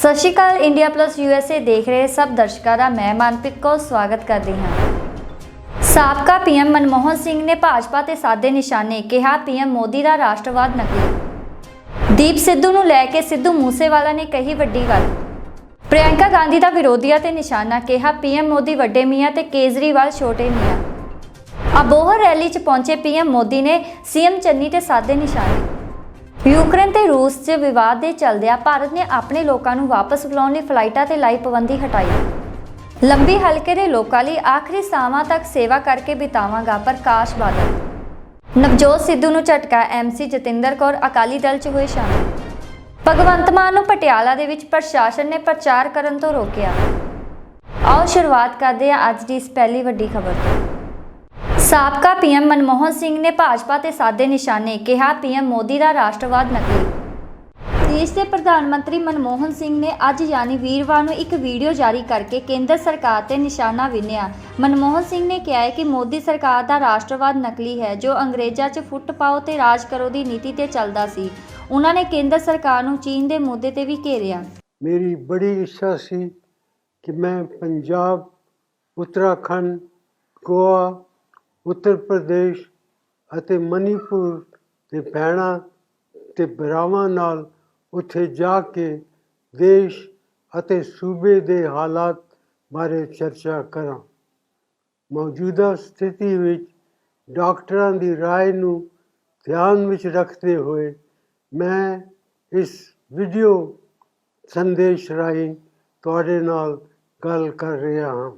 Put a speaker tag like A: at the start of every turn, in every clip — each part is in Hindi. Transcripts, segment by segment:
A: ਸਤਿ ਸ਼੍ਰੀ ਅਕਾਲ। ਇੰਡੀਆ ਪਲੱਸ USA ਦੇਖ ਰਹੇ ਸਭ ਦਰਸ਼ਕਾਂ ਦਾ ਮੈਂ ਮਨਪ੍ਰੀਤ ਕੌਰ ਸਵਾਗਤ ਕਰਦੀ ਹਾਂ। ਸਾਬਕਾ ਪੀਐਮ ਮਨਮੋਹਨ ਸਿੰਘ ਨੇ ਭਾਜਪਾ ਤੇ ਸਾਧੇ ਨਿਸ਼ਾਨੇ, ਕਿਹਾ ਪੀਐਮ ਮੋਦੀ ਦਾ ਰਾਸ਼ਟਰਵਾਦ ਨਕਲੀ। ਦੀਪ ਸਿੱਧੂ ਨੂੰ ਲੈ ਕੇ ਸਿੱਧੂ ਮੂਸੇਵਾਲਾ ਨੇ ਕਹੀ ਵੱਡੀ ਗੱਲ। ਪ੍ਰਿਯੰਕਾ ਗਾਂਧੀ ਦਾ ਵਿਰੋਧੀਆਂ ਤੇ ਨਿਸ਼ਾਨਾ, ਕਿਹਾ ਪੀਐਮ ਮੋਦੀ ਵੱਡੇ ਮੀਆਂ ਤੇ ਕੇਜਰੀਵਾਲ ਛੋਟੇ ਮੀਆਂ। ਅਬੋਹਰ ਰੈਲੀ 'ਚ ਪਹੁੰਚੇ ਪੀਐਮ ਮੋਦੀ ਨੇ ਸੀਐਮ ਚੰਨੀ ਤੇ ਸਾਧੇ ਨਿਸ਼ਾਨੇ। यूक्रेन ਤੇ रूस 'ਚ विवाद ਦੇ चलदिया भारत ने अपने लोगों ਨੂੰ वापस बुलाने ਲਈ ਫਲਾਈਟਾਂ ਤੇ ਲਾਈ ਪਾਬੰਦੀ ਹਟਾਈ। ਲੰਬੀ ਹਲਕੇ ਦੇ ਲੋਕਾਂ ਲਈ ਆਖਰੀ ਸਾਹਾਂ ਤੱਕ ਸੇਵਾ ਕਰਕੇ ਬਿਤਾਵਾਂਗਾ ਪ੍ਰਕਾਸ਼ ਬਾਦਲ। ਨਵਜੋਤ ਸਿੱਧੂ ਨੂੰ ਝਟਕਾ, MC ਜਤਿੰਦਰ ਕੌਰ ਅਕਾਲੀ ਦਲ 'ਚ ਹੋਏ ਸ਼ਾਮਿਲ। ਭਗਵੰਤ ਮਾਨ ਨੂੰ ਪਟਿਆਲਾ ਦੇ ਵਿੱਚ ਪ੍ਰਸ਼ਾਸਨ ਨੇ ਪ੍ਰਚਾਰ ਕਰਨ ਤੋਂ ਰੋਕਿਆ। ਆਓ ਸ਼ੁਰੂਆਤ ਕਰਦੇ ਹਾਂ ਅੱਜ ਦੀ ਇਸ ਪਹਿਲੀ ਵੱਡੀ ਖਬਰ ਤੋਂ। ਸਾਬਕਾ ਪੀਐਮ ਮਨਮੋਹਨ ਸਿੰਘ ਨੇ ਭਾਜਪਾ ਤੇ ਸਾਧੇ ਨਿਸ਼ਾਨੇ, ਕਿਹਾ ਪੀਐਮ ਮੋਦੀ ਦਾ ਰਾਸ਼ਟਰਵਾਦ ਨਕਲੀ। ਦੇਸ਼ ਦੇ ਪ੍ਰਧਾਨ ਮੰਤਰੀ ਮਨਮੋਹਨ ਸਿੰਘ ਨੇ ਅੱਜ ਯਾਨੀ ਵੀਰਵਾਰ ਨੂੰ ਇੱਕ ਵੀਡੀਓ ਜਾਰੀ ਕਰਕੇ ਕੇਂਦਰ ਸਰਕਾਰ ਤੇ ਨਿਸ਼ਾਨਾ ਵਿੰਨ੍ਹਿਆ। ਮਨਮੋਹਨ ਸਿੰਘ ਨੇ ਕਿਹਾ ਹੈ ਕਿ ਮੋਦੀ ਸਰਕਾਰ ਦਾ ਰਾਸ਼ਟਰਵਾਦ ਨਕਲੀ ਹੈ, ਜੋ ਅੰਗਰੇਜ਼ਾਂ 'ਚ ਫੁੱਟ ਪਾਓ ਤੇ ਰਾਜ ਕਰੋ ਦੀ ਨੀਤੀ ਤੇ ਚੱਲਦਾ ਸੀ। ਉਹਨਾਂ ਨੇ ਕੇਂਦਰ ਸਰਕਾਰ ਨੂੰ ਚੀਨ ਦੇ ਮੁੱਦੇ ਤੇ ਵੀ ਘੇਰਿਆ।
B: ਮੇਰੀ ਬੜੀ ਇੱਛਾ ਸੀ ਕਿ ਮੈਂ ਪੰਜਾਬ, ਉੱਤਰਾਖੰਡ, ਗੋਆ, ਉੱਤਰ ਪ੍ਰਦੇਸ਼ ਅਤੇ ਮਨੀਪੁਰ ਦੇ ਭੈਣਾਂ ਤੇ ਭਰਾਵਾਂ ਨਾਲ ਉੱਥੇ ਜਾ ਕੇ ਦੇਸ਼ ਅਤੇ ਸੂਬੇ ਦੇ ਹਾਲਾਤ ਬਾਰੇ ਚਰਚਾ ਕਰਾਂ। ਮੌਜੂਦਾ ਸਥਿਤੀ ਵਿੱਚ ਡਾਕਟਰਾਂ ਦੀ ਰਾਏ ਨੂੰ ਧਿਆਨ ਵਿੱਚ ਰੱਖਦੇ ਹੋਏ ਮੈਂ ਇਸ ਵੀਡੀਓ ਸੰਦੇਸ਼ ਰਾਹੀਂ ਤੁਹਾਡੇ ਨਾਲ ਗੱਲ ਕਰ ਰਿਹਾ ਹਾਂ।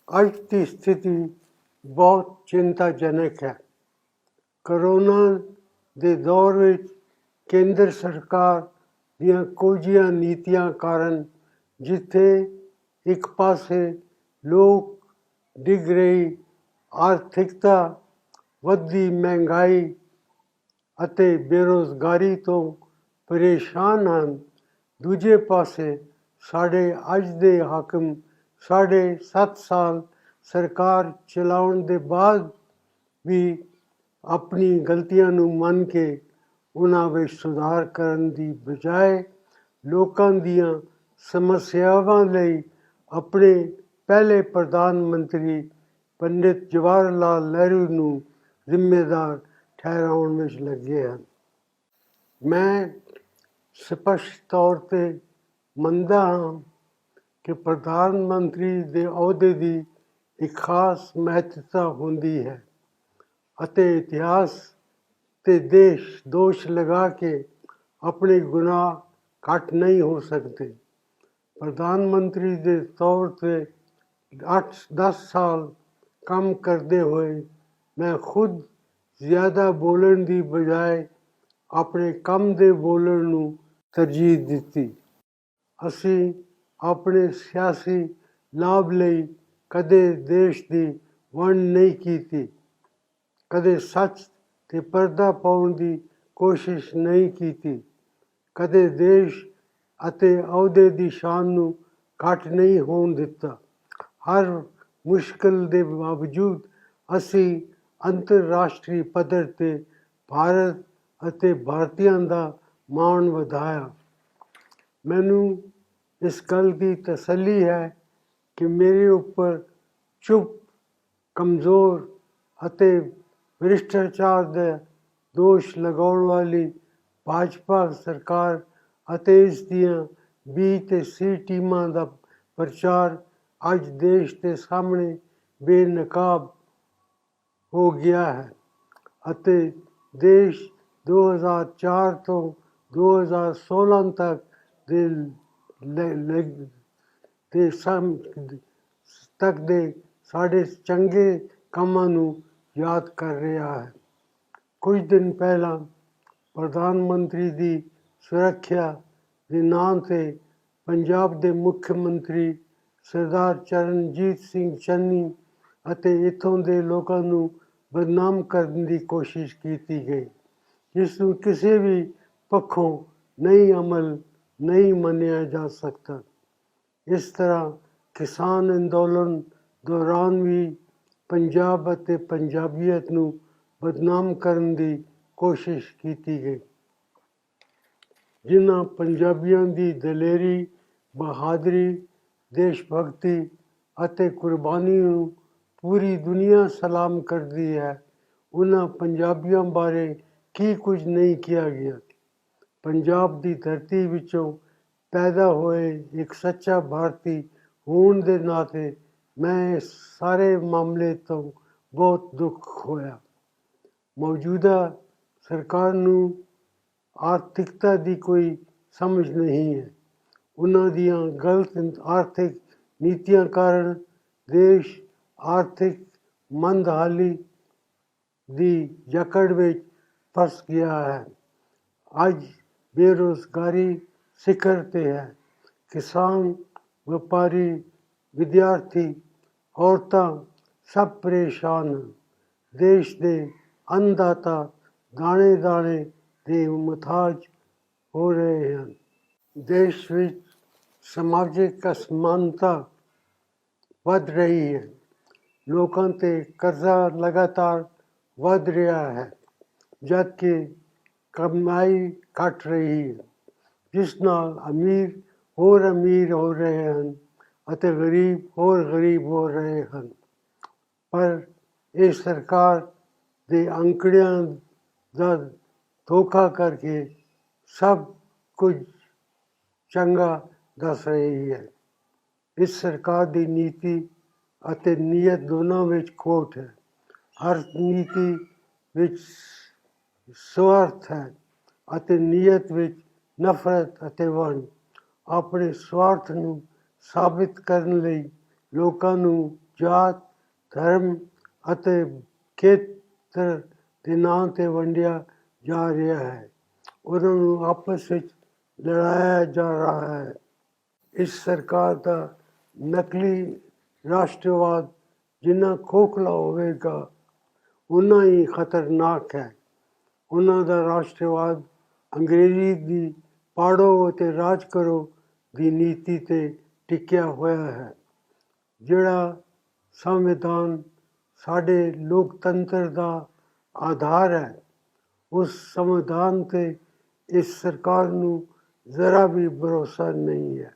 B: ਅੱਜ ਦੀ ਸਥਿਤੀ ਬਹੁਤ ਚਿੰਤਾਜਨਕ ਹੈ। ਕਰੋਨਾ ਦੇ ਦੌਰ ਵਿੱਚ ਕੇਂਦਰ ਸਰਕਾਰ ਦੀਆਂ ਕੋਝੀਆਂ ਨੀਤੀਆਂ ਕਾਰਨ ਜਿੱਥੇ ਇੱਕ ਪਾਸੇ ਲੋਕ ਡਿੱਗ ਰਹੀ ਆਰਥਿਕਤਾ, ਵੱਧਦੀ ਮਹਿੰਗਾਈ ਅਤੇ ਬੇਰੁਜ਼ਗਾਰੀ ਤੋਂ ਪਰੇਸ਼ਾਨ ਹਨ, ਦੂਜੇ ਪਾਸੇ ਸਾਡੇ ਅੱਜ ਦੇ ਹਾਕਮ 7.5 ਸਾਲ ਸਰਕਾਰ ਚਲਾਉਣ ਦੇ ਬਾਅਦ ਵੀ ਆਪਣੀ ਗਲਤੀਆਂ ਨੂੰ ਮੰਨ ਕੇ ਉਹਨਾਂ ਵਿੱਚ ਸੁਧਾਰ ਕਰਨ ਦੀ ਬਜਾਏ ਲੋਕਾਂ ਦੀਆਂ ਸਮੱਸਿਆਵਾਂ ਲਈ ਆਪਣੇ ਪਹਿਲੇ ਪ੍ਰਧਾਨ ਮੰਤਰੀ ਪੰਡਿਤ ਜਵਾਹਰ ਲਾਲ ਨਹਿਰੂ ਨੂੰ ਜ਼ਿੰਮੇਦਾਰ ਠਹਿਰਾਉਣ ਵਿੱਚ ਲੱਗੇ ਹਨ। ਮੈਂ ਸਪਸ਼ਟ ਤੌਰ 'ਤੇ ਮੰਨਦਾ ਹਾਂ ਕਿ ਪ੍ਰਧਾਨ ਮੰਤਰੀ ਦੇ ਅਹੁਦੇ ਦੀ ਇੱਕ ਖਾਸ ਮਹੱਤਤਾ ਹੁੰਦੀ ਹੈ ਅਤੇ ਇਤਿਹਾਸ ਤੇ ਦੇਸ਼ ਦੋਸ਼ ਲਗਾ ਕੇ ਆਪਣੇ ਗੁਨਾਹ ਘੱਟ ਨਹੀਂ ਹੋ ਸਕਦੇ। ਪ੍ਰਧਾਨ ਮੰਤਰੀ ਦੇ ਤੌਰ 'ਤੇ 8-10 ਸਾਲ ਕੰਮ ਕਰਦੇ ਹੋਏ ਮੈਂ ਖੁਦ ਜ਼ਿਆਦਾ ਬੋਲਣ ਦੀ ਬਜਾਏ ਆਪਣੇ ਕੰਮ ਦੇ ਬੋਲਣ ਨੂੰ ਤਰਜੀਹ ਦਿੱਤੀ। ਅਸੀਂ ਆਪਣੇ ਸਿਆਸੀ ਲਾਭ ਲਈ ਕਦੇ ਦੇਸ਼ ਦੀ ਵੰਡ ਨਹੀਂ ਕੀਤੀ, ਕਦੇ ਸੱਚ ਤੇ ਪਰਦਾ ਪਾਉਣ ਦੀ ਕੋਸ਼ਿਸ਼ ਨਹੀਂ ਕੀਤੀ, ਕਦੇ ਦੇਸ਼ ਅਤੇ ਅਹੁਦੇ ਦੀ ਸ਼ਾਨ ਨੂੰ ਘੱਟ ਨਹੀਂ ਹੋਣ ਦਿੱਤਾ। ਹਰ ਮੁਸ਼ਕਲ ਦੇ ਬਾਵਜੂਦ ਅਸੀਂ ਅੰਤਰਰਾਸ਼ਟਰੀ ਪੱਧਰ 'ਤੇ ਭਾਰਤ ਅਤੇ ਭਾਰਤੀਆਂ ਦਾ ਮਾਣ ਵਧਾਇਆ। ਮੈਨੂੰ ਇਸ ਗੱਲ ਦੀ ਤਸੱਲੀ ਹੈ ਕਿ ਮੇਰੇ ਉੱਪਰ ਚੁੱਪ, ਕਮਜ਼ੋਰ ਅਤੇ ਭ੍ਰਿਸ਼ਟਾਚਾਰ ਦਾ ਦੋਸ਼ ਲਗਾਉਣ ਵਾਲੀ ਭਾਜਪਾ ਸਰਕਾਰ ਅਤੇ ਇਸ ਦੀਆਂ B ਤੇ C ਟੀਮਾਂ ਦਾ ਪ੍ਰਚਾਰ ਅੱਜ ਦੇਸ਼ ਦੇ ਸਾਹਮਣੇ ਬੇਨਕਾਬ ਹੋ ਗਿਆ ਹੈ ਅਤੇ ਦੇਸ਼ 2004 ਤੋਂ 2016 ਤੱਕ ਦੇ ਸਾਡੇ ਚੰਗੇ ਕੰਮਾਂ ਨੂੰ ਯਾਦ ਕਰ ਰਿਹਾ ਹੈ। ਕੁਝ ਦਿਨ ਪਹਿਲਾਂ ਪ੍ਰਧਾਨ ਮੰਤਰੀ ਦੀ ਸੁਰੱਖਿਆ ਦੇ ਨਾਂ 'ਤੇ ਪੰਜਾਬ ਦੇ ਮੁੱਖ ਮੰਤਰੀ ਸਰਦਾਰ ਚਰਨਜੀਤ ਸਿੰਘ ਚੰਨੀ ਅਤੇ ਇੱਥੋਂ ਦੇ ਲੋਕਾਂ ਨੂੰ ਬਦਨਾਮ ਕਰਨ ਦੀ ਕੋਸ਼ਿਸ਼ ਕੀਤੀ ਗਈ, ਜਿਸ ਨੂੰ ਕਿਸੇ ਵੀ ਪੱਖੋਂ ਨਹੀਂ ਮੰਨਿਆ ਜਾ ਸਕਦਾ। ਇਸ ਤਰ੍ਹਾਂ ਕਿਸਾਨ ਅੰਦੋਲਨ ਦੌਰਾਨ ਵੀ ਪੰਜਾਬ ਅਤੇ ਪੰਜਾਬੀਅਤ ਨੂੰ ਬਦਨਾਮ ਕਰਨ ਦੀ ਕੋਸ਼ਿਸ਼ ਕੀਤੀ ਗਈ। ਜਿਨ੍ਹਾਂ ਪੰਜਾਬੀਆਂ ਦੀ ਦਲੇਰੀ ਬਹਾਦਰੀ, ਦੇਸ਼ ਭਗਤੀ ਅਤੇ ਕੁਰਬਾਨੀ ਨੂੰ ਪੂਰੀ ਦੁਨੀਆ ਸਲਾਮ ਕਰਦੀ ਹੈ। ਉਹਨਾਂ ਪੰਜਾਬੀਆਂ ਬਾਰੇ ਕੀ ਕੁਝ ਨਹੀਂ ਕਿਹਾ ਗਿਆ। ਪੰਜਾਬ ਦੀ ਧਰਤੀ ਵਿੱਚੋਂ ਪੈਦਾ ਹੋਏ ਇੱਕ ਸੱਚਾ ਭਾਰਤੀ ਹੋਣ ਦੇ ਨਾਤੇ ਮੈਂ ਇਸ ਸਾਰੇ ਮਾਮਲੇ ਤੋਂ ਬਹੁਤ ਦੁੱਖ ਹੋਇਆ। ਮੌਜੂਦਾ ਸਰਕਾਰ ਨੂੰ ਆਰਥਿਕਤਾ ਦੀ ਕੋਈ ਸਮਝ ਨਹੀਂ ਹੈ। ਉਹਨਾਂ ਦੀਆਂ ਗਲਤ ਆਰਥਿਕ ਨੀਤੀਆਂ ਕਾਰਨ ਦੇਸ਼ ਆਰਥਿਕ ਮੰਦਹਾਲੀ ਦੀ ਜਕੜ ਵਿੱਚ ਫਸ ਗਿਆ ਹੈ। ਅੱਜ ਬੇਰੁਜ਼ਗਾਰੀ ਸਿਖਰ 'ਤੇ ਹੈ। ਕਿਸਾਨ, ਵਪਾਰੀ, ਵਿਦਿਆਰਥੀ, ਔਰਤਾਂ ਸਭ ਪਰੇਸ਼ਾਨ ਹਨ। ਦੇਸ਼ ਦੇ ਅੰਨਦਾਤਾ ਦਾਣੇ ਦਾਣੇ ਦੇ ਮੁਹਤਾਜ ਹੋ ਰਹੇ ਹਨ। ਦੇਸ਼ ਵਿੱਚ ਸਮਾਜਿਕ ਅਸਮਾਨਤਾ ਵੱਧ ਰਹੀ ਹੈ। ਲੋਕਾਂ 'ਤੇ ਕਰਜ਼ਾ ਲਗਾਤਾਰ ਵੱਧ ਰਿਹਾ ਹੈ, ਜਦਕਿ ਕਮਾਈ ਘਟ ਰਹੀ ਹੈ, ਜਿਸ ਨਾਲ ਅਮੀਰ ਹੋਰ ਅਮੀਰ ਹੋ ਰਹੇ ਹਨ ਅਤੇ ਗਰੀਬ ਹੋਰ ਗਰੀਬ ਹੋ ਰਹੇ ਹਨ। ਪਰ ਇਹ ਸਰਕਾਰ ਦੇ ਅੰਕੜਿਆਂ ਦਾ ਧੋਖਾ ਕਰਕੇ ਸਭ ਕੁਝ ਚੰਗਾ ਦੱਸ ਰਹੀ ਹੈ। ਇਸ ਸਰਕਾਰ ਦੀ ਨੀਤੀ ਅਤੇ ਨੀਅਤ ਦੋਨਾਂ ਵਿੱਚ ਖੋਟ ਹੈ। ਹਰ ਨੀਤੀ ਵਿੱਚ ਸਵਾਰਥ ਹੈ ਅਤੇ ਨੀਅਤ ਵਿੱਚ ਨਫ਼ਰਤ ਅਤੇ ਵੰਡ। ਆਪਣੇ ਸਵਾਰਥ ਨੂੰ ਸਾਬਿਤ ਕਰਨ ਲਈ ਲੋਕਾਂ ਨੂੰ ਜਾਤ, ਧਰਮ ਅਤੇ ਖੇਤਰ ਦੇ ਨਾਂ 'ਤੇ ਵੰਡਿਆ ਜਾ ਰਿਹਾ ਹੈ। ਉਹਨਾਂ ਨੂੰ ਆਪਸ ਵਿੱਚ ਲੜਾਇਆ ਜਾ ਰਿਹਾ ਹੈ। ਇਸ ਸਰਕਾਰ ਦਾ ਨਕਲੀ ਰਾਸ਼ਟਰਵਾਦ ਜਿੰਨਾ ਖੋਖਲਾ ਹੋਵੇਗਾ, ਉਨਾ ਹੀ ਖਤਰਨਾਕ ਹੈ। ਉਹਨਾਂ ਦਾ ਰਾਸ਼ਟਰਵਾਦ ਅੰਗਰੇਜ਼ੀ ਦੀ ਪਾੜੋ ਅਤੇ ਰਾਜ ਕਰੋ ਦੀ ਨੀਤੀ 'ਤੇ ਟਿਕਿਆ ਹੋਇਆ ਹੈ। ਜਿਹੜਾ ਸੰਵਿਧਾਨ ਸਾਡੇ ਲੋਕਤੰਤਰ ਦਾ ਆਧਾਰ ਹੈ, ਉਸ ਸੰਵਿਧਾਨ 'ਤੇ ਇਸ ਸਰਕਾਰ ਨੂੰ ਜ਼ਰਾ ਵੀ ਭਰੋਸਾ ਨਹੀਂ ਹੈ।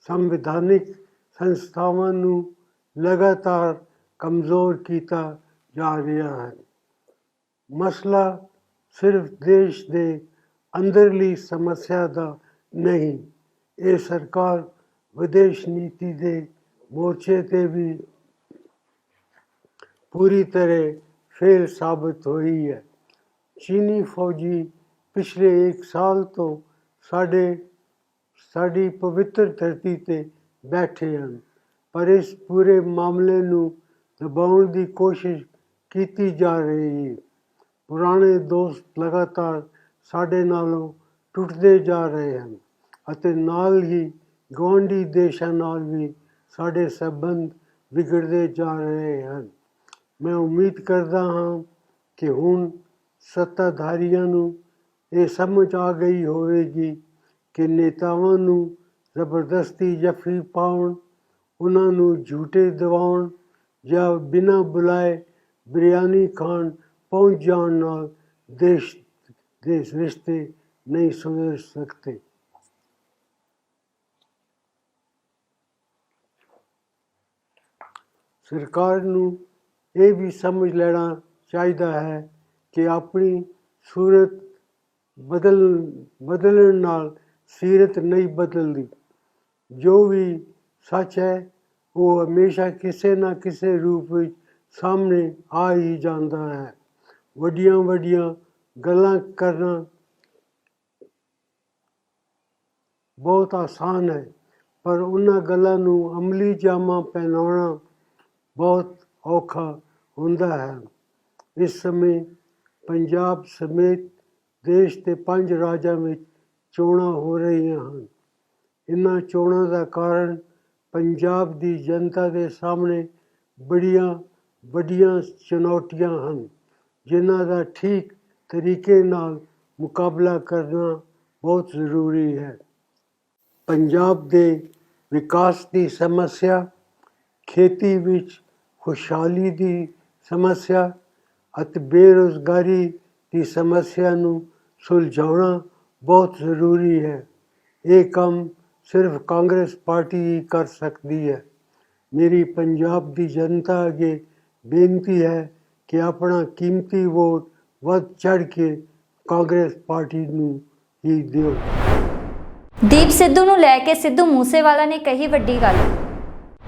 B: ਸੰਵਿਧਾਨਿਕ ਸੰਸਥਾਵਾਂ ਨੂੰ ਲਗਾਤਾਰ ਕਮਜ਼ੋਰ ਕੀਤਾ ਜਾ ਰਿਹਾ ਹੈ। ਮਸਲਾ ਸਿਰਫ ਦੇਸ਼ ਦੇ ਅੰਦਰਲੀ ਸਮੱਸਿਆ ਦਾ ਨਹੀਂ, ਇਹ ਸਰਕਾਰ ਵਿਦੇਸ਼ ਨੀਤੀ ਦੇ ਮੋਰਚੇ 'ਤੇ ਵੀ ਪੂਰੀ ਤਰ੍ਹਾਂ ਫੇਲ ਸਾਬਤ ਹੋਈ ਹੈ। ਚੀਨੀ ਫੌਜੀ ਪਿਛਲੇ 1 ਸਾਲ ਤੋਂ ਸਾਡੀ ਪਵਿੱਤਰ ਧਰਤੀ 'ਤੇ ਬੈਠੇ ਹਨ, ਪਰ ਇਸ ਪੂਰੇ ਮਾਮਲੇ ਨੂੰ ਦਬਾਉਣ ਦੀ ਕੋਸ਼ਿਸ਼ ਕੀਤੀ ਜਾ ਰਹੀ ਹੈ। ਪੁਰਾਣੇ ਦੋਸਤ ਲਗਾਤਾਰ ਸਾਡੇ ਨਾਲੋਂ ਟੁੱਟਦੇ ਜਾ ਰਹੇ ਹਨ ਅਤੇ ਨਾਲ ਹੀ ਗੁਆਂਢੀ ਦੇਸ਼ਾਂ ਨਾਲ ਵੀ ਸਾਡੇ ਸੰਬੰਧ ਵਿਗੜਦੇ ਜਾ ਰਹੇ ਹਨ। ਮੈਂ ਉਮੀਦ ਕਰਦਾ ਹਾਂ ਕਿ ਹੁਣ ਸੱਤਾਧਾਰੀਆਂ ਨੂੰ ਇਹ ਸਮਝ ਆ ਗਈ ਹੋਵੇਗੀ ਕਿ ਨੇਤਾਵਾਂ ਨੂੰ ਜ਼ਬਰਦਸਤੀ ਜੱਫੀ ਪਾਉਣ, ਉਹਨਾਂ ਨੂੰ ਝੂਠੇ ਦਿਵਾਉਣ ਜਾਂ ਬਿਨਾਂ ਬੁਲਾਏ ਬਿਰਿਆਨੀ ਖਾਣ ਪਹੁੰਚ ਜਾਣ ਨਾਲ ਦੇਸ਼ ਦੇ ਰਿਸ਼ਤੇ ਨਹੀਂ ਸੁਧਰ ਸਕਦੇ। ਸਰਕਾਰ ਨੂੰ ਇਹ ਵੀ ਸਮਝ ਲੈਣਾ ਚਾਹੀਦਾ ਹੈ ਕਿ ਆਪਣੀ ਸੂਰਤ ਬਦਲਣ ਨਾਲ ਸੀਰਤ ਨਹੀਂ ਬਦਲਦੀ। ਜੋ ਵੀ ਸੱਚ ਹੈ ਉਹ ਹਮੇਸ਼ਾ ਕਿਸੇ ਨਾ ਕਿਸੇ ਰੂਪ ਵਿੱਚ ਸਾਹਮਣੇ ਆ ਹੀ ਜਾਂਦਾ ਹੈ। ਵੱਡੀਆਂ ਵੱਡੀਆਂ ਗੱਲਾਂ ਕਰਨਾ ਬਹੁਤ ਆਸਾਨ ਹੈ, ਪਰ ਉਹਨਾਂ ਗੱਲਾਂ ਨੂੰ ਅਮਲੀ ਜਾਮਾ ਪਹਿਨਾਉਣਾ ਬਹੁਤ ਔਖਾ ਹੁੰਦਾ ਹੈ। ਇਸ ਸਮੇਂ ਪੰਜਾਬ ਸਮੇਤ ਦੇਸ਼ ਦੇ 5 ਰਾਜਾਂ ਵਿੱਚ ਚੋਣਾਂ ਹੋ ਰਹੀਆਂ ਹਨ। ਇਹਨਾਂ ਚੋਣਾਂ ਦਾ ਕਾਰਨ ਪੰਜਾਬ ਦੀ ਜਨਤਾ ਦੇ ਸਾਹਮਣੇ ਬੜੀਆਂ ਵੱਡੀਆਂ ਚੁਣੌਤੀਆਂ ਹਨ, ਜਿਨ੍ਹਾਂ ਦਾ ਠੀਕ ਤਰੀਕੇ ਨਾਲ ਮੁਕਾਬਲਾ ਕਰਨਾ ਬਹੁਤ ਜ਼ਰੂਰੀ ਹੈ। ਪੰਜਾਬ ਦੇ ਵਿਕਾਸ ਦੀ ਸਮੱਸਿਆ, ਖੇਤੀ ਵਿੱਚ ਖੁਸ਼ਹਾਲੀ ਦੀ ਸਮੱਸਿਆ ਅਤੇ ਬੇਰੁਜ਼ਗਾਰੀ ਦੀ ਸਮੱਸਿਆ ਨੂੰ ਸੁਲਝਾਉਣਾ ਬਹੁਤ ਜ਼ਰੂਰੀ ਹੈ। ਇਹ ਕੰਮ सिर्फ कांग्रेस पार्टी ही कर सकती है। मेरी पंजाब की जनता अगे बेनती है कि अपना कीमती वोट वध चढ़ के कांग्रेस पार्टी नूं ही दिओ।
A: ਦੀਪ ਸਿੱਧੂ ਨੂੰ ਲੈ ਕੇ ਸਿੱਧੂ ਮੂਸੇਵਾਲਾ ਨੇ ਕਹੀ ਵੱਡੀ ਗੱਲ।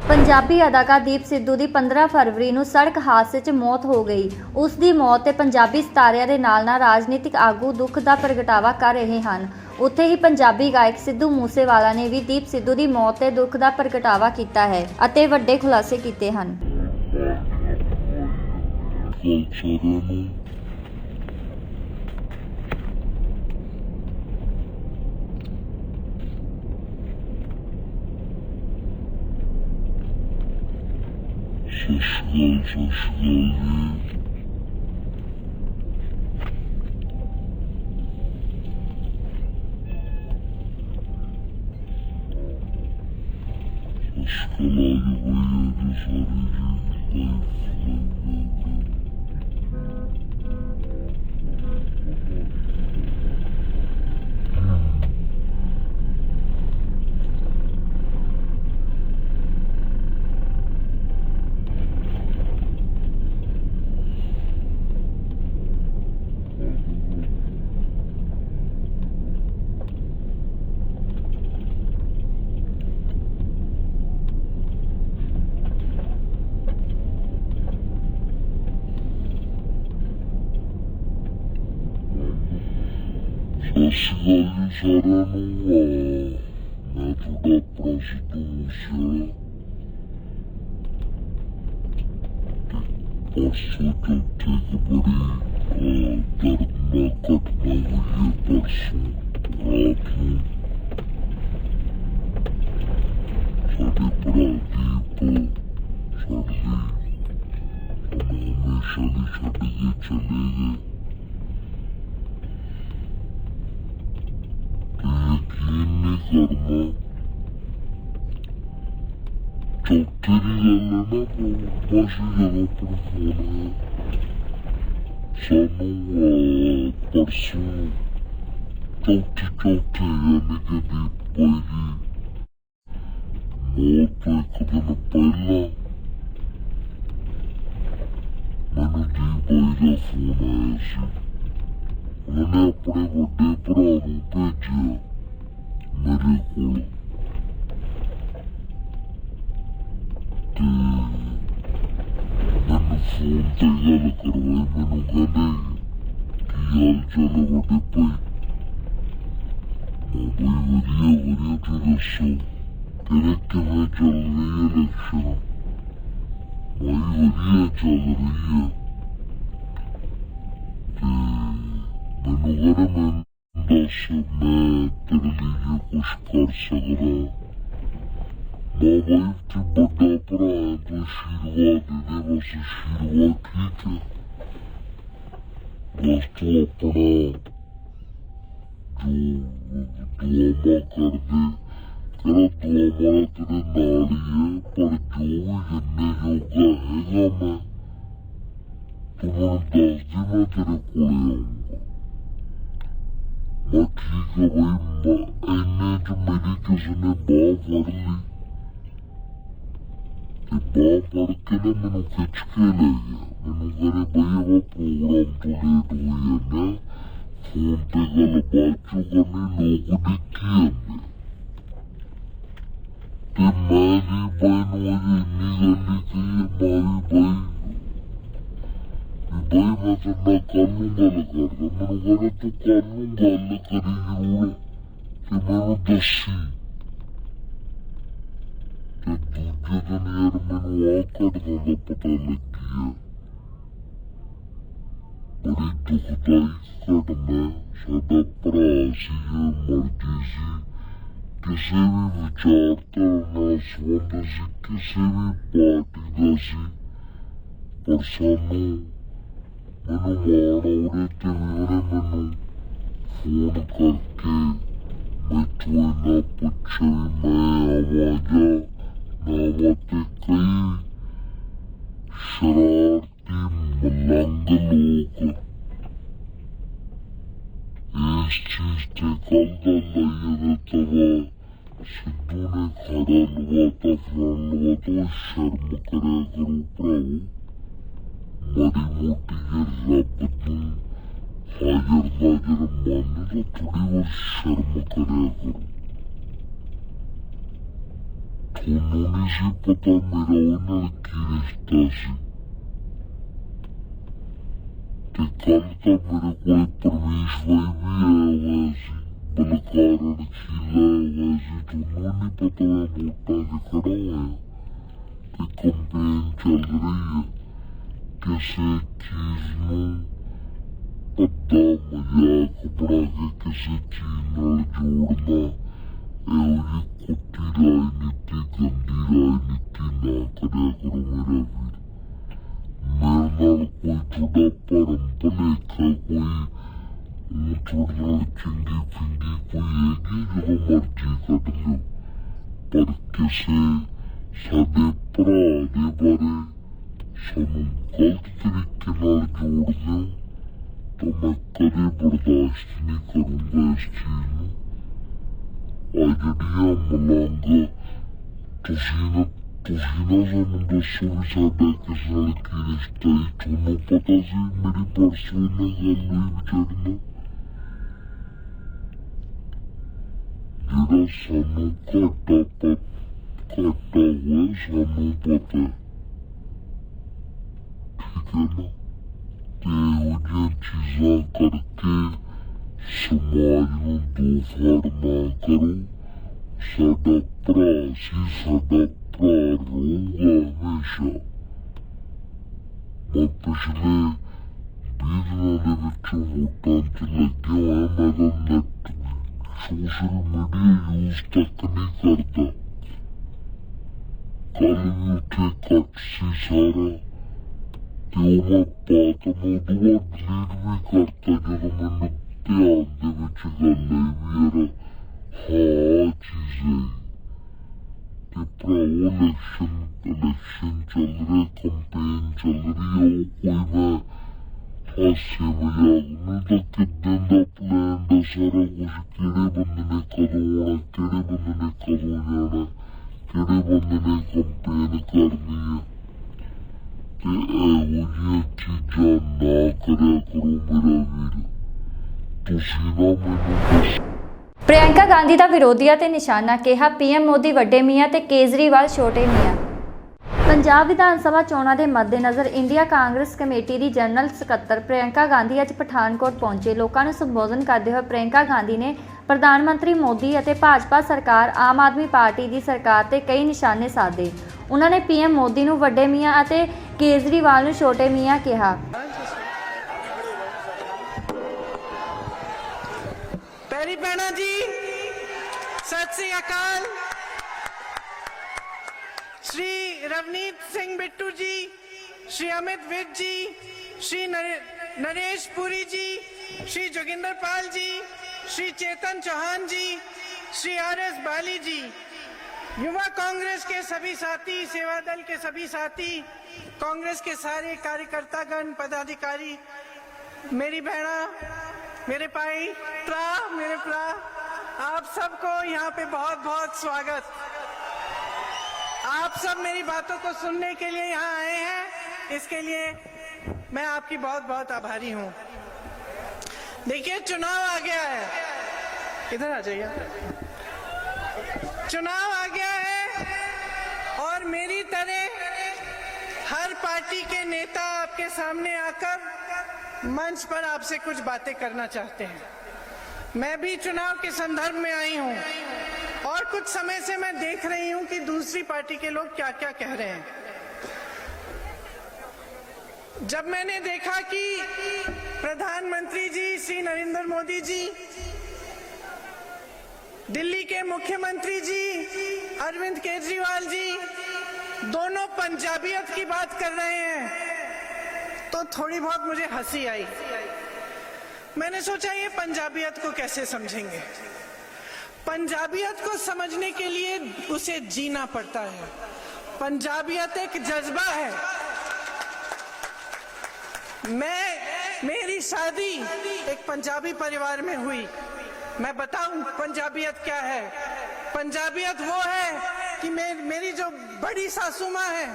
A: ਪੰਜਾਬੀ ਅਦਾਕਾਰ ਦੀਪ ਸਿੱਧੂ ਦੀ 15 ਫਰਵਰੀ ਨੂੰ ਸੜਕ ਹਾਦਸੇ 'ਚ ਮੌਤ ਹੋ ਗਈ। ਉਸ ਦੀ ਮੌਤ ਤੇ ਪੰਜਾਬੀ ਸਿਤਾਰਿਆਂ ਦੇ ਨਾਲ-ਨਾਲ ਰਾਜਨੀਤਿਕ ਆਗੂ ਦੁੱਖ ਦਾ ਪ੍ਰਗਟਾਵਾ ਕਰ ਰਹੇ ਹਨ। ਉੱਥੇ ਹੀ ਪੰਜਾਬੀ ਗਾਇਕ ਸਿੱਧੂ ਮੂਸੇਵਾਲਾ ਨੇ ਵੀ ਦੀਪ ਸਿੱਧੂ ਦੀ ਮੌਤ ਤੇ ਦੁੱਖ ਦਾ ਪ੍ਰਗਟਾਵਾ ਕੀਤਾ ਹੈ ਅਤੇ ਵੱਡੇ ਖੁਲਾਸੇ ਕੀਤੇ ਹਨ।
C: ਸਾਰਿਆਂ ਨੂੰ ਮੈਂ ਤੁਹਾਡਾ ਭਰਾ ਸਿੱਧੂ ਮੂਸੇਵਾਲਾ ਪਰਸੋਂ ਚੌਥੇ ਇੱਕ ਬੜੀ ਦਰਦਨਾਕ ਘਟਨਾ ਹੋਈ ਹੈ। ਪਰਸੋਂ ਰਾਤ ਨੂੰ ਸਾਡੇ ਭਰਾ ਦੀਪ ਸਾਡੇ ਹਮੇਸ਼ਾ ਲਈ ਛੱਡ ਕੇ ਚਲੇ ਗਏ। ਯਕੀਨ ਨਹੀਂ ਕਰਨਾ, ਚੌਥੇ ਦੀ ਗੱਲ ਹੈ ਨਾ, ਬਸ ਜਦੋਂ ਪਰ ਫੋਨ ਹੈ ਸਾਨੂੰ ਪਰਸੋਂ ਚੌਥੇ ਯਾਨੀ ਕਿ ਦੀਪ ਬਾਈ ਦੀ ਮੌਤ ਤੋਂ ਇੱਕ ਦਿਨ ਪਹਿਲਾਂ ਮੈਨੂੰ ਦੀਪ ਬਾਈ ਦਾ ਫੋਨ ਆਇਆ ਸੀ। ਉਹਨਾਂ ਨੇ ਆਪਣੇ ਵੱਡੇ ਭਰਾ ਨੂੰ ਭੇਜਿਆ ਮੇਰੇ ਕੋਲ ਤੇ ਮੈਨੂੰ ਫੋਨ ਤੇ ਗੱਲ ਕਰਵਾਈ। ਮੈਨੂੰ ਕਹਿੰਦੇ ਕੀ ਹਾਲ ਚਾਲ ਵੱਡੇ ਭਾਈ? ਮੈਂ ਬਈ ਵਧੀਆ ਤੂੰ ਦੱਸੋ ਤੇਰੇ ਕਿਵੇਂ ਚੱਲ ਰਹੀ ਹੈ ਇਲੈਕਸ਼ਨ? ਬਈ ਵਧੀਆ ਚੱਲ ਰਹੀ ਹੈ ਤੇ ਮੈਨੂੰ ਕਹਿੰਦੇ ਮੈਂ ਦੱਸ ਮੈਂ ਤੇਰੇ ਲਈ ਜੇ ਕੁਛ ਕਰ ਸਕਦਾ। ਮੈਂ ਬਈ ਤੂੰ ਵੱਡਾ ਭਰਾ ਹੈ, ਤੂੰ ਆਸ਼ੀਰਵਾਦ ਦੇ ਦੇ, ਬਸ ਆਸ਼ੀਰਵਾਦ ਠੀਕ ਹੈ। ਬਸ ਤੂੰ ਆਪਣਾ ਜੋ ਦੁਆਵਾਂ ਕਰ ਦੇ, ਕਹਿੰਦਾ ਦੁਆਵਾਂ ਤੇਰੇ ਨਾਲ ਹੀ ਹੈ, ਪਰ ਜੋ ਵੀ ਜਿੰਨੇ ਜੋਗਾ ਹੈਗਾ ਮੈਂ ਤੂੰ ਮੈਨੂੰ ਦੱਸ ਦੇ, ਮੈਂ ਤੇਰੇ ਕੋਲੇ ਆਊਂਗਾ। ਮੈਂ ਠੀਕ ਹੈ ਬਈ। ਇੰਨੇ ਚ ਮੇਰੀ ਕਿਸੇ ਨੇ ਬਾਂਹ ਫੜ ਲਈ ਤੇ ਬਾਂਹ ਫੜ ਕੇ ਨਾ ਮੈਨੂੰ ਖਿੱਚ ਕੇ ਲੈ ਗਿਆ। ਮੈਨੂੰ ਕਹਿੰਦੇ ਬਈ ਉਹ ਪ੍ਰੋਗਰਾਮ ਤੋਂ ਲੇਟ ਹੋਈ ਜਾਂਦਾ, ਫੋਨ ਤੇ ਗੱਲ ਬਾਅਦ ਚੋਂ ਕਰਨੀ, ਲੋਕ ਡਿੱਕੀ ਜਾਂਦੇ। ਤੇ ਮੈਂ ਵੀ ਬਈ ਨੂੰ ਅਜੇ ਇੰਨੀ ਗੱਲ ਹੀ ਕਹੀ ਹੈ, ਮੈਂ ਵੀ ਬਈ ਮੈਂ ਤੇਰੇ ਨਾਲ ਕੱਲ ਨੂੰ ਗੱਲ ਕਰਦਾ। ਮੈਨੂੰ ਕਹਿੰਦਾ ਤੂੰ ਕੱਲ ਨੂੰ ਗੱਲ ਕਰੀ ਜ਼ਰੂਰ ਤੇ ਮੈਨੂੰ ਦੱਸੀ। ਤੇ ਦੂਜੇ ਦਿਨ ਯਾਰ ਮੈਨੂੰ ਆਹ ਘਟਨਾ ਦਾ ਪਤਾ ਲੱਗਿਆ। ਬੜੀ ਦੁਖਦਾਈ ਘਟਨਾ। ਸਾਡਾ ਭਰਾ ਸੀ ਜੋ ਮਰਜੀ ਸੀ, ਕਿਸੇ ਵੀ ਵਿਚਾਰਧਾਰਾ ਨਾਲ ਸੰਬੰਧ ਸੀ, ਕਿਸੇ ਵੀ ਪਾਰਟੀ ਦਾ ਸੀ, ਪਰ ਸਾਨੂੰ ਮੈਨੂੰ ਮਾਣ ਉਹਦੇ ਤੇ ਵੀ ਉਹਨੇ ਮੈਨੂੰ ਫੋਨ ਕਰਕੇ ਮੈਥੋਂ ਇੰਨਾ ਪੁੱਛੇ ਵੀ ਮੈਂ ਆਵਾਂ ਜਾਂ ਨਾ ਆਵਾਂ। ਤੇ ਕਈ ਸ਼ਰਾਰਤੀ ਮਲੰਗ ਲੋਕ ਇਸ ਚੀਜ਼ ਤੇ ਕੱਲ ਦਾ ਲਈ ਇਹਦਾ ਤਵਾ सिद्धू ने खड़ा लवाता फलान लवाता शर्म करे करो भराओ माड़ी मोटी ये रब तू हाजर नाजर मानो तो थोड़ी और शर्म करे करो थोनों नहीं सी पता मेरा उन्हां की रिश्ता सी ते कल तो मेरे कोई परमेश भाई भी आया हुआ सी बलकार खीला हुआ सी थोनों नहीं पता मैं वोटां च खड़ा होया ते कंपेन चल रही है किसी चीज नूं भद्दा मजाक बना के किसी चीज नाल जोड़ना एहो जी कुत्ती राजनीति गंदी राजनीति ना करिया करो मेरा वीर मेरे नाल कोई थोड़ा भरम भलेखा कोई थोड़ी नाल चंगी फिंगी कोई हैगी जो मर्जी कट लो पर किसी साडे भरा दे बारे सानू गलत तरीके नाल जोड़ दो तो मैं कदे बर्दाश्त नहीं करूंगा इस चीज नूं आ जड़ियां मलांगा तुसीं ना सानू दसो भी साडा किस नाल की रिश्ता है थोनों पता सी मेरी परसों नाल गल हुई विचारी नाल जेड़ा सानू घाटा हुआ सानू पता है ठीक है ना ते इहो जिहियां चीज़ां करके समाज नूं दो फाड़ ना करो साडा भरा सी साडा भरा रहूगा हमेशा मैं पिछले 20 दिनां दे विचों वोटां च लग्या होया मैं तां नैट सोशल मीडिया यूज तक नहीं करदा कल भी उत्थे कट सी सारा ते ओह मैं बात मैं उदों बाद डिलीट भी करता जदों मैनूं ध्यान दे विच गल आई भी यार हाँ चीज़ है ते भराओ इलेक्शन चल रहे कंपेन चल रही है कोई मैं हासे मजाक में तो कितने दा प्लान दा सारा कुछ केड़े बंदे ने कदों आना केड़े बंदे ने कदों जाना केड़े बंदे ने कंपेन करनी है ते इहो जिहियां चीज़ां ना करिया करो मेरा वीर तुसीं ना मैनूं दसो
A: ਪ੍ਰਿਅੰਕਾ ਗਾਂਧੀ ਦਾ ਵਿਰੋਧੀਆਂ ਤੇ ਨਿਸ਼ਾਨਾ ਕਿਹਾ ਪੀਐਮ ਮੋਦੀ ਵੱਡੇ ਮੀਆਂ ਤੇ ਕੇਜਰੀਵਾਲ ਛੋਟੇ ਮੀਆਂ। ਪੰਜਾਬ ਵਿਧਾਨ ਸਭਾ ਚੋਣਾਂ ਦੇ ਮੱਦੇਨਜ਼ਰ ਇੰਡੀਆ ਕਾਂਗਰਸ ਕਮੇਟੀ ਦੀ ਜਨਰਲ ਸਕੱਤਰ ਪ੍ਰਿਅੰਕਾ ਗਾਂਧੀ ਅੱਜ ਪਠਾਨਕੋਟ ਪਹੁੰਚੇ। ਲੋਕਾਂ ਨੂੰ ਸੰਬੋਧਨ ਕਰਦੇ ਹੋਏ ਪ੍ਰਿਅੰਕਾ ਗਾਂਧੀ ਨੇ ਪ੍ਰਧਾਨ ਮੰਤਰੀ ਮੋਦੀ ਅਤੇ ਭਾਜਪਾ ਸਰਕਾਰ ਆਮ ਆਦਮੀ ਪਾਰਟੀ ਦੀ ਸਰਕਾਰ ਤੇ ਕਈ ਨਿਸ਼ਾਨੇ ਸਾਧੇ। ਉਹਨਾਂ ਨੇ ਪੀਐਮ ਮੋਦੀ ਨੂੰ ਵੱਡੇ ਮੀਆਂ ਅਤੇ ਕੇਜਰੀਵਾਲ ਨੂੰ ਛੋਟੇ ਮੀਆਂ ਕਿਹਾ।
D: प्यारी बहना जी सत श्री अकाल। श्री रवनीत सिंह बिट्टू जी, श्री अमित विज जी, श्री नरेश पुरी जी, श्री जोगिंदर पाल जी, श्री चेतन चौहान जी, श्री RS बाली जी, युवा कांग्रेस के सभी साथी, सेवा दल के सभी साथी, कांग्रेस के सारे कार्यकर्तागण पदाधिकारी, मेरी बहना मेरे भाई मेरे प्रा आप सबको यहाँ पे बहुत बहुत स्वागत। आप सब मेरी बातों को सुनने के लिए यहाँ आए हैं, इसके लिए मैं आपकी बहुत बहुत आभारी हूँ। देखिए चुनाव आ गया है, इधर आ जाइए। चुनाव आ गया है और मेरी तरह हर पार्टी के नेता आपके सामने आकर मंच पर आपसे कुछ बातें करना चाहते हैं। मैं भी चुनाव के संदर्भ में आई हूं और कुछ समय से मैं देख रही हूं कि दूसरी पार्टी के लोग क्या क्या कह रहे हैं। जब मैंने देखा कि प्रधानमंत्री जी श्री नरेंद्र मोदी जी, दिल्ली के मुख्यमंत्री जी अरविंद केजरीवाल जी दोनों पंजाबियत की बात कर रहे हैं तो थोड़ी बहुत मुझे हंसी आई। मैंने सोचा ये पंजाबियत को कैसे समझेंगे। पंजाबियत को समझने के लिए उसे जीना पड़ता है। पंजाबियत एक जज्बा है। मेरी शादी एक पंजाबी परिवार में हुई। मैं बताऊं पंजाबियत क्या है। पंजाबियत वो है कि मेरी जो बड़ी सासू माँ है,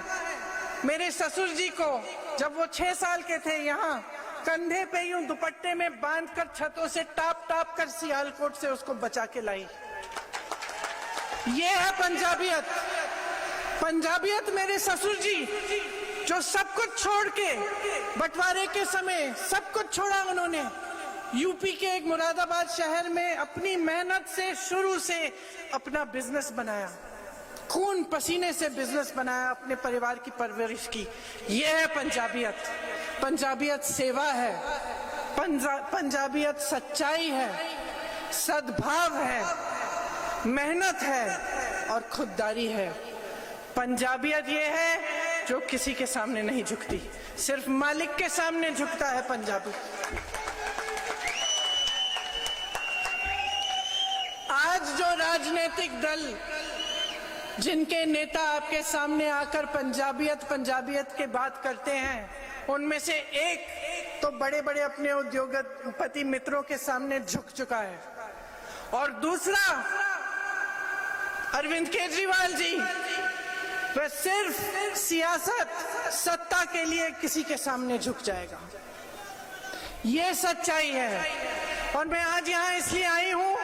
D: मेरे ससुर जी को जब वो 6 साल के थे, यहाँ कंधे पे यूं दुपट्टे में बांधकर छतों से टाप टाप कर सियालकोट से उसको बचा के लाई। ये है पंजाबियत। पंजाबियत मेरे ससुर जी जो सब कुछ छोड़ के बंटवारे के समय सब कुछ छोड़ा उन्होंने, यूपी के एक मुरादाबाद शहर में अपनी मेहनत से शुरू से अपना बिजनेस बनाया, खून पसीने से बिजनेस बनाया, अपने परिवार की परवरिश की। यह है पंजाबियत। पंजाबियत सेवा है, पंजाबियत सच्चाई है, सद्भाव है, मेहनत है और खुददारी है। पंजाबियत ये है जो किसी के सामने नहीं झुकती, सिर्फ मालिक के सामने झुकता है पंजाबी। आज जो राजनीतिक दल जिनके नेता आपके सामने आकर पंजाबियत के बात करते हैं, उनमें से एक तो बड़े बड़े अपने उद्योगपति मित्रों के सामने झुक चुका है और दूसरा अरविंद केजरीवाल जी, वह सिर्फ सियासत सत्ता के लिए किसी के सामने झुक जाएगा। ये सच्चाई है और मैं आज यहाँ इसलिए आई हूँ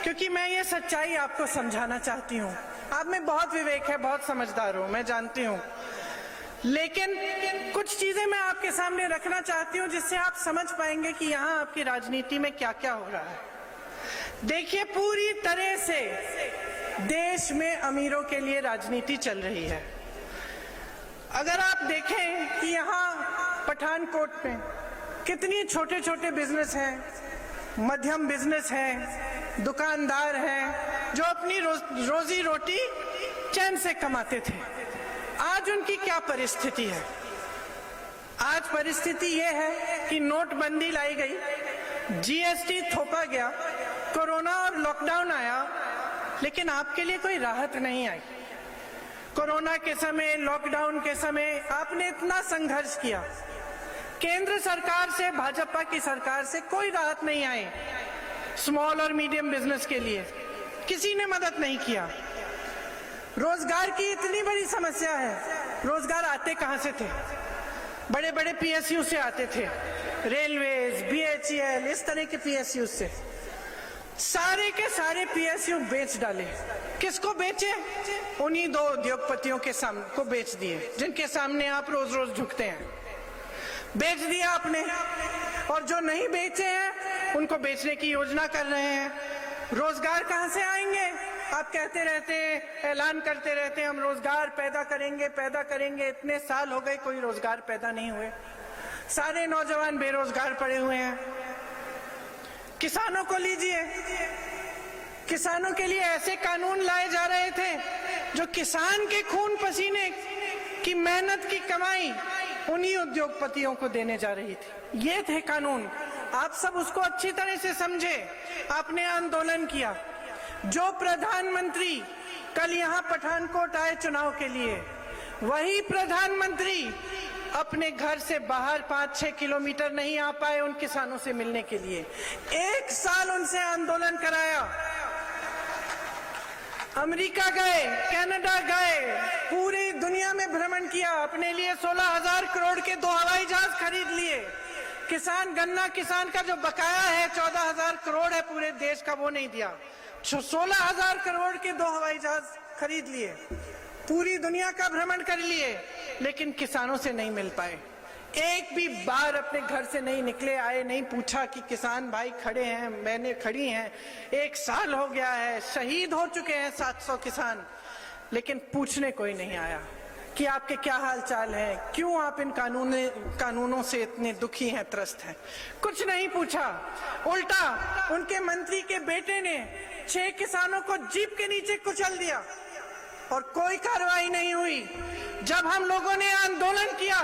D: क्योंकि मैं ये सच्चाई आपको समझाना चाहती हूँ। आप में बहुत विवेक है, बहुत समझदार हो, मैं जानती हूँ, लेकिन कुछ चीजें मैं आपके सामने रखना चाहती हूँ जिससे आप समझ पाएंगे कि यहाँ आपकी राजनीति में क्या क्या हो रहा है। देखिए, पूरी तरह से देश में अमीरों के लिए राजनीति चल रही है। अगर आप देखें कि यहाँ पठानकोट में कितनी छोटे छोटे बिजनेस हैं, मध्यम बिजनेस हैं, दुकानदार हैं जो अपनी रोजी रोटी चैन से कमाते थे, आज उनकी क्या परिस्थिति है? आज परिस्थिति यह है कि नोटबंदी लाई गई, जीएसटी थोपा गया, कोरोना और लॉकडाउन आया, लेकिन आपके लिए कोई राहत नहीं आई। कोरोना के समय, लॉकडाउन के समय आपने इतना संघर्ष किया, केंद्र सरकार से, भाजपा की सरकार से कोई राहत नहीं आई। स्मॉल और मीडियम बिजनेस के लिए किसी ने मदद नहीं किया। रोजगार की इतनी बड़ी समस्या है, रोजगार आते कहां से थे? बड़े बड़े पीएसयू से आते थे, रेलवेज, बीएचईएल, इस तरह के पीएसयू से। सारे के सारे पीएसयू बेच डाले। किसको बेचे? उन्हीं दो उद्योगपतियों के सामने को बेच दिए जिनके सामने आप रोज रोज झुकते हैं। बेच दिया आपने, और जो नहीं बेचे हैं उनको बेचने की योजना कर रहे हैं। रोजगार कहां से आएंगे? आप कहते रहते हैं, ऐलान करते रहते हैं, हम रोजगार पैदा करेंगे। इतने साल हो गए, कोई रोजगार पैदा नहीं हुए। सारे नौजवान बेरोजगार पड़े हुए हैं। किसानों को लीजिए, किसानों के लिए ऐसे कानून लाए जा रहे थे जो किसान के खून पसीने की मेहनत की कमाई उन्हीं उद्योगपतियों को देने जा रही थी। ये थे कानून। आप सब उसको अच्छी तरह से समझे। आपने आंदोलन किया। जो प्रधानमंत्री कल यहाँ पठानकोट आए चुनाव के लिए, वही प्रधानमंत्री अपने घर से बाहर 5-6 किलोमीटर नहीं आ पाए उन किसानों से मिलने के लिए। 1 साल उनसे आंदोलन कराया। अमेरिका गए, कनाडा गए, पूरी दुनिया में भ्रमण किया, अपने लिए 16,000 करोड़ के 2 हवाई जहाज खरीद लिए। किसान, गन्ना किसान का जो बकाया है 14,000 करोड़ है पूरे देश का, वो नहीं दिया। 16,000 करोड़ के 2 हवाई जहाज खरीद लिए। पूरी दुनिया का भ्रमण कर लिए, लेकिन किसानों से नहीं मिल पाए। एक भी बार अपने घर से नहीं निकले, आए, नहीं पूछा कि किसान भाई खड़े हैं, मैंने खड़ी हैं। 1 साल हो गया है, शहीद हो चुके हैं 700 किसान, लेकिन पूछने कोई नहीं आया कि आपके क्या हाल चाल है, क्यों आप इन कानूनों से इतने दुखी हैं, त्रस्त हैं। कुछ नहीं पूछा। उल्टा उनके मंत्री के बेटे ने 6 किसानों को जीप के नीचे कुचल दिया और कोई कार्रवाई नहीं हुई। जब हम लोगों ने आंदोलन किया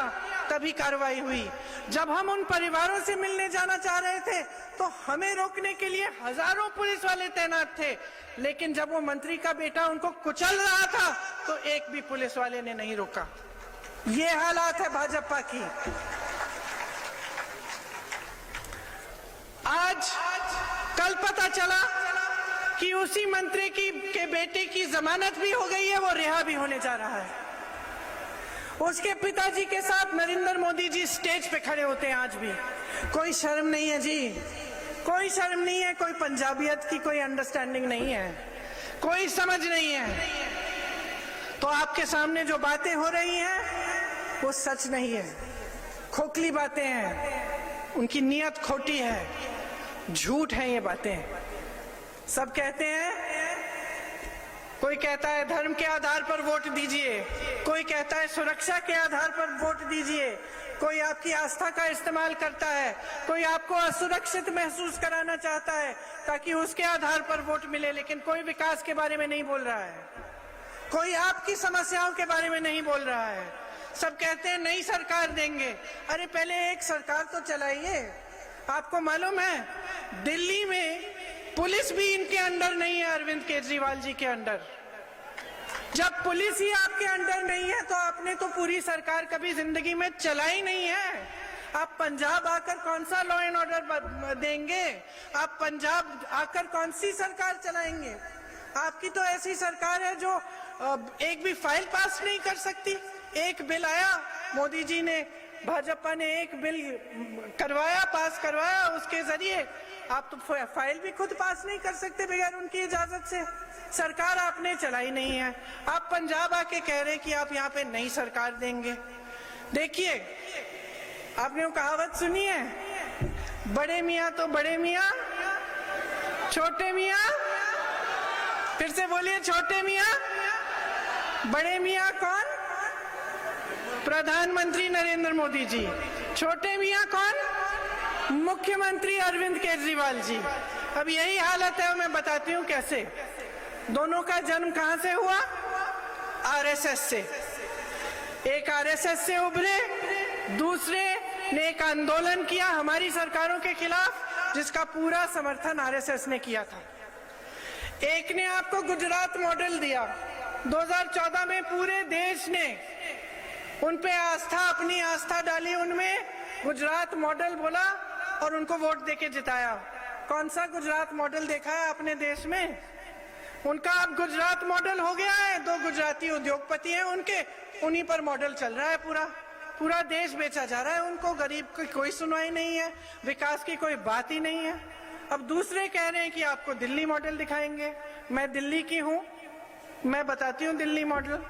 D: तभी कार्रवाई हुई। जब हम उन परिवारों से मिलने जाना चाह रहे थे तो हमें रोकने के लिए हजारों पुलिस वाले तैनात थे, लेकिन जब वो मंत्री का बेटा उनको कुचल रहा था तो एक भी पुलिस वाले ने नहीं रोका। ये हालात है भाजपा की। आज कल पता चला कि कि उसी मंत्री के बेटे की जमानत भी हो गई है, वो रिहा भी होने जा रहा है। उसके पिताजी के साथ नरेंद्र मोदी जी स्टेज पे खड़े होते हैं आज भी। कोई शर्म नहीं है जी, कोई शर्म नहीं है, कोई पंजाबियत की कोई अंडरस्टैंडिंग नहीं है, कोई समझ नहीं है। तो आपके सामने जो बातें हो रही हैं वो सच नहीं है, खोखली बातें हैं, उनकी नीयत खोटी है, झूठ है ये बातें। सब कहते हैं, कोई कहता है धर्म के आधार पर वोट दीजिए, कोई कहता है सुरक्षा के आधार पर वोट दीजिए, कोई आपकी आस्था का इस्तेमाल करता है, कोई आपको असुरक्षित महसूस कराना चाहता है ताकि उसके आधार पर वोट मिले, लेकिन कोई विकास के बारे में नहीं बोल रहा है, कोई आपकी समस्याओं के बारे में नहीं बोल रहा है। सब कहते हैं नई सरकार देंगे। अरे पहले एक सरकार तो चलाइए। आपको मालूम है दिल्ली में पुलिस भी इनके अंडर नहीं है, अरविंद केजरीवाल जी के अंडर। जब पुलिस ही आपके अंडर नहीं है तो आपने तो पूरी सरकार कभी जिंदगी में चलाई नहीं है। आप पंजाब आकर कौन सा लॉ एंड ऑर्डर देंगे? आप पंजाब आकर कौन सी सरकार चलाएंगे? आपकी तो ऐसी सरकार है जो एक भी फाइल पास नहीं कर सकती। एक बिल आया, मोदी जी ने, भाजपा ने एक बिल करवाया, पास करवाया, उसके जरिए आप तो फाइल भी खुद पास नहीं कर सकते बगैर उनकी इजाजत से। सरकार आपने चलाई नहीं है। आप पंजाब आके कह रहे हैं कि आप यहाँ पे नई सरकार देंगे। देखिए, आपने वो कहावत सुनी है, बड़े मियाँ तो बड़े मियाँ, छोटे मियाँ, फिर से बोलिए, छोटे मियाँ। बड़े मियाँ कौन? प्रधानमंत्री नरेंद्र मोदी जी। छोटे मियाँ कौन? मुख्यमंत्री अरविंद केजरीवाल जी। अब यही हालत है, मैं बताती हूँ कैसे। दोनों का जन्म कहां से हुआ? आरएसएस से। एक आरएसएस से उभरे, दूसरे ने एक आंदोलन किया हमारी सरकारों के खिलाफ, जिसका पूरा समर्थन आरएसएस ने किया था। एक ने आपको गुजरात मॉडल दिया। 2014 में पूरे देश ने उन पे आस्था, अपनी आस्था डाली उनमें, गुजरात मॉडल बोला और उनको वोट देके जिताया। कौन सा गुजरात मॉडल देखा है अपने देश में? उनका अब गुजरात मॉडल हो गया है। 2 गुजराती उद्योगपति हैं उनके, उन्हीं पर मॉडल चल रहा है। पूरा देश बेचा जा रहा है उनको। गरीब की कोई सुनवाई नहीं है, विकास की कोई बात ही नहीं है। अब दूसरे कह रहे हैं कि आपको दिल्ली मॉडल दिखाएंगे। मैं दिल्ली की हूं, मैं बताती हूं दिल्ली मॉडल।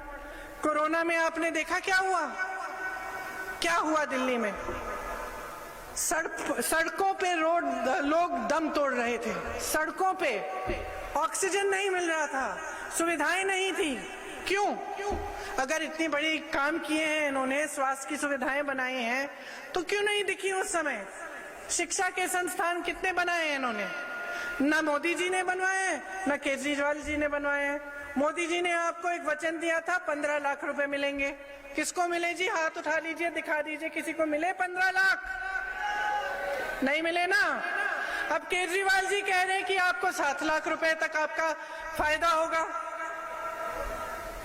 D: कोरोना में आपने देखा क्या हुआ? क्या हुआ दिल्ली में? सड़कों पे लोग दम तोड़ रहे थे। सड़कों पे ऑक्सीजन नहीं मिल रहा था, सुविधाएं नहीं थी। क्यों? अगर इतनी बड़ी काम किए हैं इन्होंने, स्वास्थ्य की सुविधाएं बनाई हैं, तो क्यों नहीं दिखी उस समय? शिक्षा के संस्थान कितने बनाए हैं इन्होंने? ना मोदी जी ने बनवाए, ना केजरीवाल जी ने बनवाए। मोदी जी ने आपको एक वचन दिया था 15 लाख रुपए मिलेंगे। किसको मिले जी? हाथ उठा लीजिए, दिखा दीजिए, किसी को मिले 15 लाख? नहीं मिले ना। अब केजरीवाल जी कह रहे हैं कि आपको 7 लाख रुपए तक आपका फायदा होगा।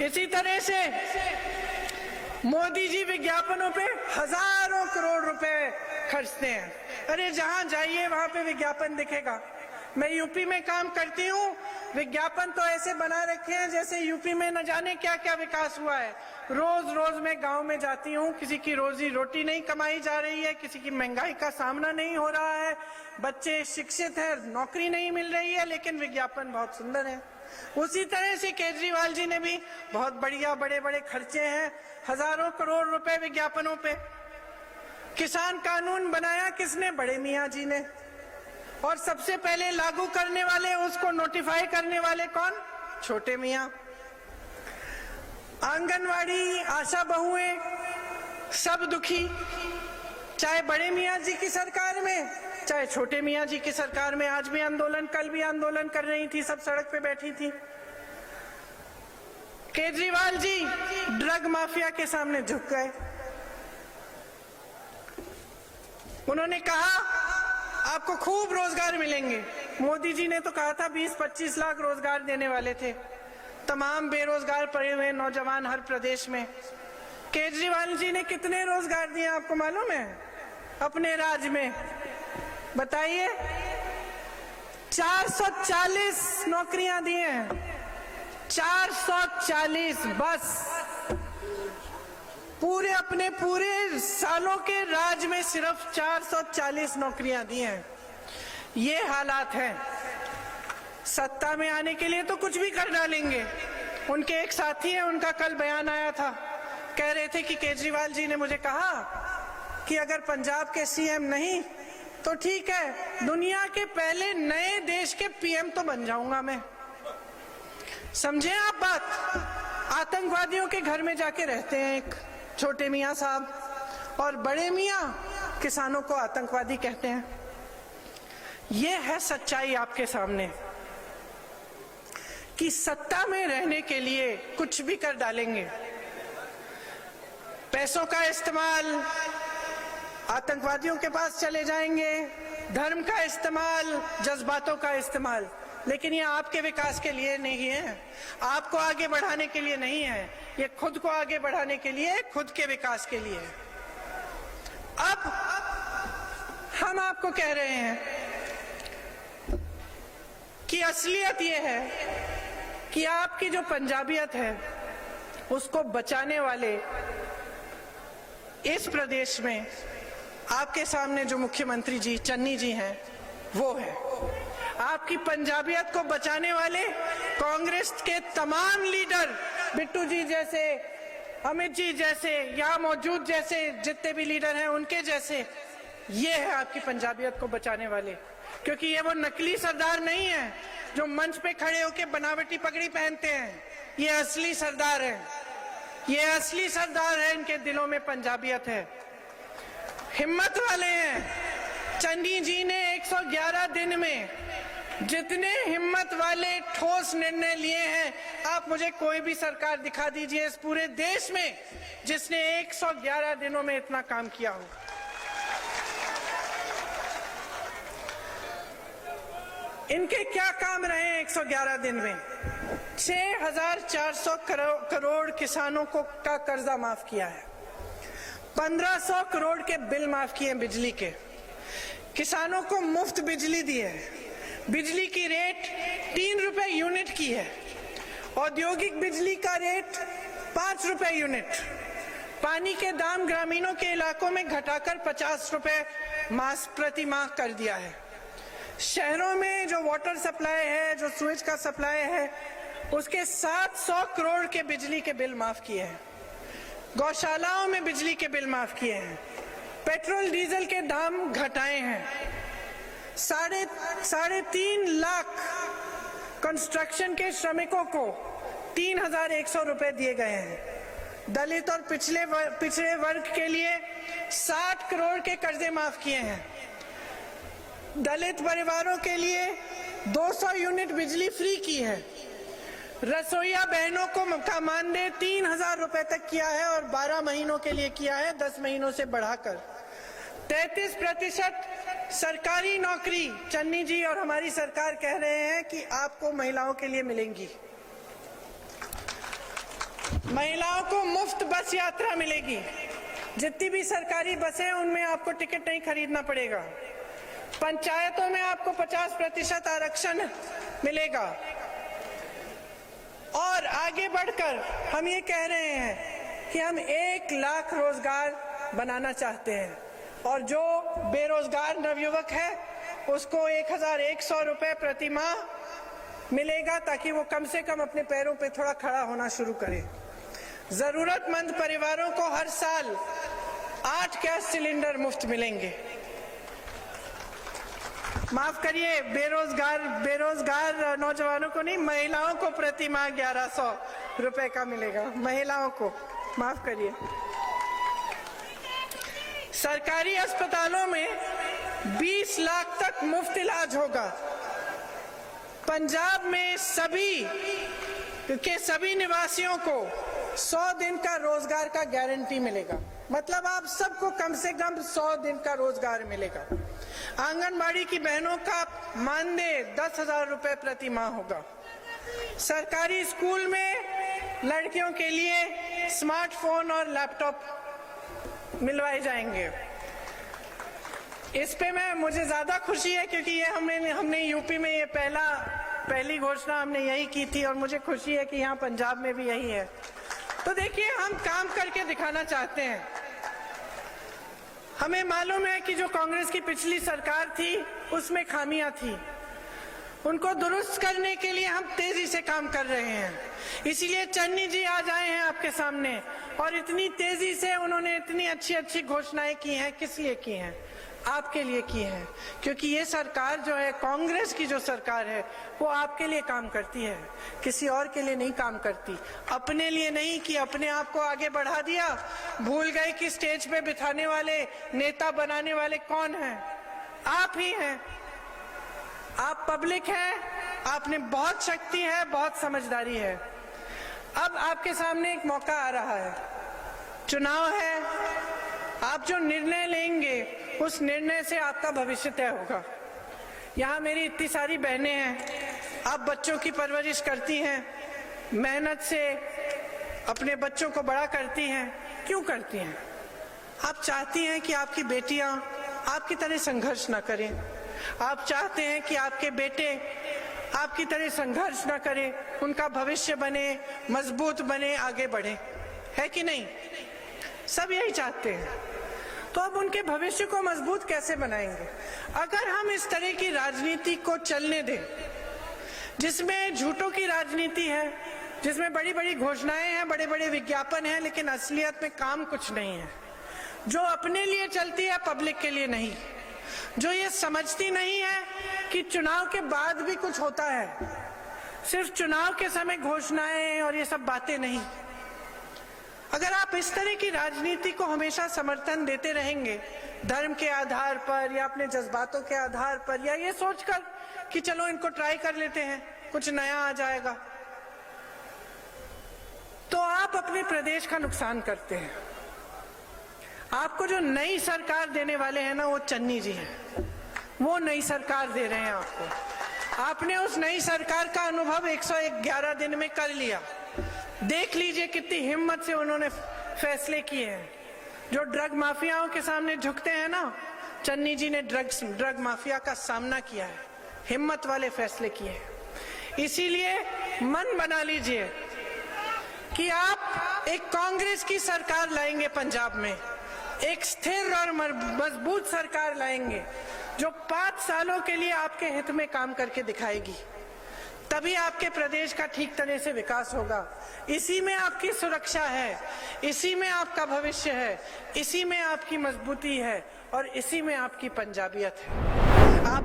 D: इसी तरह से मोदी जी विज्ञापनों पे हजारों करोड़ रुपए खर्चते हैं। अरे जहां जाइए वहां पे विज्ञापन दिखेगा। मैं यूपी में काम करती हूँ, विज्ञापन तो ऐसे बना रखे हैं जैसे यूपी में न जाने क्या क्या विकास हुआ है। रोज मैं गांव में जाती हूँ, किसी की रोजी रोटी नहीं कमाई जा रही है, किसी की महंगाई का सामना नहीं हो रहा है, बच्चे शिक्षित हैं, नौकरी नहीं मिल रही है, लेकिन विज्ञापन बहुत सुंदर है। उसी तरह से केजरीवाल जी ने भी बहुत बढ़िया बड़े खर्चे हैं, हजारों करोड़ रुपए विज्ञापनों पे। किसान कानून बनाया किसने? बड़े मियाँ जी ने। और सबसे पहले लागू करने वाले, उसको नोटिफाई करने वाले कौन? छोटे मियाँ। आंगनवाड़ी, आशा बहुएं, सब दुखी, चाहे बड़े मियाँ जी की सरकार में, चाहे छोटे मियाँ जी की सरकार में। आज भी आंदोलन, कल भी आंदोलन कर रही थी, सब सड़क पे बैठी थी। केजरीवाल जी ड्रग माफिया के सामने झुक गए। उन्होंने कहा आपको खूब रोजगार मिलेंगे। मोदी जी ने तो कहा था 20-25 लाख रोजगार देने वाले थे। तमाम बेरोजगार पड़े हुए नौजवान हर प्रदेश में। केजरीवाल जी ने कितने रोजगार दिए आपको मालूम है अपने राज्य में? बताइए। 440 नौकरियां दी हैं, 440 बस। पूरे अपने पूरे सालों के राज में सिर्फ 440 नौकरियां दी हैं। ये हालात हैं। सत्ता में आने के लिए तो कुछ भी कर डालेंगे। उनके एक साथी हैं, उनका कल बयान आया था, कह रहे थे कि केजरीवाल जी ने मुझे कहा कि अगर पंजाब के सीएम नहीं तो ठीक है, दुनिया के पहले नए देश के पीएम तो बन जाऊंगा मैं। समझे आप बात? आतंकवादियों के घर में जाके रहते हैं एक छोटे मियां साहब, और बड़े मियां किसानों को आतंकवादी कहते हैं। यह है सच्चाई आपके सामने कि सत्ता में रहने के लिए कुछ भी कर डालेंगे। पैसों का इस्तेमाल, आतंकवादियों के पास चले जाएंगे, धर्म का इस्तेमाल, जज्बातों का इस्तेमाल। लेकिन ये आपके विकास के लिए नहीं है, आपको आगे बढ़ाने के लिए नहीं है, ये खुद को आगे बढ़ाने के लिए, खुद के विकास के लिए। अब हम आपको कह रहे हैं कि असलियत ये है कि आपकी जो पंजाबियत है उसको बचाने वाले इस प्रदेश में आपके सामने जो मुख्यमंत्री जी चन्नी जी हैं वो है। आपकी पंजाबियत को बचाने वाले कांग्रेस के तमाम लीडर, बिट्टू जी जैसे, अमित जी जैसे, यहाँ मौजूद जैसे जितने भी लीडर हैं उनके जैसे, ये है आपकी पंजाबियत को बचाने वाले। क्योंकि ये वो नकली सरदार नहीं है जो मंच पे खड़े होकर बनावटी पगड़ी पहनते हैं। ये असली सरदार है, ये असली सरदार है, इनके दिलों में पंजाबियत है, हिम्मत वाले हैं। चन्नी जी ने 111 दिन में जितने हिम्मत वाले ठोस निर्णय लिए हैं, आप मुझे कोई भी सरकार दिखा दीजिए इस पूरे देश में जिसने 111 दिनों में इतना काम किया हो। इनके क्या काम रहे हैं 111 दिन में? 6,400 करोड़ किसानों को का कर्जा माफ किया है, 1,500 करोड़ के बिल माफ किए बिजली के, किसानों को मुफ्त बिजली दी है, बिजली की रेट 3 रुपए यूनिट की है, औद्योगिक बिजली का रेट 5 रुपए यूनिट, पानी के दाम ग्रामीणों के इलाकों में घटाकर 50 रुपए प्रति माह कर दिया है। शहरों में जो वाटर सप्लाई है, जो सूरज का सप्लाई है, उसके 700 करोड़ के बिजली के बिल माफ किए हैं, गौशालाओं में बिजली के बिल माफ किए हैं, पेट्रोल डीजल के दाम घटाए हैं, 3.5 लाख कंस्ट्रक्शन के श्रमिकों को 3,100 रुपए दिए गए हैं, दलित और पिछड़े वर्ग के लिए 60 करोड़ के कर्जे माफ किए हैं, दलित परिवारों के लिए 200 यूनिट बिजली फ्री की है, रसोईया बहनों को का मानदेय 3,000 रुपए तक किया है और 12 महीनों के लिए किया है, 10 महीनों से बढ़ाकर 33% सरकारी नौकरी चन्नी जी और हमारी सरकार कह रहे हैं कि आपको महिलाओं के लिए मिलेंगी। महिलाओं को मुफ्त बस यात्रा मिलेगी, जितनी भी सरकारी बसें हैं उनमें आपको टिकट नहीं खरीदना पड़ेगा, पंचायतों में आपको 50% आरक्षण मिलेगा। और आगे बढ़कर हम ये कह रहे हैं कि हम 1 लाख रोजगार बनाना चाहते हैं और जो बेरोजगार नवयुवक है उसको 1,100 रुपए प्रति माह मिलेगा ताकि वो कम से कम अपने पैरों पे थोड़ा खड़ा होना शुरू करे। जरूरतमंद परिवारों को हर साल 8 गैस सिलेंडर मुफ्त मिलेंगे। माफ करिए, बेरोजगार नौजवानों को नहीं, महिलाओं को प्रति माह 1,100 रुपए का मिलेगा, महिलाओं को, माफ करिए। सरकारी अस्पतालों में 20 लाख तक मुफ्त इलाज होगा। पंजाब में सभी निवासियों को 100 दिन का रोजगार का गारंटी मिलेगा, मतलब आप सबको कम से कम 100 दिन का रोजगार मिलेगा। आंगनबाड़ी की बहनों का मानदेय 10,000 रुपए प्रति माह होगा। सरकारी स्कूल में लड़कियों के लिए स्मार्टफोन और लैपटॉप मिलवाए जाएंगे। इस पे मुझे ज्यादा खुशी है क्योंकि ये हमने यूपी में ये पहली घोषणा हमने यही की थी और मुझे खुशी है कि यहाँ पंजाब में भी यही है। तो देखिए, हम काम करके दिखाना चाहते हैं। हमें मालूम है कि जो कांग्रेस की पिछली सरकार थी उसमें खामियां थी, उनको दुरुस्त करने के लिए हम तेजी से काम कर रहे हैं। इसीलिए चन्नी जी आज आए हैं आपके सामने और इतनी तेजी से उन्होंने इतनी अच्छी अच्छी घोषणाएं की हैं। किस लिए की हैं? आपके लिए की है, क्योंकि ये सरकार जो है, कांग्रेस की जो सरकार है, वो आपके लिए काम करती है, किसी और के लिए नहीं काम करती। अपने लिए नहीं कि अपने आप को आगे बढ़ा दिया, भूल गए कि स्टेज पे बिठाने वाले, नेता बनाने वाले कौन हैं? आप ही हैं। आप पब्लिक हैं, आपने बहुत शक्ति है, बहुत समझदारी है। अब आपके सामने एक मौका आ रहा है, चुनाव है। आप जो निर्णय लेंगे उस निर्णय से आपका भविष्य तय होगा। यहाँ मेरी इतनी सारी बहनें हैं, आप बच्चों की परवरिश करती हैं, मेहनत से अपने बच्चों को बड़ा करती हैं। क्यों करती हैं? आप चाहती हैं कि आपकी बेटियां आपकी तरह संघर्ष ना करें। आप चाहते हैं कि आपके बेटे आपकी तरह संघर्ष ना करें, उनका भविष्य बने, मजबूत बने, आगे बढ़े, है कि नहीं? सब यही चाहते हैं। तो अब उनके भविष्य को मजबूत कैसे बनाएंगे? अगर हम इस तरह की राजनीति को चलने दें, जिसमें झूठों की राजनीति है, जिसमें बड़ी बड़ी घोषणाएं हैं, बड़े बड़े विज्ञापन हैं, लेकिन असलियत में काम कुछ नहीं है, जो अपने लिए चलती है, पब्लिक के लिए नहीं, जो ये समझती नहीं है कि चुनाव के बाद भी कुछ होता है, सिर्फ चुनाव के समय घोषणाएं और ये सब बातें नहीं। अगर आप इस तरह की राजनीति को हमेशा समर्थन देते रहेंगे, धर्म के आधार पर या अपने जज्बातों के आधार पर, या ये सोचकर कि चलो इनको ट्राई कर लेते हैं, कुछ नया आ जाएगा, तो आप अपने प्रदेश का नुकसान करते हैं। आपको जो नई सरकार देने वाले हैं ना, वो चन्नी जी हैं। वो नई सरकार दे रहे हैं आपको। आपने उस नई सरकार का अनुभव 111 दिन में कर लिया। देख लीजिए कितनी हिम्मत से उन्होंने फैसले किए हैं। जो ड्रग माफियाओं के सामने झुकते हैं ना, चन्नी जी ने ड्रग माफिया का सामना किया है, हिम्मत वाले फैसले किए हैं। इसीलिए मन बना लीजिए कि आप एक कांग्रेस की सरकार लाएंगे पंजाब में, एक स्थिर और मजबूत सरकार लाएंगे जो 5 सालों के लिए आपके हित में काम करके दिखाएगी। तभी आपके प्रदेश का ठीक तरह से विकास होगा। इसी में आपकी सुरक्षा है, इसी में आपका भविष्य है, इसी में आपकी मजबूती है और इसी में आपकी पंजाबियत है। आप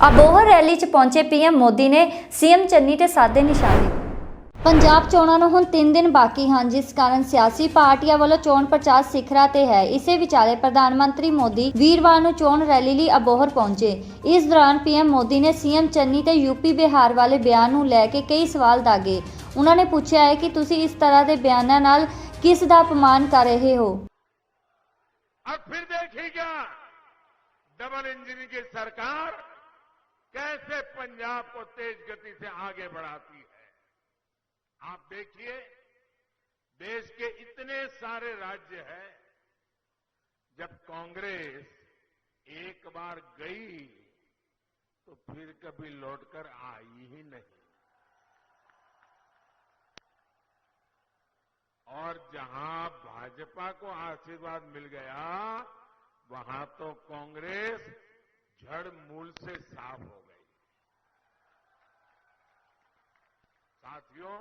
A: अबोहर रैली 'ਚ पहुंचे पीएम मोदी ने सीएम चन्नी ਤੇ ਸਾਧੇ ਨਿਸ਼ਾਨੇ। ਪੰਜਾਬ ਚੋਣਾਂ ਨੂੰ ਹੁਣ 3 ਦਿਨ ਬਾਕੀ ਹਨ, ਜਿਸ ਕਾਰਨ ਸਿਆਸੀ ਪਾਰਟੀਆਂ ਵੱਲੋਂ ਚੋਣ ਪ੍ਰਚਾਰ ਸਿਖਰਾਂ ਤੇ ਹੈ। ਇਸੇ ਵਿਚਾਲੇ ਪ੍ਰਧਾਨ ਮੰਤਰੀ ਮੋਦੀ ਵੀਰਵਾਰ ਨੂੰ ਚੋਣ ਰੈਲੀ ਲਈ ਅਬੋਹਰ ਪਹੁੰਚੇ। ਇਸ ਦੌਰਾਨ ਪੀਐਮ ਮੋਦੀ ਨੇ ਸੀਐਮ ਚੰਨੀ ਤੇ यूपी ਬਿਹਾਰ ਵਾਲੇ ਬਿਆਨ ਨੂੰ ਲੈ ਕੇ ਕਈ ਸਵਾਲ ਦਾਗੇ। ਉਹਨਾਂ ਨੇ ਪੁੱਛਿਆ ਹੈ ਕਿ ਤੁਸੀਂ ਇਸ ਤਰ੍ਹਾਂ ਦੇ ਬਿਆਨਾਂ ਨਾਲ ਕਿਸ ਦਾ ਅਪਮਾਨ ਕਰ ਰਹੇ ਹੋ।
E: अब फिर देखिएगा डबल इंजन की सरकार कैसे पंजाब को तेज गति से आगे बढ़ाती है। आप देखिए, देश के इतने सारे राज्य हैं, जब कांग्रेस एक बार गई तो फिर कभी लौटकर आई ही नहीं। और जहां भाजपा को आशीर्वाद मिल गया, वहां तो कांग्रेस जड़ मूल से साफ हो गई। साथियों,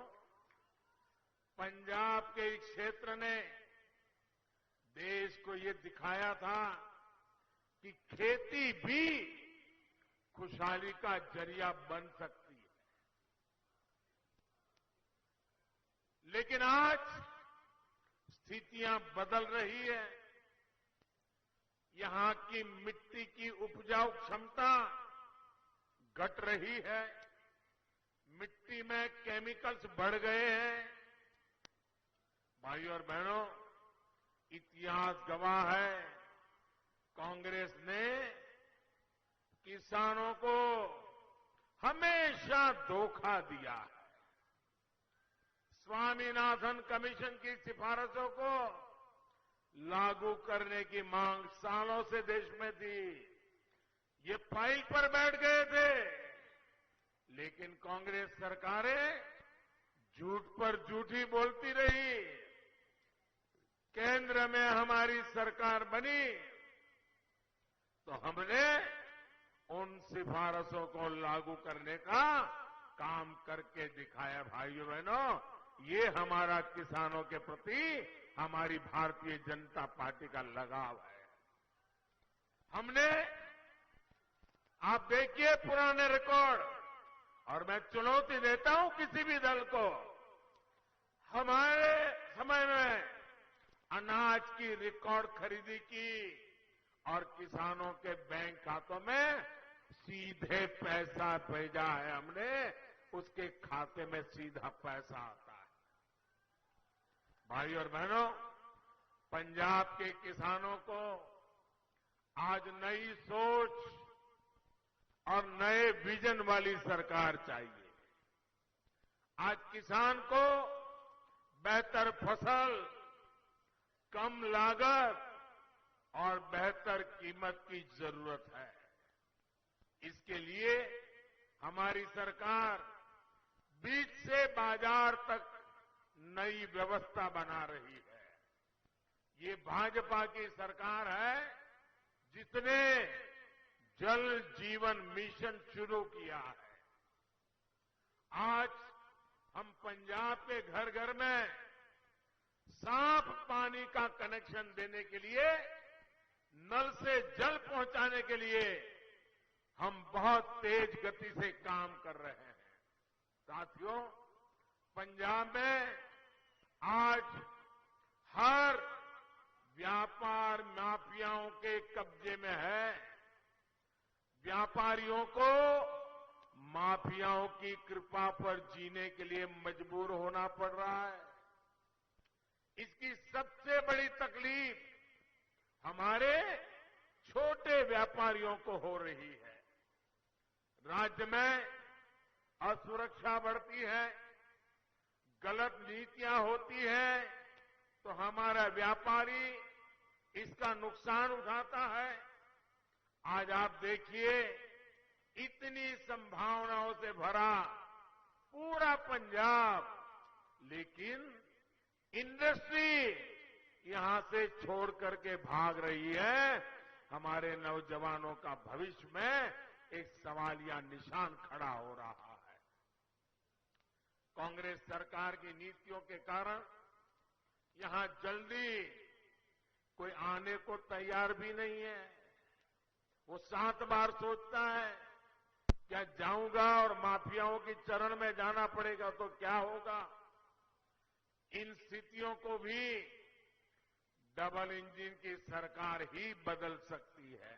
E: पंजाब के इस क्षेत्र ने देश को ये दिखाया था कि खेती भी खुशहाली का जरिया बन सकती है। लेकिन आज स्थितियां बदल रही है। यहां की मिट्टी की उपजाऊ क्षमता घट रही है, मिट्टी में केमिकल्स बढ़ गए हैं। भाइयों और बहनों, इतिहास गवाह है, कांग्रेस ने किसानों को हमेशा धोखा दिया है। स्वामीनाथन कमीशन की सिफारिशों को लागू करने की मांग सालों से देश में थी, ये फाइल पर बैठ गए थे, लेकिन कांग्रेस सरकारें झूठ पर झूठी बोलती रही। केंद्र में हमारी सरकार बनी तो हमने उन सिफारिशों को लागू करने का काम करके दिखाया। भाइयों बहनों, ये हमारा किसानों के प्रति हमारी भारतीय जनता पार्टी का लगाव है। हमने, आप देखिए पुराने रिकॉर्ड, और मैं चुनौती देता हूं किसी भी दल को, हमारे समय में अनाज की रिकॉर्ड खरीदी की और किसानों के बैंक खातों में सीधे पैसा भेजा है हमने, उसके खाते में सीधा पैसा आता है। भाई और बहनों, पंजाब के किसानों को आज नई सोच और नए विजन वाली सरकार चाहिए। आज किसान को बेहतर फसल, कम लागत और बेहतर कीमत की जरूरत है। इसके लिए हमारी सरकार बीज से बाजार तक नई व्यवस्था बना रही है। ये भाजपा की सरकार है जिसने जल जीवन मिशन शुरू किया है। आज हम पंजाब के घर घर में साफ पानी का कनेक्शन देने के लिए, नल से जल पहुंचाने के लिए हम बहुत तेज गति से काम कर रहे हैं। साथियों, पंजाब में आज हर व्यापार माफियाओं के कब्जे में है। व्यापारियों को माफियाओं की कृपा पर जीने के लिए मजबूर होना पड़ रहा है। इसकी सबसे बड़ी तकलीफ हमारे छोटे व्यापारियों को हो रही है। राज्य में असुरक्षा बढ़ती है, गलत नीतियां होती है, तो हमारा व्यापारी इसका नुकसान उठाता है। आज आप देखिए, इतनी संभावनाओं से भरा पूरा पंजाब, लेकिन इंडस्ट्री यहां से छोड़ करके भाग रही है। हमारे नौजवानों का भविष्य में एक सवालिया निशान खड़ा हो रहा है। कांग्रेस सरकार की नीतियों के कारण यहां जल्दी कोई आने को तैयार भी नहीं है। वो 7 बार सोचता है, क्या जाऊंगा और माफियाओं की चरण में जाना पड़ेगा तो क्या होगा। इन स्थितियों को भी डबल इंजन की सरकार ही बदल सकती है।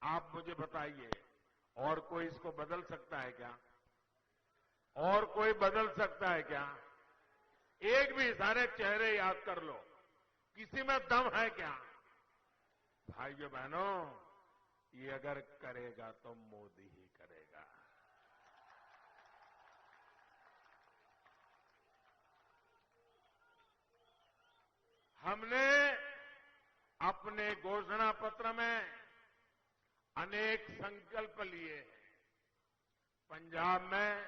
E: आप मुझे बताइए, और कोई इसको बदल सकता है क्या? और कोई बदल सकता है क्या? एक भी सारे चेहरे याद कर लो, किसी में दम है क्या? भाइयों बहनों, ये अगर करेगा तो मोदी ही करेगा। हमने अपने घोषणा पत्र में अनेक संकल्प लिए हैं। पंजाब में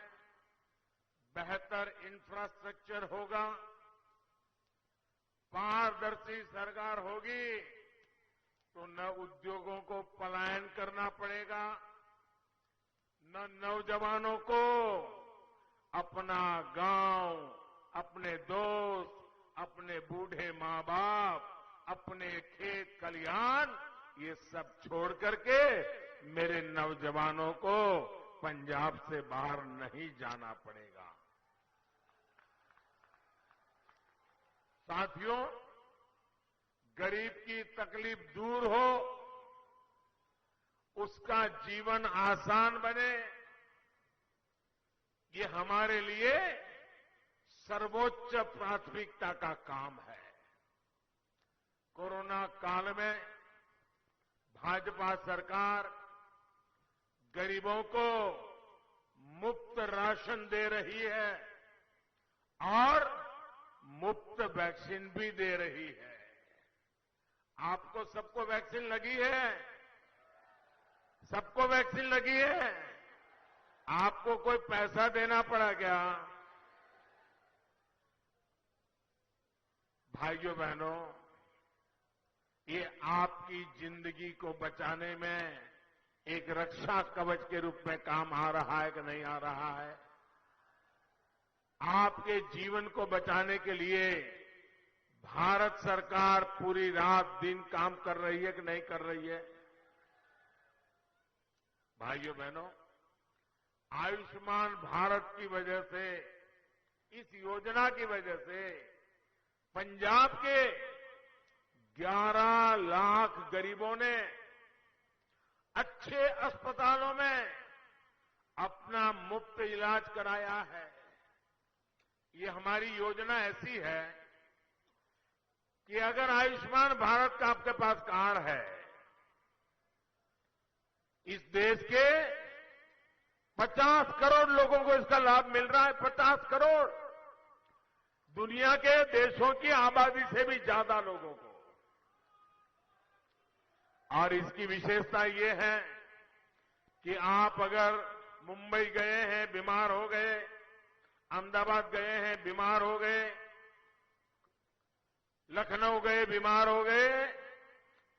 E: बेहतर इंफ्रास्ट्रक्चर होगा, पारदर्शी सरकार होगी, तो न उद्योगों को पलायन करना पड़ेगा, न नौजवानों को अपना गांव, अपने दोस्त, अपने बूढ़े माँ बाप, अपने खेत खलिहान, ये सब छोड़ करके मेरे नौजवानों को पंजाब से बाहर नहीं जाना पड़ेगा। साथियों, गरीब की तकलीफ दूर हो, उसका जीवन आसान बने, ये हमारे लिए सर्वोच्च प्राथमिकता का काम है। कोरोना काल में भाजपा सरकार गरीबों को मुफ्त राशन दे रही है और मुफ्त वैक्सीन भी दे रही है। आपको सबको वैक्सीन लगी है? सबको वैक्सीन लगी है? आपको कोई पैसा देना पड़ा क्या? भाइयों बहनों, ये आपकी जिंदगी को बचाने में एक रक्षा कवच के रूप में काम आ रहा है कि नहीं आ रहा है? आपके जीवन को बचाने के लिए भारत सरकार पूरी रात दिन काम कर रही है कि नहीं कर रही है? भाइयों बहनों, आयुष्मान भारत की वजह से, इस योजना की वजह से पंजाब के 11 लाख गरीबों ने अच्छे अस्पतालों में अपना मुफ्त इलाज कराया है। ये हमारी योजना ऐसी है कि अगर आयुष्मान भारत का आपके पास कार्ड है, इस देश के 50 करोड़ लोगों को इसका लाभ मिल रहा है। 50 करोड़, दुनिया के देशों की आबादी से भी ज्यादा लोगों को। और इसकी विशेषता ये है कि आप अगर मुंबई गए हैं, बीमार हो गए, अहमदाबाद गए हैं, बीमार हो गए, लखनऊ गए, बीमार हो गए,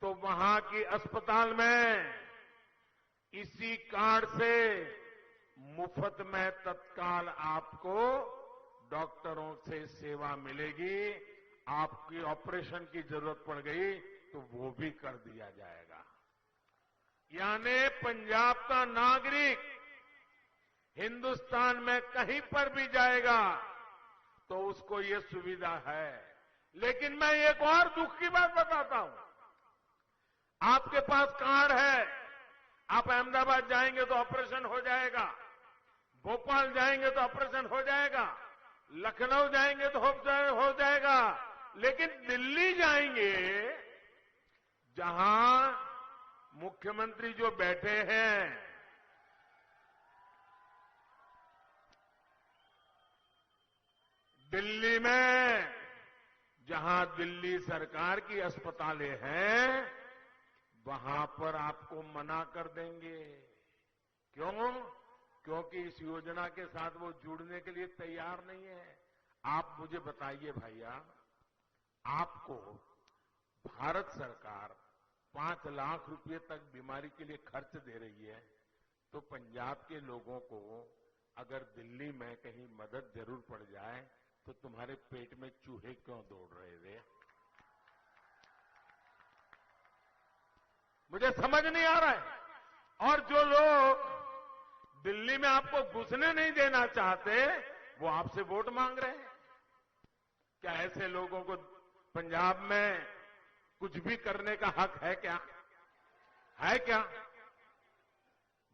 E: तो वहां की अस्पताल में इसी कार्ड से मुफ्त में तत्काल आपको डॉक्टरों से सेवा मिलेगी। आपकी ऑपरेशन की जरूरत पड़ गई तो वो भी कर दिया जाएगा। यानी पंजाब का नागरिक हिंदुस्तान में कहीं पर भी जाएगा तो उसको ये सुविधा है। लेकिन मैं एक और दुख की बात बताता हूं। आपके पास कार्ड है, आप अहमदाबाद जाएंगे तो ऑपरेशन हो जाएगा, भोपाल जाएंगे तो ऑपरेशन हो जाएगा, लखनऊ जाएंगे तो हो जाएगा, लेकिन दिल्ली जाएंगे जहां मुख्यमंत्री जो बैठे हैं, दिल्ली में जहां दिल्ली सरकार की अस्पतालें हैं, वहां पर आपको मना कर देंगे। क्यों? क्योंकि इस योजना के साथ वो जुड़ने के लिए तैयार नहीं है। आप मुझे बताइए भैया, आपको भारत सरकार 5 लाख रुपए तक बीमारी के लिए खर्च दे रही है, तो पंजाब के लोगों को अगर दिल्ली में कहीं मदद जरूर पड़ जाए तो तुम्हारे पेट में चूहे क्यों दौड़ रहे थे? मुझे समझ नहीं आ रहा है। और जो लोग दिल्ली में आपको घुसने नहीं देना चाहते, वो आपसे वोट मांग रहे हैं। क्या ऐसे लोगों को पंजाब में कुछ भी करने का हक है क्या? है क्या?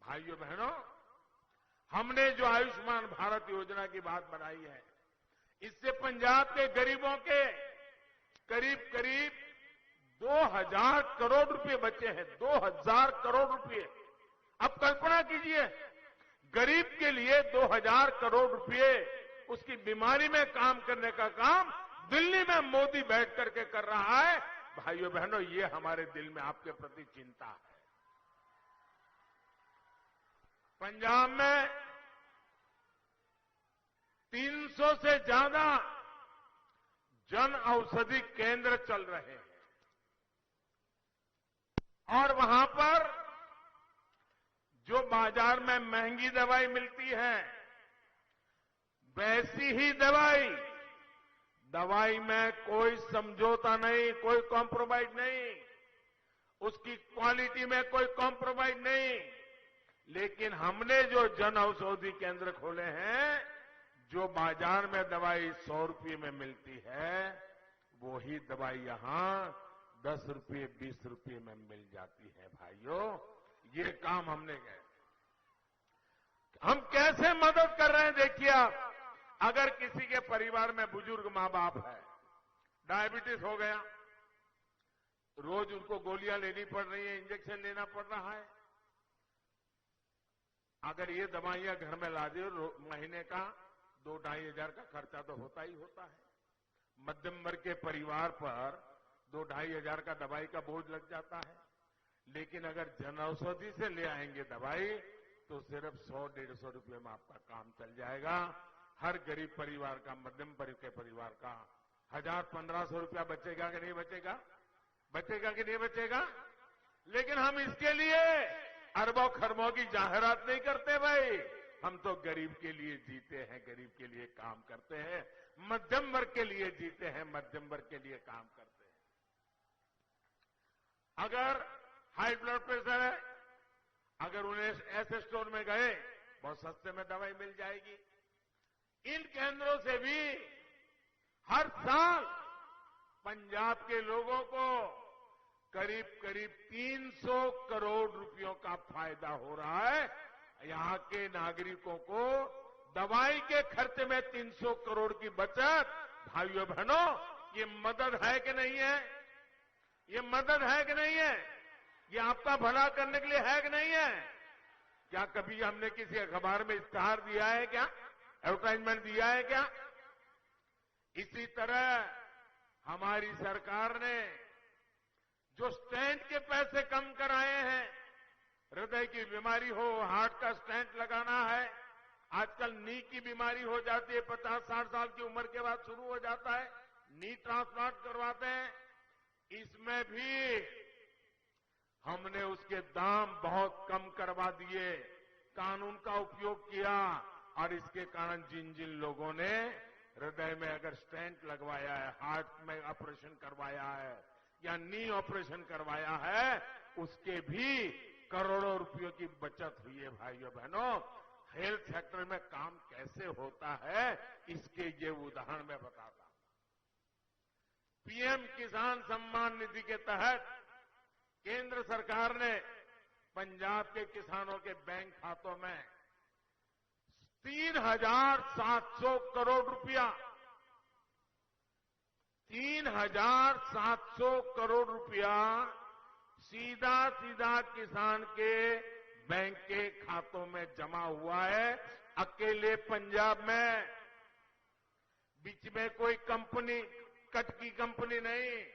E: भाइयों बहनों, हमने जो आयुष्मान भारत योजना की बात बनाई है, इससे पंजाब के गरीबों के करीब करीब 2000 करोड़ रुपए बचे हैं। 2000 करोड़ रुपए। अब कल्पना कीजिए, गरीब के लिए 2000 करोड़ रुपए उसकी बीमारी में काम करने का काम दिल्ली में मोदी बैठ करके कर रहा है। भाइयों बहनों, ये हमारे दिल में आपके प्रति चिंता है। पंजाब में 300 से ज्यादा जन औषधि केंद्र चल रहे हैं और वहां पर जो बाजार में महंगी दवाई मिलती है, वैसी ही दवाई में कोई समझौता नहीं, कोई कॉम्प्रोमाइज नहीं, उसकी क्वालिटी में कोई कॉम्प्रोमाइज नहीं। लेकिन हमने जो जन औषधि केंद्र खोले हैं, जो बाजार में दवाई 100 रुपये में मिलती है, वही दवाई यहां 10 रुपये 20 रुपये में मिल जाती है। भाइयों, ये काम हमने किया। हम कैसे मदद कर रहे हैं देखिए आप। अगर किसी के परिवार में बुजुर्ग मां बाप है, डायबिटीज हो गया, रोज उनको गोलियां लेनी पड़ रही है, इंजेक्शन लेना पड़ रहा है, अगर ये दवाइयां घर में ला दी, महीने का 2-2.5 हजार का खर्चा तो होता ही होता है। मध्यम वर्ग के परिवार पर 2-2.5 हजार का दवाई का बोझ लग जाता है। लेकिन अगर जन औषधि से ले आएंगे दवाई तो सिर्फ 100-150 रुपये में आपका काम चल जाएगा। हर गरीब परिवार का, मध्यम वर्ग के परिवार का 1000-1500 रुपया बचेगा कि नहीं बचेगा? बचेगा कि नहीं बचेगा? लेकिन हम इसके लिए अरबों खरबों की जाहिरात नहीं करते भाई। हम तो गरीब के लिए जीते हैं, गरीब के लिए काम करते हैं, मध्यम वर्ग के लिए जीते हैं, मध्यम वर्ग के लिए काम करते हैं। अगर हाई ब्लड प्रेशर है, अगर उन्हें ऐसे स्टोर में गए, बहुत सस्ते में दवाई मिल जाएगी। इन केंद्रों से भी हर साल पंजाब के लोगों को करीब करीब 300 करोड़ रुपयों का फायदा हो रहा है। यहां के नागरिकों को दवाई के खर्चे में 300 करोड़ की बचत। भाइयों बहनों, ये मदद है कि नहीं है? ये मदद है कि नहीं है? ये आपका भला करने के लिए है कि नहीं है? क्या कभी हमने किसी अखबार में इश्तेहार दिया है क्या? एडवर्टाइजमेंट दिया है क्या? इसी तरह हमारी सरकार ने जो स्टेंट के पैसे कम कराए हैं, हृदय की बीमारी हो, हार्ट का स्टेंट लगाना है, आजकल नी की बीमारी हो जाती है, 50-60 साल की उम्र के बाद शुरू हो जाता है, नी ट्रांसप्लांट करवाते हैं, इसमें भी हमने उसके दाम बहुत कम करवा दिए, कानून का उपयोग किया। और इसके कारण जिन जिन लोगों ने हृदय में अगर स्टेंट लगवाया है, हार्ट में ऑपरेशन करवाया है या नी ऑपरेशन करवाया है, उसके भी करोड़ों रुपयों की बचत हुई है। भाइयों बहनों, हेल्थ सेक्टर में काम कैसे होता है, इसके ये उदाहरण मैं बताता हूं। पीएम किसान सम्मान निधि के तहत केंद्र सरकार ने पंजाब के किसानों के बैंक खातों में 3,700 करोड़ रुपया 3,700 करोड़ रुपया सीधा सीधा किसान के बैंक के खातों में जमा हुआ है। अकेले पंजाब में, बीच में कोई कंपनी, कट की कंपनी नहीं,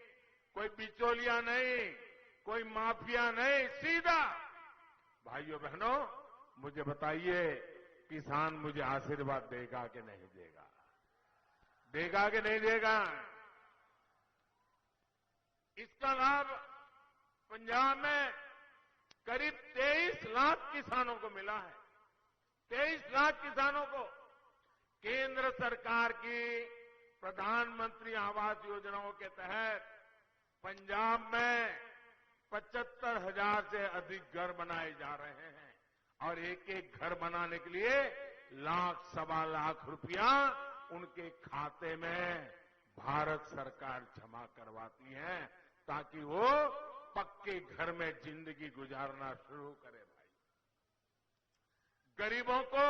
E: कोई बिचौलिया नहीं, कोई माफिया नहीं, सीधा। भाइयों बहनों, मुझे बताइए, किसान मुझे आशीर्वाद देगा कि नहीं देगा? देगा कि नहीं देगा? इसका लाभ पंजाब में करीब 23 लाख किसानों को मिला है। 23 लाख किसानों को केंद्र सरकार की प्रधानमंत्री आवास योजनाओं के तहत पंजाब में 75,000 से अधिक घर बनाए जा रहे हैं। और एक एक घर बनाने के लिए लाख-सवा लाख रुपया उनके खाते में भारत सरकार जमा करवाती है, ताकि वो पक्के घर में जिंदगी गुजारना शुरू करे। भाई, गरीबों को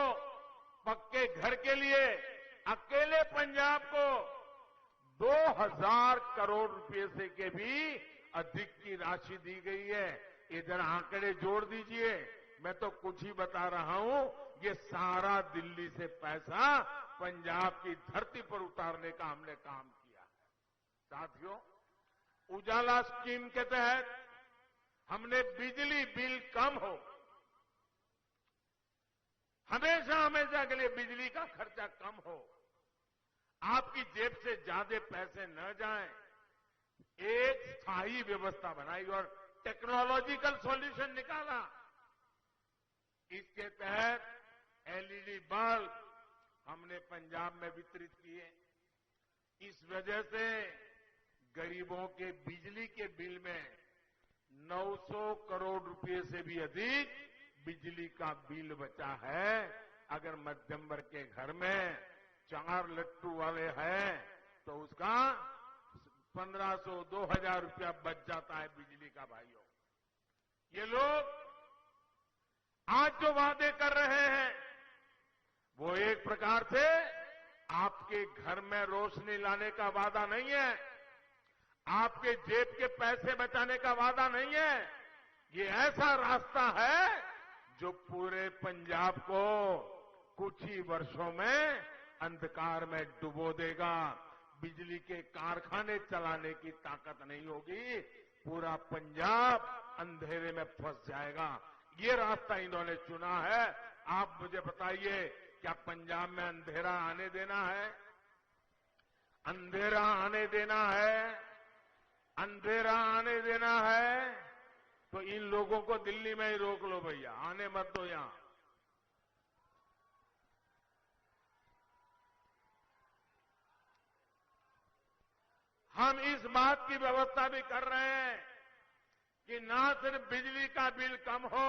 E: पक्के घर के लिए अकेले पंजाब को 2,000 करोड़ रुपए से के भी अधिक की राशि दी गई है। इधर आंकड़े जोड़ दीजिए, मैं तो कुछ ही बता रहा हूं, ये सारा दिल्ली से पैसा पंजाब की धरती पर उतारने का हमने काम किया है। साथियों, उजाला स्कीम के तहत हमने बिजली बिल कम हो, हमेशा हमेशा के लिए बिजली का खर्चा कम हो, आपकी जेब से ज्यादा पैसे न जाएं, एक स्थायी व्यवस्था बनाई और टेक्नोलॉजिकल सॉल्यूशन निकाला। इसके तहत एलईडी बल्ब हमने पंजाब में वितरित किए। इस वजह से गरीबों के बिजली के बिल में 900 करोड़ रुपए से भी अधिक बिजली का बिल बचा है। अगर मध्यम वर्ग के घर में 4 लट्टू वाले हैं तो उसका 1,500-2,000 रुपया बच जाता है बिजली का। भाइयों, ये लोग आज जो वादे कर रहे हैं वो एक प्रकार से आपके घर में रोशनी लाने का वादा नहीं है, आपके जेब के पैसे बचाने का वादा नहीं है। ये ऐसा रास्ता है जो पूरे पंजाब को कुछ ही वर्षों में अंधकार में डुबो देगा। बिजली के कारखाने चलाने की ताकत नहीं होगी, पूरा पंजाब अंधेरे में फंस जाएगा। ये रास्ता इन्होंने चुना है। आप मुझे बताइए, क्या पंजाब में अंधेरा आने देना है? अंधेरा आने देना है? अंधेरा आने देना है तो इन लोगों को दिल्ली में ही रोक लो भैया, आने मत दो यहां। हम इस बात की व्यवस्था भी कर रहे हैं कि ना सिर्फ बिजली का बिल कम हो,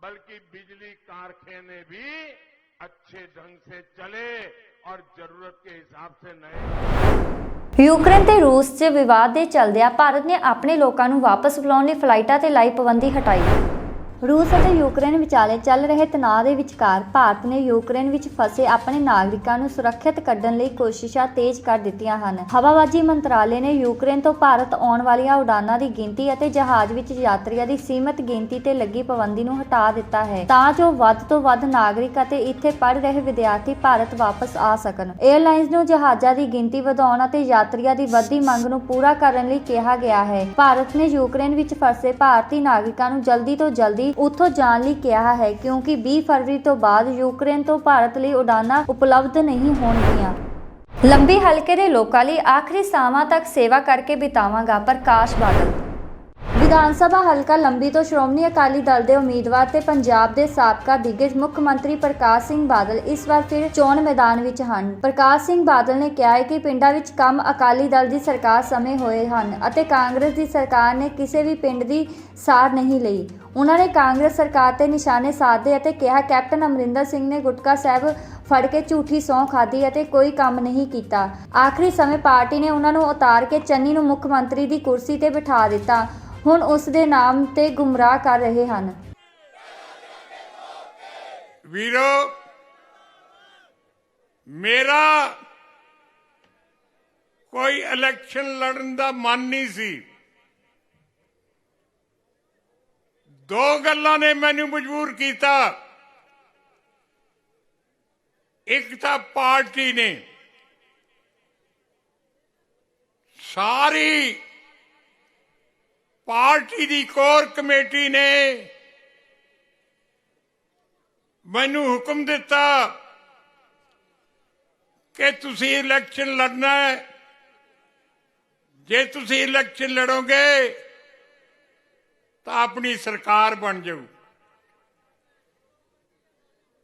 E: बल्कि बिजली कारखाने भी अच्छे ढंग से चले और जरूरत के हिसाब से नए।
A: ਯੂਕਰੇਨ ਤੇ ਰੂਸ 'ਚ ਵਿਵਾਦ ਦੇ ਚੱਲਦਿਆਂ ਭਾਰਤ ਨੇ ਆਪਣੇ ਲੋਕਾਂ ਨੂੰ ਵਾਪਸ ਬੁਲਾਉਣ ਲਈ ਫਲਾਈਟਾਂ ਤੇ ਲਾਈ ਪਾਬੰਦੀ ਹਟਾਈ। ਰੂਸ ਅਤੇ ਯੂਕਰੇਨ ਵਿਚਾਲੇ ਚੱਲ ਰਹੇ ਤਣਾਅ ਦੇ ਵਿਚਕਾਰ ਭਾਰਤ ਨੇ ਯੂਕਰੇਨ ਵਿੱਚ ਫਸੇ ਆਪਣੇ ਨਾਗਰਿਕਾਂ ਨੂੰ ਸੁਰੱਖਿਅਤ ਕੱਢਣ ਲਈ ਕੋਸ਼ਿਸ਼ਾਂ ਤੇਜ਼ ਕਰ ਦਿੱਤੀਆਂ ਹਨ। ਹਵਾਬਾਜ਼ੀ ਮੰਤਰਾਲੇ ਨੇ ਯੂਕਰੇਨ ਤੋਂ ਭਾਰਤ ਆਉਣ ਵਾਲੀਆਂ ਉਡਾਨਾਂ ਦੀ ਗਿਣਤੀ ਅਤੇ ਜਹਾਜ਼ ਵਿੱਚ ਯਾਤਰੀਆਂ ਦੀ ਸੀਮਤ ਗਿਣਤੀ ਤੇ ਲੱਗੀ ਪਾਬੰਦੀ ਨੂੰ ਹਟਾ ਦਿੱਤਾ ਹੈ ਤਾਂ ਜੋ ਵੱਧ ਤੋਂ ਵੱਧ ਨਾਗਰਿਕ ਅਤੇ ਇੱਥੇ ਪੜ੍ਹ ਰਹੇ ਵਿਦਿਆਰਥੀ ਭਾਰਤ ਵਾਪਸ ਆ ਸਕਣ। 에ਅਰਲਾਈਨਜ਼ ਨੂੰ ਜਹਾਜ਼ਾਂ ਦੀ ਗਿਣਤੀ ਵਧਾਉਣ ਅਤੇ ਯਾਤਰੀਆਂ ਦੀ ਵੱਧਦੀ ਮੰਗ ਨੂੰ ਪੂਰਾ ਕਰਨ ਲਈ ਕਿਹਾ ਗਿਆ ਹੈ। ਭਾਰਤ ਨੇ ਯੂਕਰੇਨ ਵਿੱਚ ਫਸੇ ਭਾਰਤੀ ਨਾਗਰਿਕਾਂ ਨੂੰ ਜਲਦੀ ਤੋਂ ਜਲਦੀ ਉੱਥੋਂ ਜਾਣ ਲਈ ਕਿਹਾ ਹੈ ਕਿਉਂਕਿ 20 ਫਰਵਰੀ ਤੋਂ ਬਾਅਦ ਯੂਕਰੇਨ ਤੋਂ ਭਾਰਤ ਲਈ ਉਡਾਨਾਂ ਉਪਲਬਧ ਨਹੀਂ ਹੋਣਗੀਆਂ। ਲੰਬੀ ਹਲਕੇ ਦੇ ਲੋਕਾਂ ਲਈ ਆਖਰੀ ਸਾਹਾਂ ਤੱਕ ਸੇਵਾ ਕਰਕੇ ਬਿਤਾਵਾਂਗਾ, ਪ੍ਰਕਾਸ਼ ਬਾਦਲ। ਵਿਧਾਨ ਸਭਾ ਹਲਕਾ ਲੰਬੀ ਤੋਂ ਸ਼੍ਰੋਮਣੀ ਅਕਾਲੀ ਦਲ ਦੇ ਉਮੀਦਵਾਰ ਤੇ ਪੰਜਾਬ ਦੇ ਸਾਬਕਾ ਦਿੱਗਜ ਮੁੱਖ ਮੰਤਰੀ ਪ੍ਰਕਾਸ਼ ਸਿੰਘ ਬਾਦਲ ਇਸ ਵਾਰ ਫਿਰ ਚੋਣ ਮੈਦਾਨ ਵਿੱਚ ਹਨ। ਪ੍ਰਕਾਸ਼ ਸਿੰਘ ਬਾਦਲ ਨੇ ਕਿਹਾ ਹੈ ਕਿ ਪਿੰਡਾਂ ਵਿੱਚ ਕੰਮ ਅਕਾਲੀ ਦਲ ਦੀ ਸਰਕਾਰ ਸਮੇਂ ਹੋਏ ਹਨ ਅਤੇ ਕਾਂਗਰਸ ਦੀ ਸਰਕਾਰ ਨੇ ਕਿਸੇ ਵੀ ਪਿੰਡ ਦੀ ਸਾਰ ਨਹੀਂ ਲਈ। ਉਹਨਾਂ ਨੇ ਕਾਂਗਰਸ ਸਰਕਾਰ ਤੇ ਨਿਸ਼ਾਨੇ ਸਾਧੇ ਅਤੇ ਕਿਹਾ ਕੈਪਟਨ ਅਮਰਿੰਦਰ ਸਿੰਘ ਨੇ ਗੁਟਕਾ ਸਾਹਿਬ ਫੜ ਕੇ ਝੂਠੀ ਸਹੁੰ ਖਾਧੀ ਅਤੇ ਕੋਈ ਕੰਮ ਨਹੀਂ ਕੀਤਾ। ਆਖਰੀ ਸਮੇਂ ਪਾਰਟੀ ਨੇ ਉਹਨਾਂ ਨੂੰ ਉਤਾਰ ਕੇ ਚੰਨੀ ਨੂੰ ਮੁੱਖ ਮੰਤਰੀ ਦੀ ਕੁਰਸੀ ਤੇ ਬਿਠਾ ਦਿੱਤਾ। ਹੁਣ ਉਸ ਦੇ ਨਾਮ ਤੇ ਗੁੰਮਰਾਹ ਕਰ ਰਹੇ ਹਨ।
F: ਵੀਰੋ, ਮੇਰਾ ਕੋਈ ਇਲੈਕਸ਼ਨ ਲੜਨ ਦਾ ਮਨ ਨਹੀਂ ਸੀ। ਦੋ ਗੱਲਾਂ ਨੇ ਮੈਨੂੰ ਮਜਬੂਰ ਕੀਤਾ। ਇੱਕ ਤਾਂ ਪਾਰਟੀ ਨੇ ਸਾਰੀ ਪਾਰਟੀ ਦੀ ਕੋਰ ਕਮੇਟੀ ਨੇ ਮੈਨੂੰ ਹੁਕਮ ਦਿੱਤਾ ਕਿ ਤੁਸੀਂ ਇਲੈਕਸ਼ਨ ਲੜਨਾ ਹੈ। ਜੇ ਤੁਸੀਂ ਇਲੈਕਸ਼ਨ ਲੜੋਗੇ ਤਾਂ ਆਪਣੀ ਸਰਕਾਰ ਬਣ ਜਾਊ।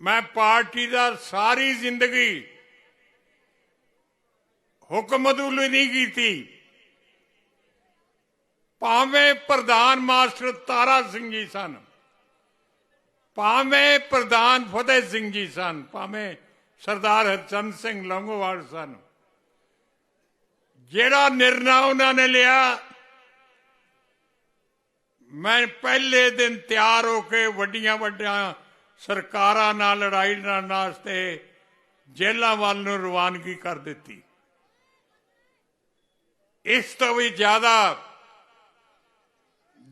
F: ਮੈਂ ਪਾਰਟੀ ਦਾ ਸਾਰੀ ਜ਼ਿੰਦਗੀ ਹੁਕਮ ਅਦੂਲੀ ਨਹੀਂ ਕੀਤੀ। ਭਾਵੇਂ ਪ੍ਰਧਾਨ ਮਾਸਟਰ ਤਾਰਾ ਸਿੰਘ ਜੀ ਸਨ, ਭਾਵੇਂ ਪ੍ਰਧਾਨ ਫਤਿਹ ਸਿੰਘ ਜੀ ਸਨ, ਭਾਵੇਂ ਸਰਦਾਰ ਹਰਚੰਦ ਸਿੰਘ ਲੌਂਗੋਵਾਲ ਸਨ, ਜਿਹੜਾ ਨਿਰਣਾ ਉਹਨਾਂ ਨੇ ਲਿਆ, ਮੈਂ ਪਹਿਲੇ ਦਿਨ ਤਿਆਰ ਹੋ ਕੇ ਵੱਡੀਆਂ ਸਰਕਾਰਾਂ ਨਾਲ ਲੜਾਈ ਲੜਨ ਵਾਸਤੇ ਜੇਲ੍ਹਾਂ ਵੱਲ ਨੂੰ ਰਵਾਨਗੀ ਕਰ ਦਿੱਤੀ। ਇਸ ਤੋਂ ਵੀ ਜ਼ਿਆਦਾ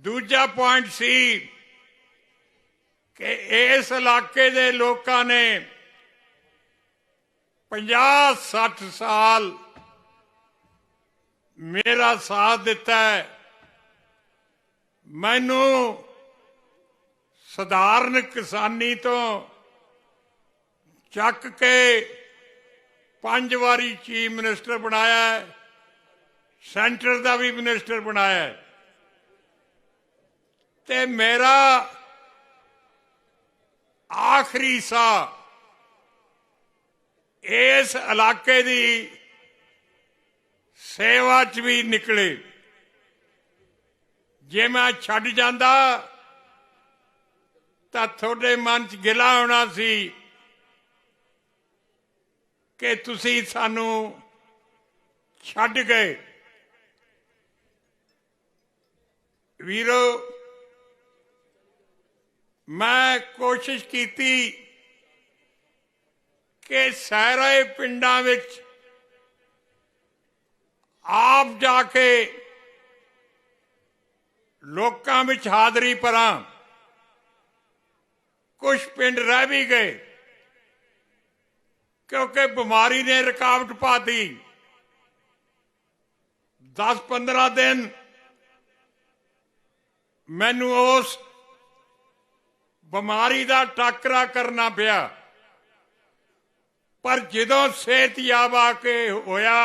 F: ਦੂਜਾ ਪੁਆਇੰਟ ਸੀ ਕਿ ਇਸ ਇਲਾਕੇ ਦੇ ਲੋਕਾਂ ਨੇ 50-60 ਸਾਲ ਮੇਰਾ ਸਾਥ ਦਿੱਤਾ ਹੈ। ਮੈਨੂੰ ਸਧਾਰਨ ਕਿਸਾਨੀ ਤੋਂ ਚੱਕ ਕੇ 5 ਵਾਰੀ ਚੀਫ ਮਿਨਿਸਟਰ ਬਣਾਇਆ ਹੈ, ਸੈਂਟਰ ਦਾ ਵੀ ਮਿਨਿਸਟਰ ਬਣਾਇਆ ਹੈ ਤੇ ਮੇਰਾ ਆਖਰੀ ਸਾਹ ਇਸ ਇਲਾਕੇ ਦੀ ਸੇਵਾ 'ਚ ਵੀ ਨਿਕਲੇ। ਜੇ ਮੈਂ ਛੱਡ ਜਾਂਦਾ ਤਾਂ ਤੁਹਾਡੇ ਮਨ 'ਚ ਗਿਲਾ ਹੋਣਾ ਸੀ ਕਿ ਤੁਸੀਂ ਸਾਨੂੰ ਛੱਡ ਗਏ। ਵੀਰੋ, ਮੈਂ ਕੋਸ਼ਿਸ਼ ਕੀਤੀ ਕਿ ਸਾਰੇ ਪਿੰਡਾਂ ਵਿੱਚ ਆਪ ਜਾ ਕੇ ਲੋਕਾਂ ਵਿੱਚ ਹਾਜ਼ਰੀ ਭਰਾਂ। ਕੁਝ ਪਿੰਡ ਰਹਿ ਵੀ ਗਏ ਕਿਉਂਕਿ ਬਿਮਾਰੀ ਨੇ ਰੁਕਾਵਟ ਪਾਤੀ। 10-15 ਦਿਨ मैनू उस बिमारी का टाकरा करना पिया, पर जदों सेहतयाब आके होया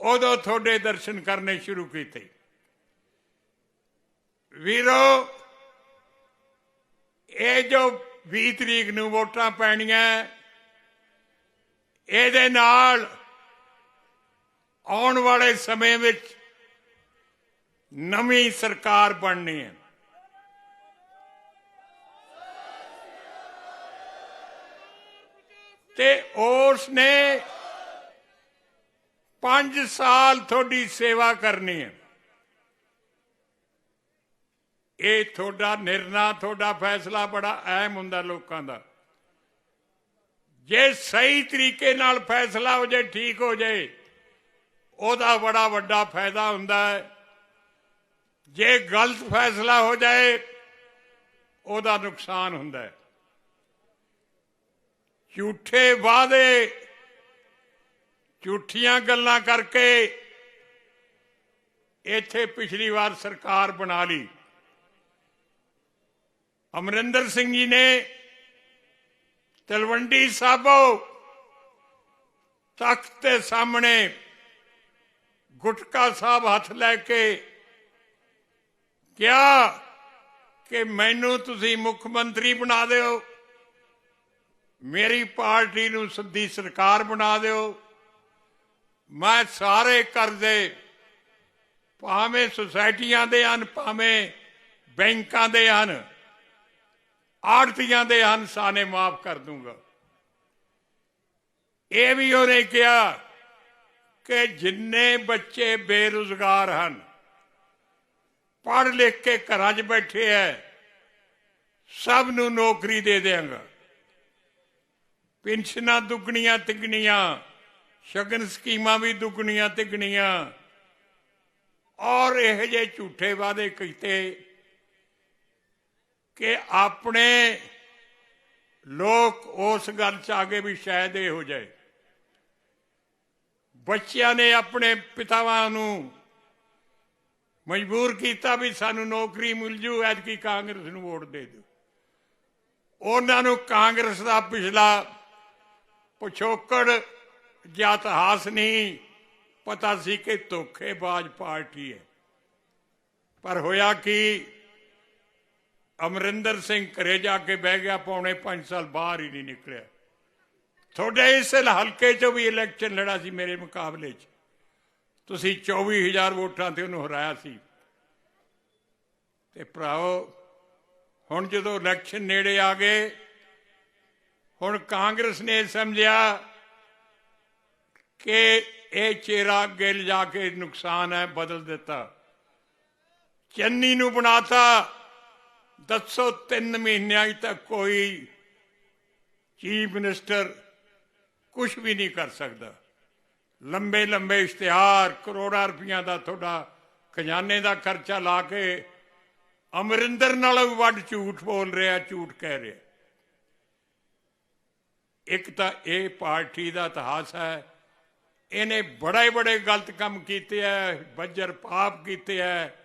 F: उदों थोड़े दर्शन करने शुरू किए। वीरो, ये जो 20 तरीक नूं वोटां पैणियां, इहदे नाल आउण वाले समय विच नवीं सरकार बननी है। ते उसने 5 साल थोड़ी सेवा करनी है। ये थोड़ा निर्णय, थोड़ा फैसला बड़ा अहम हुंदा लोकां दा। जे सही तरीके नाल फैसला हो जाए, ठीक हो जाए, ओदा बड़ा वड्डा फायदा हुंदा है। जे गलत फैसला हो जाए, ओदा नुकसान हुंदा है। झूठे वादे, झूठियां गल्लां करके इत्थे पिछली बार सरकार बना ली। अमरिंदर सिंह जी ने तलवंडी साबो तख्त के सामने गुटका साहब हथ लैके क्या कि मैनू तुसी मुख्यमंत्री बना दो, मेरी पार्टी नूं सिद्धी सरकार बना दो, मैं सारे करजे भावें सोसाइटियां दे हन, भावें बैंकां दे हन, आड़तियां दे हन, सारे माफ कर दूंगा। ये भी उन्हें कहा कि जिन्ने बच्चे बेरोजगार हन, पढ़ लिख के घरां च बैठे है, सब नूं नौकरी दे देंगा। पेंशनां दुगनियां तिगनियां, शगन स्कीमां भी दुगनियां तिगनियां, और यह जे झूठे वादे किए कि अपने लोग उस गल च आगे भी शायद ये हो जाए। बच्चियां ने अपने पितावां नूं मजबूर किया भी सानू नौकरी मिल जू, ऐतकी कांग्रेस नूं वोट दे दो। उन्हां नूं कांग्रेस का पिछला पिछोकड़ या इतिहास नहीं पता सी कि धोखेबाज पार्टी है। पर होया कि अमरिंदर सिंह घरे जाके बह गया, पौने 5 साल बाहर ही नहीं निकलिया। थोड़े इस हल्के चो भी इलैक्शन लड़ा सी मेरे मुकाबले च, तुसी 24,000 वोटां ते उन्होंने हराया सी। ते भराओ हुण जदों इलैक्शन नेड़े आ गए, हुण कांग्रेस ने समझिया कि यह चेहरा अगे ले जाके नुकसान है, बदल दिता। चन्नी नूं बनाता। दसो 3 महीनों तक कोई चीफ मिनिस्टर कुछ भी नहीं कर सकता। लंबे लंबे इश्तिहार, करोड़ां रुपया का थोड़ा खजाने का खर्चा ला के अमरिंदर नालों भी वड्ड झूठ बोल रहा, झूठ कह रहा। एक तो ये पार्टी का इतिहास है, इन्हें बड़े बड़े गलत काम किए है, बज्जर पाप किए है,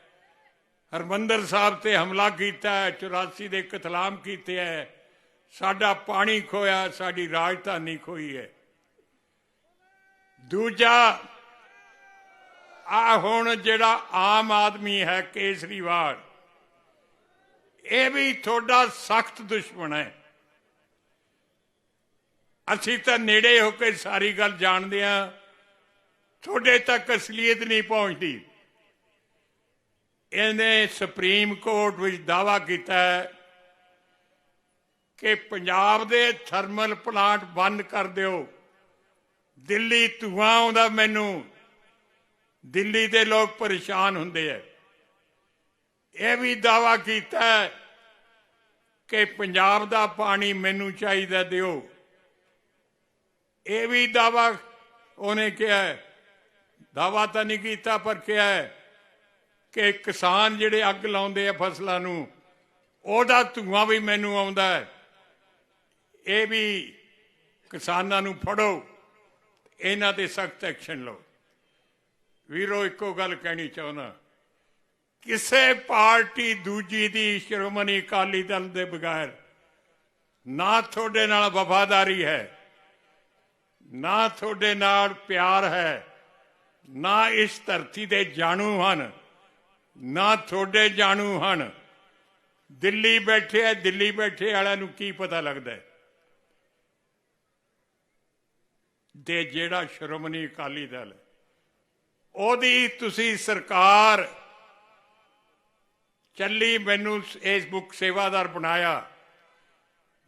F: हरमंदर साहब से हमला किया है, 84 के कतलाम किए है, साडा पानी खोया, साडी राजधानी खोई है। दूजा आ हुण जिहड़ा आम आदमी है केजरीवाल, ये भी थोड़ा सख्त दुश्मन है। असीं तां नेड़े होकर सारी गल जानते हैं, थोड़े तक असलीयत नहीं पहुंचती। इन्हें सुप्रीम कोर्ट में दावा किया है कि पंजाब दे थर्मल प्लांट बंद कर दो, दिल्ली धुआं आउंदा, मैनू दिल्ली के लोग परेशान होंदे है। यह भी दावा किया है कि पंजाब का पानी मैनू चाहिए दिओ। यह भी दावा उन्हें कहा है, दावा तो नहीं किया पर कहा है कि किसान जिहड़े अग लाउंदे आ फसलों नूं, ओहदा धुआं भी मैनू आउंदा है। ये भी किसानां नूं फड़ो, इन्हां ते सख्त एक्शन लो। वीरो एको गल कहनी चाहुंदा, ਕਿਸੇ ਪਾਰਟੀ ਦੂਜੀ ਦੀ ਸ਼੍ਰੋਮਣੀ ਅਕਾਲੀ ਦਲ ਦੇ ਬਗੈਰ ਨਾ ਤੁਹਾਡੇ ਨਾਲ ਵਫਾਦਾਰੀ ਹੈ, ਨਾ ਤੁਹਾਡੇ ਨਾਲ ਪਿਆਰ ਹੈ, ਨਾ ਇਸ ਧਰਤੀ ਦੇ ਜਾਣੂ ਹਨ, ਨਾ ਤੁਹਾਡੇ ਜਾਣੂ ਹਨ। ਦਿੱਲੀ ਬੈਠੇ ਹੈ, ਦਿੱਲੀ ਬੈਠੇ ਵਾਲਿਆਂ ਨੂੰ ਕੀ ਪਤਾ ਲੱਗਦਾ ਹੈ? ਤੇ ਜਿਹੜਾ ਸ਼੍ਰੋਮਣੀ ਅਕਾਲੀ ਦਲ ਉਹਦੀ ਤੁਸੀਂ ਸਰਕਾਰ ਚੱਲੀ, ਮੈਨੂੰ ਫੇਸਬੁੱਕ ਸੇਵਾਦਾਰ ਬਣਾਇਆ।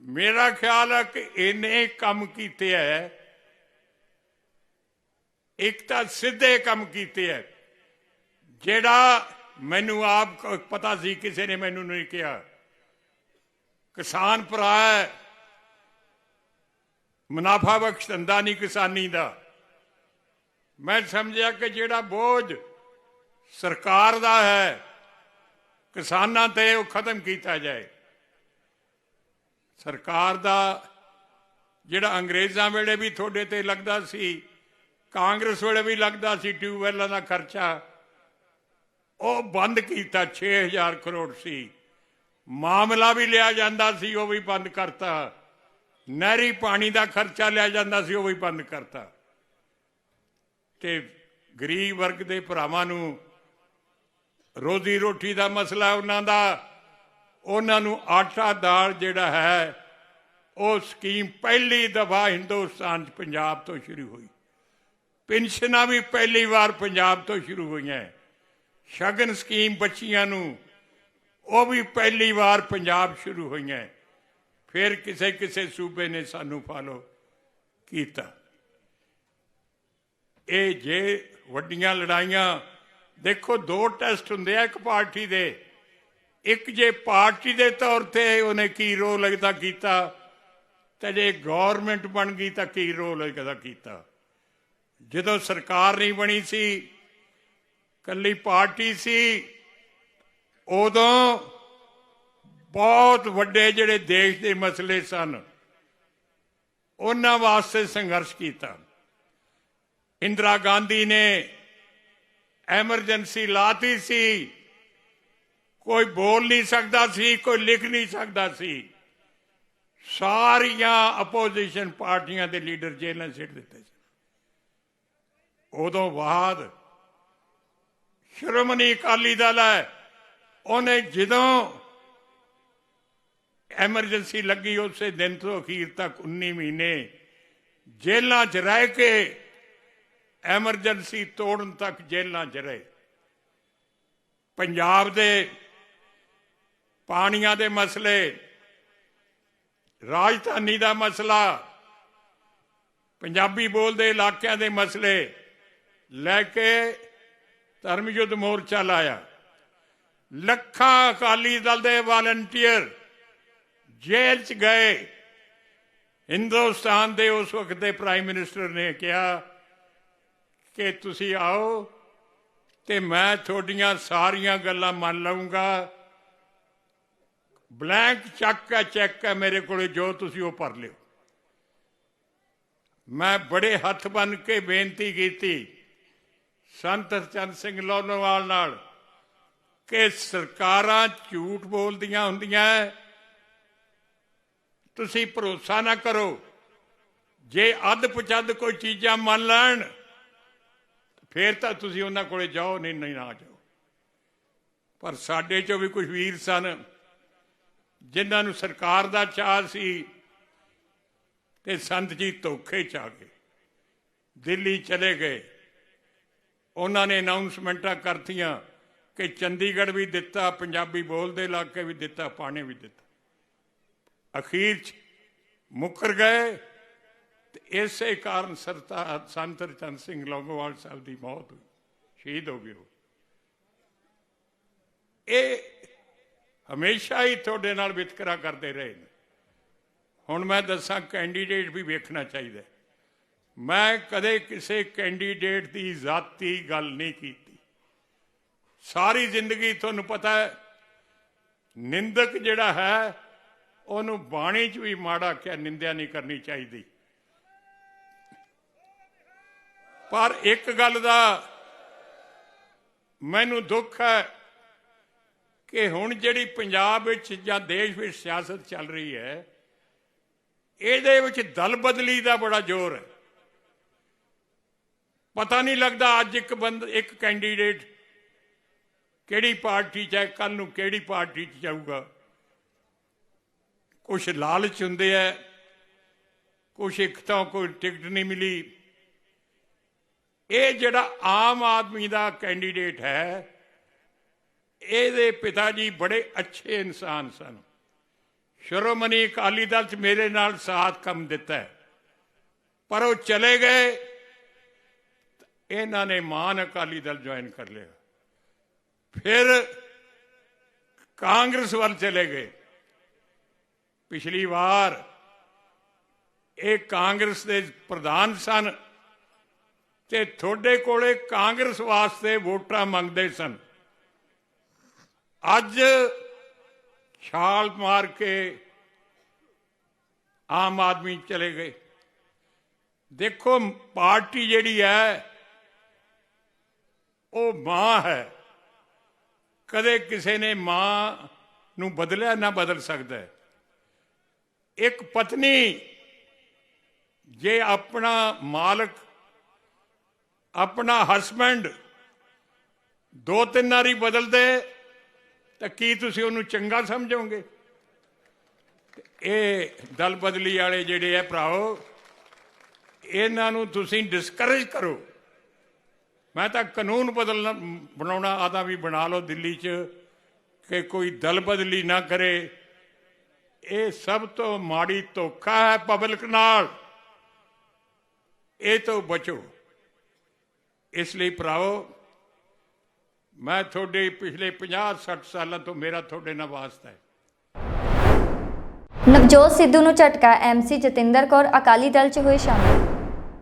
F: ਮੇਰਾ ਖਿਆਲ ਹੈ ਕਿ ਇਹਨੇ ਕੰਮ ਕੀਤੇ ਹੈ, ਇੱਕ ਤਾਂ ਸਿੱਧੇ ਕੰਮ ਕੀਤੇ ਹੈ, ਜਿਹੜਾ ਮੈਨੂੰ ਆਪ ਪਤਾ ਸੀ, ਕਿਸੇ ਨੇ ਮੈਨੂੰ ਨਹੀਂ ਕਿਹਾ। ਕਿਸਾਨ ਭਰਾ ਹੈ, ਮੁਨਾਫਾ ਬਖਸ਼ ਧੰਦਾ ਨਹੀਂ ਕਿਸਾਨੀ ਦਾ। ਮੈਂ ਸਮਝਿਆ ਕਿ ਜਿਹੜਾ ਬੋਝ ਸਰਕਾਰ ਦਾ ਹੈ ਕਿਸਾਨਾਂ ਤੇ ਉਹ ਖਤਮ ਕੀਤਾ ਜਾਏ। ਸਰਕਾਰ ਦਾ ਜਿਹੜਾ ਅੰਗਰੇਜ਼ਾਂ ਵੇਲੇ ਵੀ ਤੁਹਾਡੇ ਤੇ ਲੱਗਦਾ ਸੀ, ਕਾਂਗਰਸ ਵੇਲੇ ਵੀ ਲੱਗਦਾ ਸੀ, ਟਿਊਬਵੈੱਲਾਂ ਦਾ ਖਰਚਾ ਉਹ ਬੰਦ ਕੀਤਾ। 6000 ਕਰੋੜ ਸੀ। ਮਾਮਲਾ ਵੀ ਲਿਆ ਜਾਂਦਾ ਸੀ, ਉਹ ਵੀ ਬੰਦ ਕਰਤਾ। ਨਹਿਰੀ ਪਾਣੀ ਦਾ ਖਰਚਾ ਲਿਆ ਜਾਂਦਾ ਸੀ, ਉਹ ਵੀ ਬੰਦ ਕਰਤਾ। ਤੇ ਗਰੀਬ ਵਰਗ ਦੇ ਭਰਾਵਾਂ ਨੂੰ ਰੋਜ਼ੀ ਰੋਟੀ ਦਾ ਮਸਲਾ ਉਹਨਾਂ ਦਾ, ਉਹਨਾਂ ਨੂੰ ਆਟਾ ਦਾਲ ਜਿਹੜਾ ਹੈ ਉਹ ਸਕੀਮ ਪਹਿਲੀ ਦਫਾ ਹਿੰਦੁਸਤਾਨ 'ਚ ਪੰਜਾਬ ਤੋਂ ਸ਼ੁਰੂ ਹੋਈ। ਪੈਨਸ਼ਨਾਂ ਵੀ ਪਹਿਲੀ ਵਾਰ ਪੰਜਾਬ ਤੋਂ ਸ਼ੁਰੂ ਹੋਈਆਂ। ਸ਼ਗਨ ਸਕੀਮ ਬੱਚੀਆਂ ਨੂੰ ਉਹ ਵੀ ਪਹਿਲੀ ਵਾਰ ਪੰਜਾਬ ਸ਼ੁਰੂ ਹੋਈਆਂ। ਫਿਰ ਕਿਸੇ ਕਿਸੇ ਸੂਬੇ ਨੇ ਸਾਨੂੰ ਫਾਲੋ ਕੀਤਾ। ਇਹ ਜੇ ਵੱਡੀਆਂ ਲੜਾਈਆਂ ਦੇਖੋ, ਦੋ ਟੈਸਟ ਹੁੰਦੇ ਆ ਇੱਕ ਪਾਰਟੀ ਦੇ। ਇੱਕ ਜੇ ਪਾਰਟੀ ਦੇ ਤੌਰ ਤੇ ਉਹਨੇ ਕੀ ਰੋਲ ਅਦਾ ਕੀਤਾ, ਤੇ ਜੇ ਗੌਰਮੈਂਟ ਬਣ ਗਈ ਤਾਂ ਕੀ ਰੋਲ ਅਦਾ ਕੀਤਾ। ਜਦੋਂ ਸਰਕਾਰ ਨਹੀਂ ਬਣੀ ਸੀ, ਇਕੱਲੀ ਪਾਰਟੀ ਸੀ, ਉਦੋਂ ਬਹੁਤ ਵੱਡੇ ਜਿਹੜੇ ਦੇਸ਼ ਦੇ ਮਸਲੇ ਸਨ ਉਹਨਾਂ ਵਾਸਤੇ ਸੰਘਰਸ਼ ਕੀਤਾ। ਇੰਦਰਾ ਗਾਂਧੀ ਨੇ ਐਮਰਜੈਂਸੀ ਲਾਤੀ ਸੀ, ਕੋਈ ਬੋਲ ਨਹੀਂ ਸਕਦਾ ਸੀ, ਕੋਈ ਲਿਖ ਨਹੀਂ ਸਕਦਾ ਸੀ। ਸਾਰੀਆਂ ਅਪੋਜੀਸ਼ਨ ਪਾਰਟੀਆਂ ਦੇ ਲੀਡਰ ਜੇਲ੍ਹਾਂ ਸਿੱਟ ਦਿੱਤੇ ਸੀ। ਉਦੋਂ ਬਾਅਦ ਸ਼੍ਰੋਮਣੀ ਅਕਾਲੀ ਦਲ ਹੈ, ਉਹਨੇ ਜਦੋਂ ਐਮਰਜੈਂਸੀ ਲੱਗੀ ਉਸੇ ਦਿਨ ਤੋਂ ਅਖੀਰ ਤੱਕ 19 ਮਹੀਨੇ ਜੇਲ੍ਹਾਂ 'ਚ ਰਹਿ ਕੇ, ਐਮਰਜੈਂਸੀ ਤੋੜਨ ਤੱਕ ਜੇਲ੍ਹਾਂ 'ਚ ਰਹੇ। ਪੰਜਾਬ ਦੇ ਪਾਣੀਆਂ ਦੇ ਮਸਲੇ, ਰਾਜਧਾਨੀ ਦਾ ਮਸਲਾ, ਪੰਜਾਬੀ ਬੋਲਦੇ ਇਲਾਕਿਆਂ ਦੇ ਮਸਲੇ ਲੈ ਕੇ ਧਰਮ ਯੁੱਧ ਮੋਰਚਾ ਲਾਇਆ। ਲੱਖਾਂ ਅਕਾਲੀ ਦਲ ਦੇ ਵਾਲੰਟੀਅਰ ਜੇਲ੍ਹ 'ਚ ਗਏ। ਹਿੰਦੁਸਤਾਨ ਦੇ ਉਸ ਵਕਤ ਦੇ ਪ੍ਰਾਈਮ ਮਿਨਿਸਟਰ ਨੇ ਕਿਹਾ ਕਿ ਤੁਸੀਂ ਆਓ ਤੇ ਮੈਂ ਤੁਹਾਡੀਆਂ ਸਾਰੀਆਂ ਗੱਲਾਂ ਮੰਨ ਲਊਂਗਾ। ਬਲੈਂਕ ਚੈੱਕ ਹੈ ਮੇਰੇ ਕੋਲ, ਜੋ ਤੁਸੀਂ ਉਹ ਭਰ ਲਿਓ। ਮੈਂ ਬੜੇ ਹੱਥ ਬੰਨ੍ਹ ਕੇ ਬੇਨਤੀ ਕੀਤੀ ਸੰਤ ਹਰਚੰਦ ਸਿੰਘ ਲੋਨਾਵਾਲ ਨਾਲ ਕਿ ਸਰਕਾਰਾਂ ਝੂਠ ਬੋਲਦੀਆਂ ਹੁੰਦੀਆਂ, ਤੁਸੀਂ ਭਰੋਸਾ ਨਾ ਕਰੋ। ਜੇ ਅੱਧ ਪਚੱਧ ਕੋਈ ਚੀਜ਼ਾਂ ਮੰਨ ਲੈਣ ਫਿਰ ਤਾਂ ਤੁਸੀਂ ਉਹਨਾਂ ਕੋਲੇ ਜਾਓ, ਨਹੀਂ ਨਾ ਜਾਓ। ਪਰ ਸਾਡੇ 'ਚੋਂ ਵੀ ਕੁਝ ਵੀਰ ਸਨ ਜਿਨ੍ਹਾਂ ਨੂੰ ਸਰਕਾਰ ਦਾ ਚਾਅ ਸੀ, ਤੇ ਸੰਤ ਜੀ ਧੋਖੇ 'ਚ ਆ ਗਏ, ਦਿੱਲੀ ਚਲੇ ਗਏ। ਉਹਨਾਂ ਨੇ ਅਨਾਊਂਸਮੈਂਟਾਂ ਕਰਤੀਆਂ ਕਿ ਚੰਡੀਗੜ੍ਹ ਵੀ ਦਿੱਤਾ, ਪੰਜਾਬੀ ਬੋਲਦੇ ਇਲਾਕੇ ਵੀ ਦਿੱਤਾ, ਪਾਣੀ ਵੀ ਦਿੱਤਾ। ਅਖੀਰ 'ਚ ਮੁੱਕਰ ਗਏ ਤੇ ਇਸੇ ਕਾਰਨ ਸੰਤ ਹਰਚੰਦ ਸਿੰਘ ਲੋਨਾਵਾਲ ਸਾਹਿਬ ਦੀ ਮੌਤ ਹੋਈ, ਸ਼ਹੀਦ ਹੋ ਗਏ। ਇਹ ਹਮੇਸ਼ਾ ਹੀ ਤੁਹਾਡੇ ਨਾਲ ਵਿਤਕਰਾ ਕਰਦੇ ਰਹੇ ਨੇ। ਹੁਣ ਮੈਂ ਦੱਸਾਂ, ਕੈਂਡੀਡੇਟ ਵੀ ਵੇਖਣਾ ਚਾਹੀਦਾ। ਮੈਂ ਕਦੇ ਕਿਸੇ ਕੈਂਡੀਡੇਟ ਦੀ ਜ਼ਾਤੀ ਗੱਲ ਨਹੀਂ ਕੀਤੀ। ਸਾਰੀ ਜ਼ਿੰਦਗੀ ਤੁਹਾਨੂੰ ਪਤਾ ਹੈ, ਨਿੰਦਕ ਜਿਹੜਾ ਹੈ ਉਹਨੂੰ ਬਾਣੀ 'ਚ ਵੀ ਮਾੜਾ ਕਿਹਾ, ਨਿੰਦਿਆ ਨਹੀਂ ਕਰਨੀ ਚਾਹੀਦੀ। ਪਰ ਇੱਕ ਗੱਲ ਦਾ ਮੈਨੂੰ ਦੁੱਖ ਹੈ ਕਿ ਹੁਣ ਜਿਹੜੀ ਪੰਜਾਬ ਵਿੱਚ ਜਾਂ ਦੇਸ਼ ਵਿੱਚ ਸਿਆਸਤ ਚੱਲ ਰਹੀ ਹੈ, ਇਹਦੇ ਵਿੱਚ ਦਲ ਬਦਲੀ ਦਾ ਬੜਾ ਜ਼ੋਰ ਹੈ। ਪਤਾ ਨਹੀਂ ਲੱਗਦਾ ਅੱਜ ਇੱਕ ਕੈਂਡੀਡੇਟ ਕਿਹੜੀ ਪਾਰਟੀ 'ਚ ਹੈ, ਕੱਲ੍ਹ ਨੂੰ ਕਿਹੜੀ ਪਾਰਟੀ 'ਚ ਜਾਊਗਾ। ਕੁਛ ਲਾਲਚ ਹੁੰਦੇ ਹੈ, ਕੁਛ ਇੱਕ ਤਾਂ ਕੋਈ ਟਿਕਟ ਨਹੀਂ ਮਿਲੀ। ਇਹ ਜਿਹੜਾ ਆਮ ਆਦਮੀ ਦਾ ਕੈਂਡੀਡੇਟ ਹੈ, ਇਹਦੇ ਪਿਤਾ ਜੀ ਬੜੇ ਅੱਛੇ ਇਨਸਾਨ ਸਨ। ਸ਼੍ਰੋਮਣੀ ਅਕਾਲੀ ਦਲ 'ਚ ਮੇਰੇ ਨਾਲ ਸਾਥ ਕੰਮ ਦਿੱਤਾ ਹੈ, ਪਰ ਉਹ ਚਲੇ ਗਏ। ਇਹਨਾਂ ਨੇ ਮਾਨ ਅਕਾਲੀ ਦਲ ਜੁਆਇਨ ਕਰ ਲਿਆ, ਫਿਰ ਕਾਂਗਰਸ ਵੱਲ ਚਲੇ ਗਏ। ਪਿਛਲੀ ਵਾਰ ਇਹ ਕਾਂਗਰਸ ਦੇ ਪ੍ਰਧਾਨ ਸਨ ਤੇ ਤੁਹਾਡੇ ਕੋਲੇ ਕਾਂਗਰਸ ਵਾਸਤੇ ਵੋਟਾਂ ਮੰਗਦੇ ਸਨ। ਅੱਜ ਛਾਲ ਮਾਰ ਕੇ ਆਮ ਆਦਮੀ ਚਲੇ ਗਏ। ਦੇਖੋ, ਪਾਰਟੀ ਜਿਹੜੀ ਹੈ ਉਹ ਮਾਂ ਹੈ। ਕਦੇ ਕਿਸੇ ਨੇ ਮਾਂ ਨੂੰ ਬਦਲਿਆ ਨਾ ਬਦਲ ਸਕਦਾ ਹੈ। ਇੱਕ ਪਤਨੀ ਜੇ ਆਪਣਾ ਮਾਲਕ, ਆਪਣਾ ਹਸਬੈਂਡ 2-3 ਵਾਰੀ ਬਦਲਦੇ ਤਾਂ ਕੀ ਤੁਸੀਂ ਉਹਨੂੰ ਚੰਗਾ ਸਮਝੋਗੇ? ਇਹ ਦਲ ਬਦਲੀ ਵਾਲੇ ਜਿਹੜੇ ਹੈ ਭਰਾਓ, ਇਹਨਾਂ ਨੂੰ ਤੁਸੀਂ ਡਿਸਕਰੇਜ ਕਰੋ। ਮੈਂ ਤਾਂ ਕਾਨੂੰਨ ਬਣਾਉਣਾ ਆਦਾ ਵੀ ਬਣਾ ਲਓ ਦਿੱਲੀ 'ਚ ਕਿ ਕੋਈ ਦਲ ਬਦਲੀ ਨਾ ਕਰੇ। ਇਹ ਸਭ ਤੋਂ ਮਾੜੀ ਧੋਖਾ ਹੈ ਪਬਲਿਕ ਨਾਲ। ਇਹ ਤੋਂ ਬਚੋ। ਇਸ ਲਈ ਭਰਾਓ, ਮੈਂ ਤੁਹਾਡੇ ਪਿਛਲੇ 50-60 ਸਾਲਾਂ ਤੋਂ ਮੇਰਾ ਤੁਹਾਡੇ ਨਾਲ ਵਾਸਤਾ ਹੈ।
A: ਨਵਜੋਤ ਸਿੱਧੂ ਨੂੰ ਝਟਕਾ। ਐਮਸੀ ਜਤਿੰਦਰ ਕੌਰ ਅਕਾਲੀ ਦਲ 'ਚ ਹੋਏ ਸ਼ਾਮਿਲ।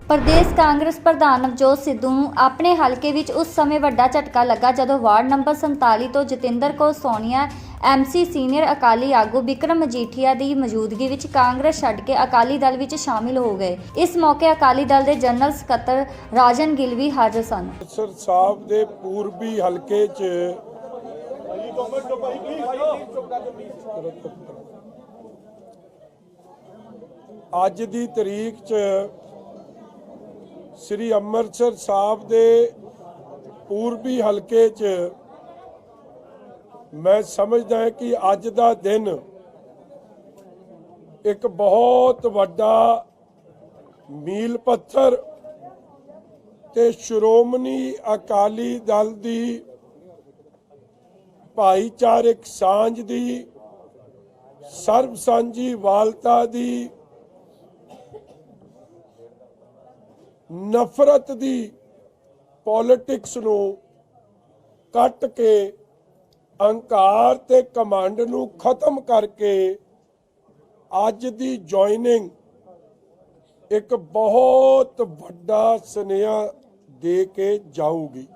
A: ਪ੍ਰਦੇਸ਼ ਕਾਂਗਰਸ ਪ੍ਰਧਾਨ ਨਵਜੋਤ ਸਿੱਧੂ ਨੂੰ ਆਪਣੇ ਹਲਕੇ ਵਿੱਚ ਉਸ ਸਮੇਂ ਵੱਡਾ ਝਟਕਾ ਲੱਗਾ ਜਦੋਂ ਵਾਰਡ ਨੰਬਰ 47 ਤੋਂ ਜਤਿੰਦਰ ਕੌਰ ਸੋਨੀਆ ਐਮਸੀ ਸੀਨੀਅਰ ਅਕਾਲੀ ਆਗੂ ਬਿਕਰਮ ਮਜੀਠੀਆ ਦੀ ਮੌਜੂਦਗੀ ਵਿੱਚ ਕਾਂਗਰਸ ਛੱਡ ਕੇ ਅਕਾਲੀ ਦਲ ਵਿੱਚ ਸ਼ਾਮਿਲ ਹੋ ਗਏ। ਇਸ ਮੌਕੇ ਅਕਾਲੀ ਦਲ ਦੇ ਜਨਰਲ ਸਕੱਤਰ ਰਾਜਨ ਗਿੱਲ ਵੀ ਹਾਜ਼ਰ ਸਨ।
G: ਸਰ ਸਾਹਿਬ ਦੇ ਪੂਰਬੀ ਹਲਕੇ 'ਚ ਅੱਜ ਦੀ ਤਰੀਕ 'ਚ ਸ੍ਰੀ ਅੰਮ੍ਰਿਤਸਰ ਸਾਹਿਬ ਦੇ ਪੂਰਬੀ ਹਲਕੇ 'ਚ ਮੈਂ ਸਮਝਦਾ ਹਾਂ ਕਿ ਅੱਜ ਦਾ ਦਿਨ ਇੱਕ ਬਹੁਤ ਵੱਡਾ ਮੀਲ ਪੱਥਰ ਤੇ ਸ਼੍ਰੋਮਣੀ ਅਕਾਲੀ ਦਲ ਦੀ ਭਾਈਚਾਰਕ ਸਾਂਝ ਦੀ, ਸਰਬ ਸਾਂਝੀ ਵਾਲਤਾ ਦੀ, ਨਫ਼ਰਤ ਦੀ ਪੋਲਿਟਿਕਸ ਨੂੰ ਕੱਟ ਕੇ ਅਹੰਕਾਰ ਤੇ ਕਮਾਂਡ ਨੂੰ ਖਤਮ ਕਰਕੇ ਅੱਜ ਦੀ ਜੁਆਇਨਿੰਗ ਇੱਕ ਬਹੁਤ ਵੱਡਾ ਸੁਨੇਹਾ ਦੇ ਕੇ ਜਾਊਗੀ।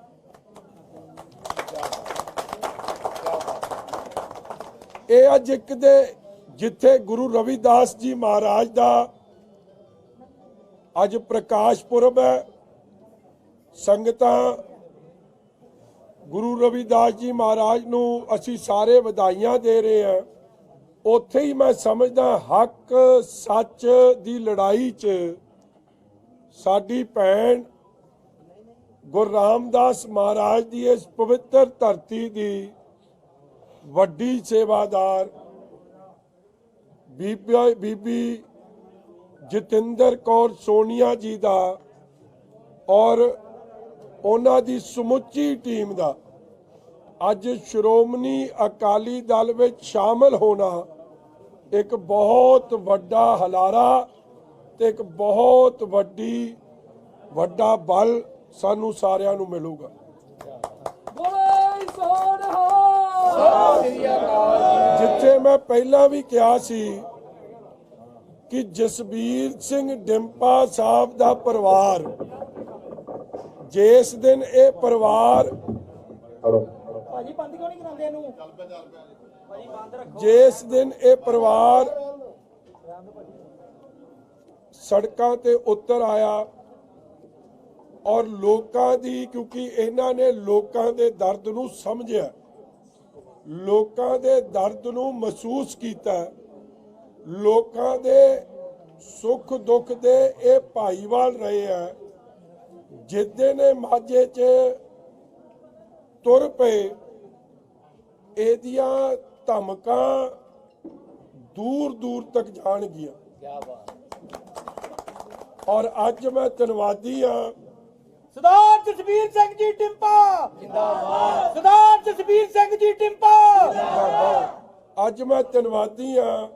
G: ਇਹ ਅੱਜ ਇੱਕ ਦੇ ਜਿੱਥੇ ਗੁਰੂ ਰਵਿਦਾਸ ਜੀ ਮਹਾਰਾਜ ਦਾ ਅੱਜ ਪ੍ਰਕਾਸ਼ ਪੁਰਬ ਹੈ, ਸੰਗਤਾਂ ਗੁਰੂ ਰਵਿਦਾਸ ਜੀ ਮਹਾਰਾਜ ਨੂੰ ਅਸੀਂ ਸਾਰੇ ਵਧਾਈਆਂ ਦੇ ਰਹੇ ਹਾਂ। ਉੱਥੇ ਹੀ ਮੈਂ ਸਮਝਦਾ ਹੱਕ ਸੱਚ ਦੀ ਲੜਾਈ 'ਚ ਸਾਡੀ ਭੈਣ ਗੁਰੂ ਰਾਮਦਾਸ ਮਹਾਰਾਜ ਦੀ ਇਸ ਪਵਿੱਤਰ ਧਰਤੀ ਦੀ ਵੱਡੀ ਸੇਵਾਦਾਰ ਬੀਬੀ ਜਤਿੰਦਰ ਕੌਰ ਸੋਨੀਆ ਜੀ ਦਾ ਔਰ ਉਹਨਾਂ ਦੀ ਸਮੁੱਚੀ ਟੀਮ ਦਾ ਅੱਜ ਸ਼੍ਰੋਮਣੀ ਅਕਾਲੀ ਦਲ ਵਿੱਚ ਸ਼ਾਮਲ ਹੋਣਾ ਇੱਕ ਬਹੁਤ ਵੱਡਾ ਹਲਾਰਾ ਤੇ ਇੱਕ ਬਹੁਤ ਵੱਡਾ ਬਲ ਸਾਨੂੰ ਸਾਰਿਆਂ ਨੂੰ ਮਿਲੂਗਾ। ਜਿੱਥੇ ਮੈਂ ਪਹਿਲਾਂ ਵੀ ਕਿਹਾ ਸੀ ਕਿ ਜਸਬੀਰ ਸਿੰਘ ਡਿੰਪਾ ਸਾਹਿਬ ਦਾ ਪਰਿਵਾਰ, ਜਿਸ ਦਿਨ ਇਹ ਪਰਿਵਾਰ ਜਿਸ ਦਿਨ ਇਹ ਪਰਿਵਾਰ ਸੜਕਾਂ ਤੇ ਉਤਰ ਆਇਆ ਔਰ ਲੋਕਾਂ ਦੀ, ਕਿਉਂਕਿ ਇਹਨਾਂ ਨੇ ਲੋਕਾਂ ਦੇ ਦਰਦ ਨੂੰ ਸਮਝਿਆ, ਲੋਕਾਂ ਦੇ ਦਰਦ ਨੂੰ ਮਹਿਸੂਸ ਕੀਤਾ, ਲੋਕਾਂ ਦੇ ਸੁੱਖ ਦੁੱਖ ਦੇ ਇਹ ਭਾਈਵਾਲ ਰਹੇ ਆ। ਜਿੱਦੇ ਨੇ ਮਾਝੇ 'ਚ ਤੁਰ ਪਏ, ਇਹਦੀਆਂ ਧਮਕਾਂ ਦੂਰ ਦੂਰ ਤੱਕ ਜਾਣਗੀਆਂ। ਔਰ ਅੱਜ ਮੈਂ ਧੰਨਵਾਦੀ ਹਾਂ
H: ਸਰਦਾਰ ਜਸਵੀਰ ਸਿੰਘ ਜੀ ਟਿੰਪਾ ਜਿੰਦਾਬਾਦ, ਸਰਦਾਰ ਜਸਵੀਰ ਸਿੰਘ ਜੀ ਟਿੰਪਾ
G: ਜਿੰਦਾਬਾਦ। ਅੱਜ ਮੈਂ ਧੰਨਵਾਦੀ ਹਾਂ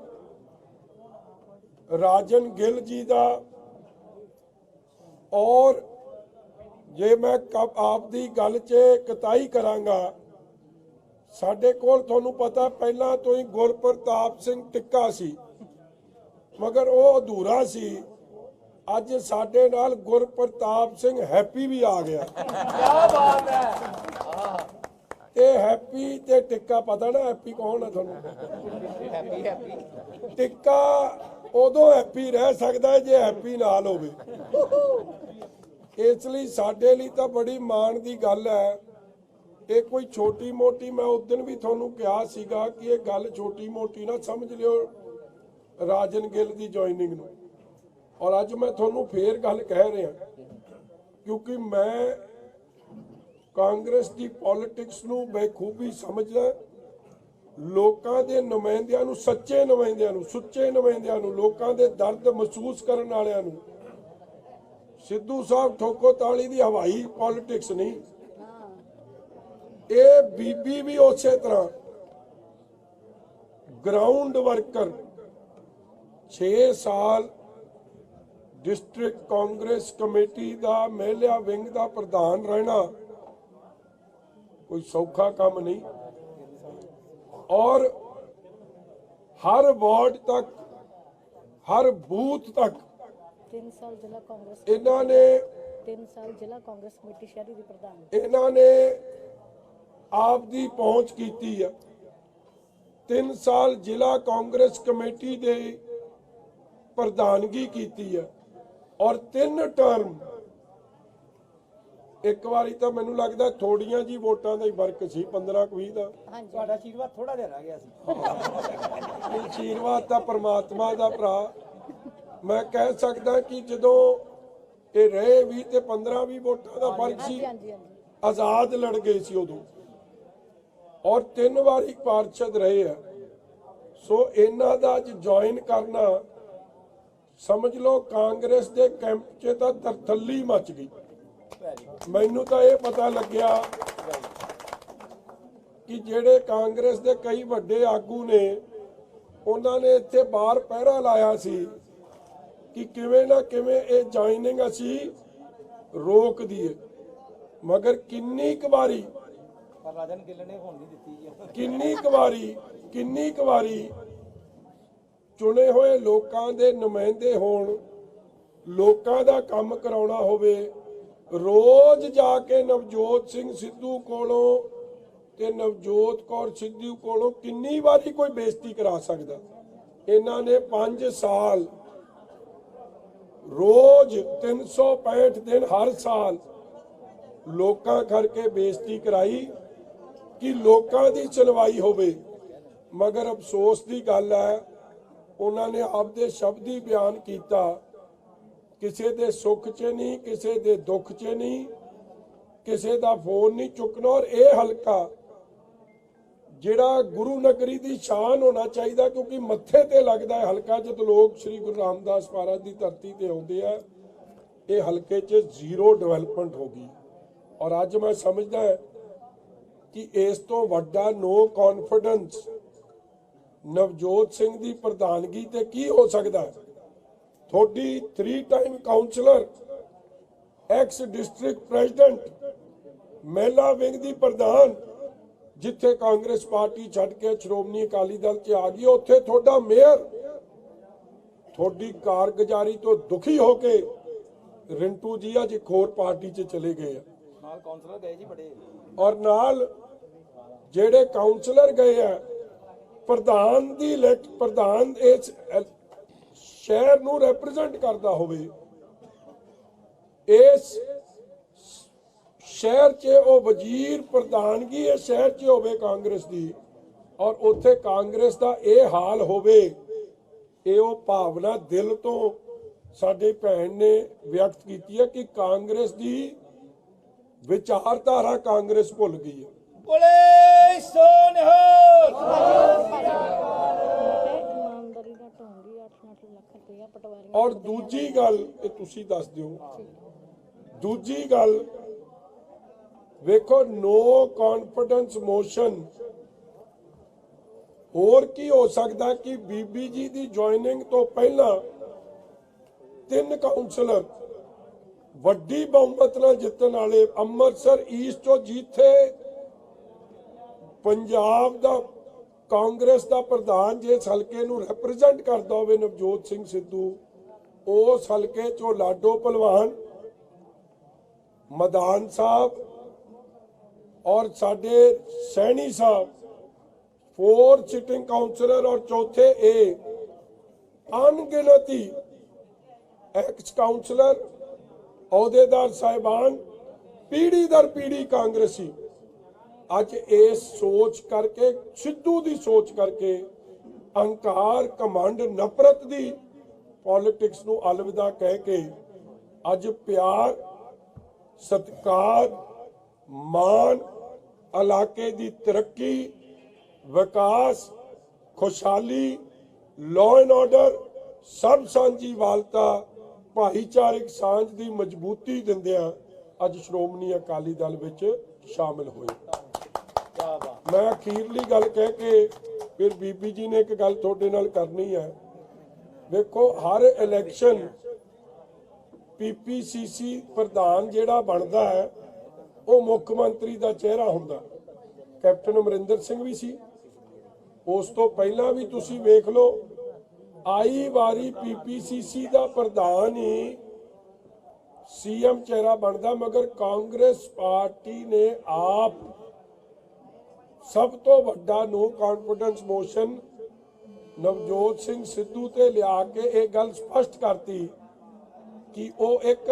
G: ਰਾਜਨ ਗਿੱਲ ਜੀ ਦਾ। ਔਰ ਜੇ ਮੈਂ ਆਪ ਦੀ ਗੱਲ 'ਚ ਕਤਾਈ ਕਰਾਂਗਾ, ਸਾਡੇ ਕੋਲ ਤੁਹਾਨੂੰ ਪਤਾ ਪਹਿਲਾਂ ਤੋਂ ਹੀ ਗੁਰਪ੍ਰਤਾਪ ਸਿੰਘ ਟਿੱਕਾ ਸੀ, ਮਗਰ ਉਹ ਅਧੂਰਾ ਸੀ। ਅੱਜ ਸਾਡੇ ਨਾਲ ਗੁਰਪ੍ਰਤਾਪ ਸਿੰਘ ਹੈਪੀ ਵੀ ਆ ਗਿਆ।
H: ਕੀ ਬਾਤ ਹੈ।
G: ਇਹ ਹੈਪੀ ਤੇ ਟਿੱਕਾ, ਪਤਾ ਨਾ ਹੈਪੀ ਕੌਣ ਹੈ ਤੁਹਾਨੂੰ? ਟਿੱਕਾ ਉਦੋਂ ਹੈਪੀ ਰਹਿ ਸਕਦਾ ਹੈ ਜੇ ਹੈਪੀ ਨਾਲ ਹੋਵੇ। ਇਸ ਲਈ ਸਾਡੇ ਲਈ ਤਾਂ ਬੜੀ ਮਾਣ ਦੀ ਗੱਲ ਹੈ। ਇਹ ਕੋਈ ਛੋਟੀ ਮੋਟੀ, ਮੈਂ ਉਸ ਦਿਨ ਵੀ ਤੁਹਾਨੂੰ ਕਿਹਾ ਸੀਗਾ ਕਿ ਇਹ ਗੱਲ ਛੋਟੀ ਮੋਟੀ ਨਾ ਸਮਝ ਲਿਓ ਰਾਜਨ ਗਿੱਲ ਦੀ ਜੁਆਇਨਿੰਗ ਨੂੰ। ਔਰ ਅੱਜ ਮੈਂ ਤੁਹਾਨੂੰ ਫੇਰ ਗੱਲ ਕਹਿ ਰਿਹਾ, ਕਿਉਂਕਿ ਮੈਂ ਕਾਂਗਰਸ ਦੀ ਪੋਲਿਟਿਕਸ ਨੂੰ ਬਖੂਬੀ ਸਮਝਦਾ। ਲੋਕਾਂ ਦੇ ਨੁਮਾਇੰਦਿਆਂ ਨੂੰ, ਸੱਚੇ ਨੁਮਾਇੰਦਿਆਂ ਨੂੰ, ਸੁੱਚੇ ਨੁਮਾਇੰਦਿਆਂ ਨੂੰ, ਲੋਕਾਂ ਦੇ ਦਰਦ ਮਹਿਸੂਸ ਕਰਨ ਵਾਲਿਆਂ ਨੂੰ। ਸਿੱਧੂ ਸਾਹਿਬ ਠੋਕੋ ਤਾਲੀ ਦੀ ਹਵਾਈ ਪੋਲਿਟਿਕਸ ਨਹੀਂ, ਇਹ ਬੀਬੀ ਵੀ ਉਸੇ ਤਰ੍ਹਾਂ ਗਰਾਊਂਡ ਵਰਕਰ। 6 ਸਾਲ ਡਿਸਟ੍ਰਿਕਟ ਕਾਂਗਰਸ ਕਮੇਟੀ ਦਾ ਮਹਿਲਾ ਵਿੰਗ ਦਾ ਪ੍ਰਧਾਨ ਰਹਿਣਾ ਕੋਈ ਸੌਖਾ ਕੰਮ ਨਹੀਂ। ਔਰ ਹਰ ਵਾਰਡ ਤੱਕ, ਹਰ ਬੂਥ ਤੱਕ
I: 3 ਸਾਲ ਜ਼ਿਲ੍ਹਾ ਕਾਂਗਰਸ
G: ਇਹਨਾਂ ਨੇ
I: 3 ਸਾਲ ਜ਼ਿਲ੍ਹਾ ਕਾਂਗਰਸ ਕਮੇਟੀ ਸ਼ਹਿਰੀ ਦੀ ਪ੍ਰਧਾਨ
G: ਇਹਨਾਂ ਨੇ ਆਪ ਦੀ ਪਹੁੰਚ ਕੀਤੀ ਆ। 3 ਸਾਲ ਜ਼ਿਲ੍ਹਾ ਕਾਂਗਰਸ ਕਮੇਟੀ ਦੇ ਪ੍ਰਧਾਨਗੀ ਕੀਤੀ ਆ। ਔਰ 3 ਟਰਮ, ਇੱਕ ਵਾਰੀ ਤਾਂ ਮੈਨੂੰ ਲੱਗਦਾ ਥੋੜੀਆਂ ਜੀ ਵੋਟਾਂ ਦਾ ਹੀ ਫਰਕ ਸੀ, 15-20 ਦਾ।
H: ਤੁਹਾਡਾ ਆਸ਼ੀਰਵਾਦ ਥੋੜਾ ਜਿਹਾ ਰਹਿ ਗਿਆ ਸੀ।
G: ਆਸ਼ੀਰਵਾਦ ਤਾਂ ਪਰਮਾਤਮਾ ਦਾ ਭਰਾ। ਮੈਂ ਕਹਿ ਸਕਦਾ ਕਿ ਜਦੋਂ ਇਹ ਰਹੇ 20 ਤੇ 15-20 ਵੋਟਾਂ ਦਾ ਫਰਕ ਸੀ, ਆਜ਼ਾਦ ਲੜ ਗਏ ਸੀ ਉਦੋਂ। ਔਰ 3 ਵਾਰੀ ਪਾਰਸ਼ਦ ਰਹੇ ਆ। ਸੋ ਇਹਨਾਂ ਦਾ ਅੱਜ ਜੁਆਇਨ ਕਰਨਾ, ਸਮਝ ਲਓ ਕਾਂਗਰਸ ਦੇ ਕੈਂਪ 'ਚ ਤਾਂ ਤਰਥੱਲੀ ਮਚ ਗਈ। ਮੈਨੂੰ ਤਾਂ ਇਹ ਪਤਾ ਲੱਗਿਆ ਕਿ ਜਿਹੜੇ ਕਾਂਗਰਸ ਦੇ ਕਈ ਵੱਡੇ ਆਗੂ ਨੇ, ਉਹਨਾਂ ਨੇ ਇੱਥੇ ਬਾਹਰ ਪਹਿਰਾ ਲਾਇਆ ਸੀ ਕਿ ਕਿਵੇਂ ਨਾ ਕਿਵੇਂ ਇਹ ਜੁਆਇਨਿੰਗ ਅਸੀਂ ਰੋਕ ਦਈਏ। ਮਗਰ ਕਿੰਨੀ ਕੁ ਵਾਰੀ,
H: ਪਰ ਰਾਜਨ ਗਿੱਲ ਨੇ ਹੋਣ ਨਹੀਂ ਦਿੱਤੀ ਜੀ।
G: ਕਿੰਨੀ ਕੁ ਵਾਰੀ ਚੁਣੇ ਹੋਏ ਲੋਕਾਂ ਦੇ ਨੁਮਾਇੰਦੇ ਹੋਣ, ਲੋਕਾਂ ਦਾ ਕੰਮ ਕਰਾਉਣਾ ਹੋਵੇ, ਰੋਜ਼ ਜਾ ਕੇ ਨਵਜੋਤ ਸਿੰਘ ਸਿੱਧੂ ਕੋਲੋਂ ਤੇ ਨਵਜੋਤ ਕੌਰ ਸਿੱਧੂ ਕੋਲੋਂ ਕਿੰਨੀ ਵਾਰੀ ਕੋਈ ਬੇਇੱਜ਼ਤੀ ਕਰਾ ਸਕਦਾ। ਇਹਨਾਂ ਨੇ 5 ਸਾਲ ਰੋਜ਼ 365 ਦਿਨ ਹਰ ਸਾਲ ਲੋਕਾਂ ਕਰਕੇ ਬੇਇੱਜ਼ਤੀ ਕਰਾਈ ਕਿ ਲੋਕਾਂ ਦੀ ਸੁਣਵਾਈ ਹੋਵੇ। ਮਗਰ ਅਫਸੋਸ ਦੀ ਗੱਲ ਹੈ, ਉਹਨਾਂ ਨੇ ਆਪਦੇ ਸ਼ਬਦੀ ਬਿਆਨ ਕੀਤਾ, ਕਿਸੇ ਦੇ ਸੁੱਖ 'ਚ ਨਹੀਂ, ਕਿਸੇ ਦੇ ਦੁੱਖ 'ਚ ਨਹੀਂ, ਕਿਸੇ ਦਾ ਫੋਨ ਨਹੀਂ ਚੁੱਕਣਾ। ਔਰ ਇਹ ਹਲਕਾ ਜਿਹੜਾ ਗੁਰੂ ਨਗਰੀ ਦੀ ਸ਼ਾਨ ਹੋਣਾ ਚਾਹੀਦਾ, ਕਿਉਂਕਿ ਮੱਥੇ ਤੇ ਲੱਗਦਾ ਹੈ ਹਲਕਾ ਜਦੋਂ ਲੋਕ ਸ੍ਰੀ ਗੁਰੂ ਰਾਮਦਾਸ ਮਹਾਰਾਜ ਦੀ ਧਰਤੀ ਤੇ ਆਉਂਦੇ ਆ, ਇਹ ਹਲਕੇ 'ਚ ਜ਼ੀਰੋ ਡਿਵੈਲਪਮੈਂਟ ਹੋ ਗਈ। ਔਰ ਅੱਜ ਮੈਂ ਸਮਝਦਾ ਕਿ ਇਸ ਤੋਂ ਵੱਡਾ ਨੋ ਕੌਨਫੀਡੈਂਸ ਨਵਜੋਤ ਸਿੰਘ ਦੀ ਪ੍ਰਧਾਨਗੀ ਤੇ ਕੀ ਹੋ ਸਕਦਾ ਹੈ। ਤੁਹਾਡੀ 3 time councillor, ex district president, ਮਹਿਲਾ ਵਿੰਗ ਦੀ ਪ੍ਰਧਾਨ, ਜਿੱਥੇ ਕਾਂਗਰਸ ਪਾਰਟੀ ਛੱਡ ਕੇ ਸ਼੍ਰੋਮਣੀ ਅਕਾਲੀ ਦਲ 'ਚ ਆ ਗਈ, ਉੱਥੇ ਤੁਹਾਡਾ ਮੇਅਰ ਤੁਹਾਡੀ ਕਾਰਗੁਜ਼ਾਰੀ ਤੋਂ ਦੁਖੀ ਹੋ ਕੇ ਰਿੰਟੂ ਜੀ ਅੱਜ ਇੱਕ ਹੋਰ ਪਾਰਟੀ 'ਚ ਚਲੇ ਗਏ ਆ।
H: ਨਾਲ ਕਾਉਂਸਲਰ ਗਏ ਜੀ ਬੜੇ।
G: ਔਰ ਨਾਲ ਜਿਹੜੇ ਕਾਉਂਸਲਰ ਗਏ ਆ, ਪ੍ਰਧਾਨ ਇਸ ਸ਼ਹਿਰ ਨੂੰ ਰਿਪਰੈਜ਼ੈਂਟ ਕਰਦਾ ਹੋਵੇ, ਇਸ ਸ਼ਹਿਰ 'ਚ ਉਹ ਵਜ਼ੀਰ ਪ੍ਰਧਾਨਗੀ ਇਸ ਸ਼ਹਿਰ 'ਚ ਹੋਵੇ ਕਾਂਗਰਸ ਦੀ, ਔਰ ਉੱਥੇ ਕਾਂਗਰਸ ਦਾ ਇਹ ਹਾਲ ਹੋਵੇ, ਇਹ ਉਹ ਭਾਵਨਾ ਦਿਲ ਤੋਂ ਸਾਡੀ ਭੈਣ ਨੇ ਵਿਅਕਤ ਕੀਤੀ ਹੈ ਕਿ ਕਾਂਗਰਸ ਦੀ ਵਿਚਾਰਧਾਰਾ ਕਾਂਗਰਸ ਭੁੱਲ ਗਈ ਹੈ।
H: ਬੋਲੇ ਸੋ ਨਿਹਾਲ।
I: ਇਮਾਨਦਾਰੀ ਦਾ ਢੋਂਗੀ 8-8 ਲੱਖ ਰੁਪਇਆ ਪਟਵਾਰੀ
G: ਔਰ ਦੂਜੀ ਗੱਲ ਇਹ ਤੁਸੀਂ ਦੱਸ ਦਿਓ, ਦੂਜੀ ਗੱਲ ਵੇਖੋ, ਨੋ ਕੌਨਫੀਡੈਂਸ ਮੋਸ਼ਨ ਹੋਰ ਕੀ ਹੋ ਸਕਦਾ ਕਿ ਬੀਬੀ ਜੀ ਦੀ ਜੁਆਇਨਿੰਗ ਤੋਂ ਪਹਿਲਾਂ 3 ਕਾਉਂਸਲਰ ਵੱਡੀ ਬਹੁਮਤ ਨਾਲ ਜਿੱਤਣ ਵਾਲੇ ਅੰਮ੍ਰਿਤਸਰ ਈਸਟ ਤੋਂ ਜਿੱਥੇ ਪੰਜਾਬ ਦਾ ਕਾਂਗਰਸ ਦਾ ਪ੍ਰਧਾਨ ਜੇ ਇਸ ਹਲਕੇ ਨੂੰ ਰਿਪਰੈਜ਼ੈਂਟ ਕਰਦਾ ਹੋਵੇ ਨਵਜੋਤ ਸਿੰਘ ਸਿੱਧੂ, ਉਸ ਹਲਕੇ ਚੋਂ ਲਾਡੋ ਭਲਵਾਨ, ਮਦਾਨ ਸਾਹਿਬ ਔਰ ਸਾਡੇ ਸੈਣੀ ਸਾਹਿਬ 4 ਸਿਟਿੰਗ ਕਾਉਂਸਲਰ ਔਰ ਚੌਥੇ ਇਹ ਅਣਗਿਣਤੀ ਐਕਸ ਕਾਉਂਸਲਰ ਅਹੁਦੇਦਾਰ ਸਾਹਿਬਾਨ ਪੀੜੀ ਦਰ ਪੀੜੀ ਕਾਂਗਰਸੀ ਅੱਜ ਇਸ ਸੋਚ ਕਰਕੇ, ਸਿੱਧੂ ਦੀ ਸੋਚ ਕਰਕੇ, ਅਹੰਕਾਰ, ਘਮੰਡ, ਨਫ਼ਰਤ ਦੀ ਪੋਲਿਟਿਕਸ ਨੂੰ ਅਲਵਿਦਾ ਕਹਿ ਕੇ ਅੱਜ ਪਿਆਰ, ਸਤਿਕਾਰ, ਮਾਣ, ਇਲਾਕੇ ਦੀ ਤਰੱਕੀ, ਵਿਕਾਸ, ਖੁਸ਼ਹਾਲੀ, ਲਾਅ ਐਂਡ ਆਰਡਰ, ਸਭ ਸਾਂਝੀ ਵਾਲਤਾ, ਭਾਈਚਾਰਕ ਸਾਂਝ ਦੀ ਮਜ਼ਬੂਤੀ ਦਿੰਦਿਆਂ ਅੱਜ ਸ਼੍ਰੋਮਣੀ ਅਕਾਲੀ ਦਲ ਵਿੱਚ ਸ਼ਾਮਿਲ ਹੋਏ। ਮੈਂ ਅਖੀਰਲੀ ਗੱਲ ਕਹਿ ਕੇ ਫਿਰ ਬੀਬੀ ਜੀ ਨੇ ਇੱਕ ਗੱਲ ਤੁਹਾਡੇ ਨਾਲ ਕਰਨੀ ਹੈ। ਵੇਖੋ, ਹਰ ਇਲੈਕਸ਼ਨ ਪੀਪੀਸੀਸੀ ਪ੍ਰਧਾਨ ਜਿਹੜਾ ਬਣਦਾ ਹੈ ਉਹ ਮੁੱਖ ਮੰਤਰੀ ਦਾ ਚਿਹਰਾ ਹੁੰਦਾ। ਕੈਪਟਨ ਅਮਰਿੰਦਰ ਸਿੰਘ ਵੀ ਸੀ, ਉਸ ਤੋਂ ਪਹਿਲਾਂ ਵੀ ਤੁਸੀਂ ਵੇਖ ਲਓ, ਆਈ ਵਾਰੀ ਪੀਪੀਸੀਸੀ ਦਾ ਪ੍ਰਧਾਨ ਹੀ ਸੀਐਮ ਚਿਹਰਾ ਬਣਦਾ, ਮਗਰ ਕਾਂਗਰਸ ਪਾਰਟੀ ਨੇ ਆਪ ਸਭ ਤੋਂ ਵੱਡਾ no confidence motion Navjot Singh Sidhu ਤੇ ਲਿਆ ਕੇ ਇਹ ਗੱਲ ਸਪਸ਼ਟ ਕਰਤੀ ਕਿ ਉਹ ਇੱਕ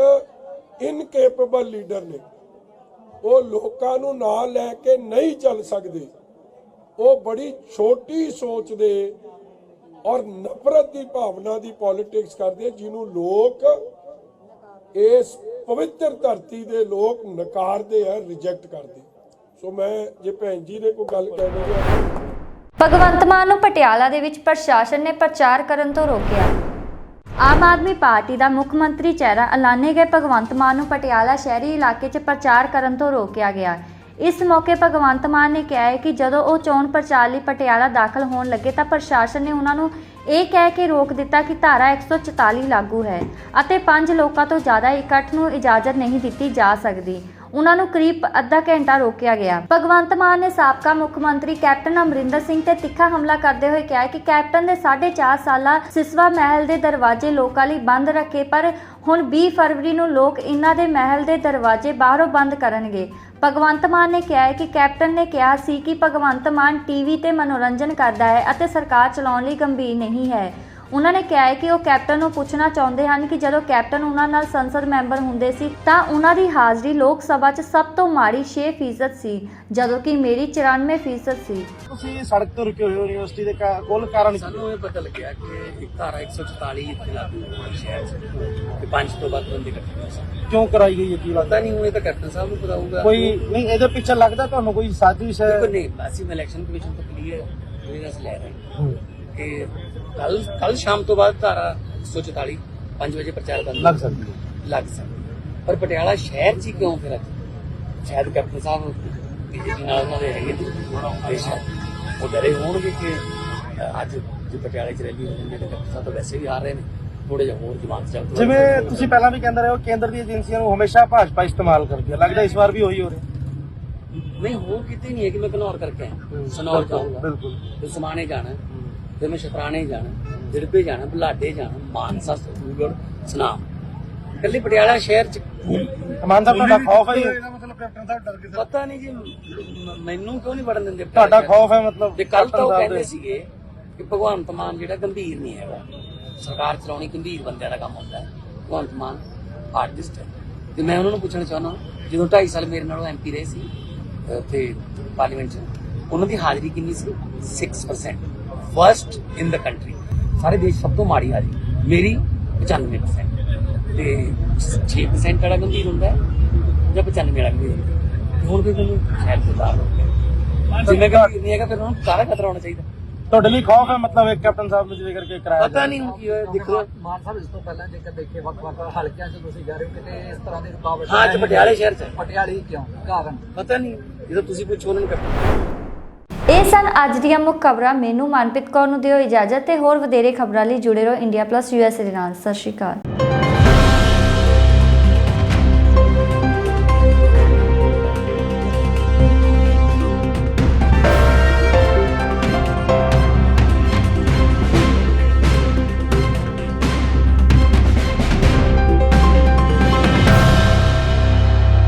G: ਇਨਕੈਪੇਬਲ ਲੀਡਰ ਨੇ, ਉਹ ਲੋਕਾਂ ਨੂੰ ਨਾਲ ਲੈ ਕੇ ਨਹੀਂ ਚੱਲ ਸਕਦੇ, ਉਹ ਬੜੀ ਛੋਟੀ ਸੋਚ ਦੇ ਔਰ ਨਫ਼ਰਤ ਦੀ ਭਾਵਨਾ ਦੀ ਪੋਲਿਟਿਕਸ ਕਰਦੇ, ਜਿਹਨੂੰ ਲੋਕ ਇਸ ਪਵਿੱਤਰ ਧਰਤੀ ਦੇ ਲੋਕ ਨਕਾਰਦੇ ਆ, ਰਿਜੈਕਟ ਕਰਦੇ। ਸੋ ਮੈਂ ਜੇ ਭੈਣ ਜੀ ਨੇ ਕੋਈ ਗੱਲ ਕਹਿਣੀ ਹੈ।
A: ਭਗਵੰਤ ਮਾਨ ਨੂੰ ਪਟਿਆਲਾ ਦੇ ਵਿੱਚ ਪ੍ਰਸ਼ਾਸਨ ਨੇ ਪ੍ਰਚਾਰ ਕਰਨ ਤੋਂ ਰੋਕਿਆ। ਆਮ ਆਦਮੀ ਪਾਰਟੀ ਦਾ ਮੁੱਖ ਮੰਤਰੀ ਚਿਹਰਾ ਐਲਾਨੇ ਗਏ ਭਗਵੰਤ ਮਾਨ ਨੂੰ ਪਟਿਆਲਾ ਸ਼ਹਿਰੀ ਇਲਾਕੇ 'ਚ ਪ੍ਰਚਾਰ ਕਰਨ ਤੋਂ ਰੋਕਿਆ ਗਿਆ। ਇਸ ਮੌਕੇ ਭਗਵੰਤ ਮਾਨ ਨੇ ਕਿਹਾ ਹੈ ਕਿ ਜਦੋਂ ਉਹ ਚੋਣ ਪ੍ਰਚਾਰ ਲਈ ਪਟਿਆਲਾ ਦਾਖਲ ਹੋਣ ਲੱਗੇ ਤਾਂ ਪ੍ਰਸ਼ਾਸਨ ਨੇ ਉਹਨਾਂ ਨੂੰ ਇਹ ਕਹਿ ਕੇ ਰੋਕ ਦਿੱਤਾ ਕਿ ਧਾਰਾ 144 ਲਾਗੂ ਹੈ ਅਤੇ 5 ਲੋਕਾਂ ਤੋਂ ਜ਼ਿਆਦਾ ਇਕੱਠ ਨੂੰ ਇਜਾਜ਼ਤ ਨਹੀਂ ਦਿੱਤੀ ਜਾ ਸਕਦੀ। ਉਹਨਾਂ ਨੂੰ ਕਰੀਬ ਅੱਧਾ ਘੰਟਾ ਰੋਕਿਆ ਗਿਆ। ਭਗਵੰਤ ਮਾਨ ਨੇ ਸਾਬਕਾ ਮੁੱਖ ਮੰਤਰੀ ਕੈਪਟਨ ਅਮਰਿੰਦਰ ਸਿੰਘ ਤੇ ਤਿੱਖਾ ਹਮਲਾ ਕਰਦੇ ਹੋਏ ਕਿਹਾ ਕਿ ਕੈਪਟਨ ਦੇ 4.5 ਸਾਲਾ ਸਿਸਵਾ ਮਹਿਲ ਦੇ ਦਰਵਾਜ਼ੇ ਲੋਕਾਂ ਲਈ ਬੰਦ ਰੱਖੇ, ਪਰ ਹੁਣ 20 ਫਰਵਰੀ ਨੂੰ ਲੋਕ ਇਹਨਾਂ ਦੇ ਮਹਿਲ ਦੇ ਦਰਵਾਜ਼ੇ ਬਾਹਰੋਂ ਬੰਦ ਕਰਨਗੇ। ਭਗਵੰਤ ਮਾਨ ਨੇ ਕਿਹਾ ਕਿ ਕੈਪਟਨ ਨੇ ਕਿਹਾ ਸੀ ਕਿ ਭਗਵੰਤ ਮਾਨ ਟੀਵੀ ਤੇ ਮਨੋਰੰਜਨ ਕਰਦਾ ਹੈ ਅਤੇ ਸਰਕਾਰ ਚਲਾਉਣ ਲਈ ਗੰਭੀਰ ਨਹੀਂ ਹੈ। ਉਹਨਾਂ ਨੇ ਕਿਹਾ ਕਿ ਉਹ ਕੈਪਟਨ ਨੂੰ ਪੁੱਛਣਾ ਚਾਹੁੰਦੇ ਹਨ ਕਿ ਜਦੋਂ ਕੈਪਟਨ ਉਹਨਾਂ ਨਾਲ ਸੰਸਦ ਮੈਂਬਰ ਹੁੰਦੇ ਸੀ ਤਾਂ ਉਹਨਾਂ ਦੀ ਹਾਜ਼ਰੀ ਲੋਕ ਸਭਾ 'ਚ ਸਭ ਤੋਂ ਮਾੜੀ 6% ਸੀ, ਜਦੋਂ ਕਿ ਮੇਰੀ 94% ਸੀ।
H: ਤੁਸੀਂ ਸੜਕ ਤੋਂ ਰੁਕੇ ਹੋਏ ਹੋ ਯੂਨੀਵਰਸਿਟੀ ਦੇ ਕੋਲ, ਕਾਰਨ
J: ਸਾਨੂੰ ਇਹ ਪਤਾ ਲੱਗਿਆ ਕਿ ਇੱਕ ਧਾਰਾ 144 ਇੱਥੇ ਲਾਗੂ ਹੋਈ ਸ਼ਹਿਰ 'ਚ ਤੇ 5 ਤੋਂ ਵੱਧ ਬੰਦੇ ਇਕੱਠੇ ਹੋਏ ਸਨ।
H: ਕਿਉਂ ਕਰਾਈ ਗਈ ਹੈ, ਕੀ
J: ਪਤਾ ਨਹੀਂ, ਹੁਣ ਇਹ ਤਾਂ ਕੈਪਟਨ ਸਾਹਿਬ ਨੂੰ ਪਤਾ ਹੋਊਗਾ।
H: ਕੋਈ ਨਹੀਂ ਇਹਦੇ ਪਿੱਛੇ ਲੱਗਦਾ ਤੁਹਾਨੂੰ ਕੋਈ ਸਾਜ਼ਿਸ਼ ਹੈ?
J: ਨਹੀਂ, ਅਸੀਂ ਇਲੈਕਸ਼ਨ ਕਮਿਸ਼ਨ ਤੋਂ ਕਲੀਅਰ ਕਲੀਅਰੈਂਸ ਲੈ ਰਹੇ ਹਾਂ ਕਿ ਕੱਲ ਸ਼ਾਮ ਤੋਂ ਬਾਅਦ ਧਾਰਾ 144 5 ਵਜੇ ਪ੍ਰਚਾਰ ਬੰਦ
H: ਲੱਗ ਸਕਦੀ
J: ਪਰ ਪਟਿਆਲਾ ਸ਼ਹਿਰ 'ਚ ਕਿਉਂ ਫਿਰ ਸ਼ਾਇਦ ਕੈਪਟਨ ਸਾਹਿਬ ਬੀਜੇਪੀ ਨਾਲ ਉਹਨਾਂ ਦੇ ਹੈਗੇ ਤੇ ਸ਼ਾਇਦ ਉਹ ਡਰੇ ਹੋਣਗੇ ਕਿ ਅੱਜ ਜੇ ਪਟਿਆਲੇ 'ਚ ਰੈਲੀ ਹੋ ਜਾਂਦੀ ਹੈ ਤਾਂ ਕੈਪਟਨ ਸਾਹਿਬ ਤਾਂ ਵੈਸੇ ਵੀ ਆ ਰਹੇ ਨੇ, ਥੋੜੇ ਜਿਹਾ ਹੋਰ ਦਿਮਾਗ 'ਚ
H: ਜਿਵੇਂ ਤੁਸੀਂ ਪਹਿਲਾਂ ਵੀ ਕਹਿੰਦੇ ਰਹੇ ਹੋ ਕੇਂਦਰ ਦੀ ਏਜੰਸੀਆਂ ਨੂੰ ਹਮੇਸ਼ਾ ਭਾਜਪਾ ਇਸਤੇਮਾਲ ਕਰਦੀ ਹੈ, ਲੱਗਦਾ ਇਸ ਵਾਰ ਵੀ ਉਹੀ ਹੋ ਰਿਹਾ?
J: ਨਹੀਂ, ਹੋਰ ਕਿਤੇ ਨਹੀਂ ਹੈ ਕਿ ਮੈਂ ਘਨੌਰ ਕਰਕੇ ਆਇਆ, ਸਨੌਰ ਜਾਊਂਗਾ,
H: ਬਿਲਕੁਲ,
J: ਫਿਰ ਸਮਾਣੇ ਜਾਣਾ, ਫਿਰ ਮੈਂ ਸ਼ਤਰਾਣੇ ਜਾਣਾ, ਦਿੜਬੇ ਜਾਣਾ, ਬੁਲਾਡੇ ਜਾਣਾ, ਮਾਨਸਾ, ਸਰਦੂਲਗੜ੍ਹ, ਸੁਨਾਮ, ਇਕੱਲੇ ਪਟਿਆਲਾ ਸ਼ਹਿਰ 'ਚ।
H: ਕਮਾਨ ਸਾਹਿਬ ਤੁਹਾਡਾ ਖੌਫ ਹੈ? ਇਹਦਾ ਮਤਲਬ ਕੈਪਟਨ ਸਾਹਿਬ ਡਰ ਗਏ?
J: ਪਤਾ ਨਹੀਂ ਜੀ, ਮੈਨੂੰ ਕਿਉਂ ਨਹੀਂ ਵੜਨ ਦਿੰਦੇ?
H: ਤੁਹਾਡਾ ਖੌਫ ਹੈ ਮਤਲਬ?
J: ਤੇ ਕੱਲ ਤਾਂ ਉਹ ਕਹਿੰਦੇ ਸੀਗੇ ਕਿ ਭਗਵੰਤ ਮਾਨ ਜਿਹੜਾ ਗੰਭੀਰ ਨਹੀਂ ਹੈਗਾ, ਸਰਕਾਰ ਚਲਾਉਣੀ ਗੰਭੀਰ ਬੰਦਿਆਂ ਦਾ ਕੰਮ ਹੁੰਦਾ ਹੈ, ਭਗਵੰਤ ਮਾਨ ਆਰਟਿਸਟ ਹੈ। ਤੇ ਮੈਂ ਉਹਨਾਂ ਨੂੰ ਪੁੱਛਣਾ ਚਾਹੁੰਦਾ, ਜਦੋਂ 2.5 ਸਾਲ ਮੇਰੇ ਨਾਲ ਐਮਪੀ ਰਹੇ ਸੀ ਤੇ ਪਾਰਲੀਮੈਂਟ 'ਚ, ਉਹਨਾਂ ਦੀ ਹਾਜ਼ਰੀ ਕਿੰਨੀ ਸੀ 6%, ਫਰਸਟ ਇਨ ਦ ਕੰਟਰੀ। ਸਾਰੇ ਦੇਸ਼ ਸਭ ਤੋਂ ਮਾੜੀ ਹਾਜ਼ਰੀ, ਮੇਰੀ 95%, ਤੇ 6% ਵਾਲਾ ਗੰਭੀਰ ਹੁੰਦਾ ਹੈ ਜਾਂ 95 ਵਾਲਾ ਗੰਭੀਰ ਹੁੰਦਾ ਹੈ। ਹੁਣ ਵੀ ਮੈਨੂੰ ਸ਼ਾਇਦ ਉਤਾਰ ਹੋ ਗਿਆ, ਜਿਵੇਂ ਕਿ ਨਹੀਂ ਹੈਗਾ, ਫਿਰ ਉਹਨਾਂ ਨੂੰ ਸਾਰਾ ਖਤਰਾ ਹੋਣਾ ਚਾਹੀਦਾ।
H: ਤੁਹਾਡੇ ਲਈ ਖੌਫ ਹੈ ਮਤਲਬ ਇੱਕ ਕੈਪਟਨ ਸਾਹਿਬ ਨੂੰ ਜਿਵੇਂ ਕਰਕੇ ਕਰਾਇਆ
J: ਪਤਾ ਨਹੀਂ ਹੁਣ ਕੀ ਹੋਇਆ, ਦੇਖੋ।
K: ਮਾਨ ਸਾਹਿਬ ਇਸ ਤੋਂ ਪਹਿਲਾਂ ਜੇਕਰ ਦੇਖੀਏ ਵੱਖ-ਵੱਖ ਹਲਕਿਆਂ 'ਚ ਤੁਸੀਂ ਜਾ ਰਹੇ ਹੋ, ਕਿਤੇ ਇਸ ਤਰ੍ਹਾਂ ਦੀ ਰੁਕਾਵਟ
J: ਹਾਂ, ਅੱਜ ਪਟਿਆਲੇ ਸ਼ਹਿਰ 'ਚ
K: ਪਟਿਆਲੇ ਕਿਉਂ ਕਾਰਨ
J: ਪਤਾ ਨਹੀਂ, ਜਦੋਂ ਤੁਸੀਂ ਪੁੱਛੋ ਉਹਨਾਂ ਨੂੰ ਕੈਪਟਨ।
A: ਇਹ ਸਨ ਅੱਜ ਦੀਆਂ ਮੁੱਖ ਖਬਰਾਂ। ਮੈਨੂੰ ਮਨਪ੍ਰੀਤ ਕੌਰ ਨੂੰ ਦਿਓ ਇਜਾਜ਼ਤ ਤੇ ਹੋਰ ਵਧੇਰੇ ਖਬਰਾਂ ਲਈ ਜੁੜੇ ਰਹੋ ਇੰਡੀਆ ਪਲੱਸ USA ਦੇ ਨਾਲ। ਸਤਿ ਸ਼੍ਰੀ ਅਕਾਲ।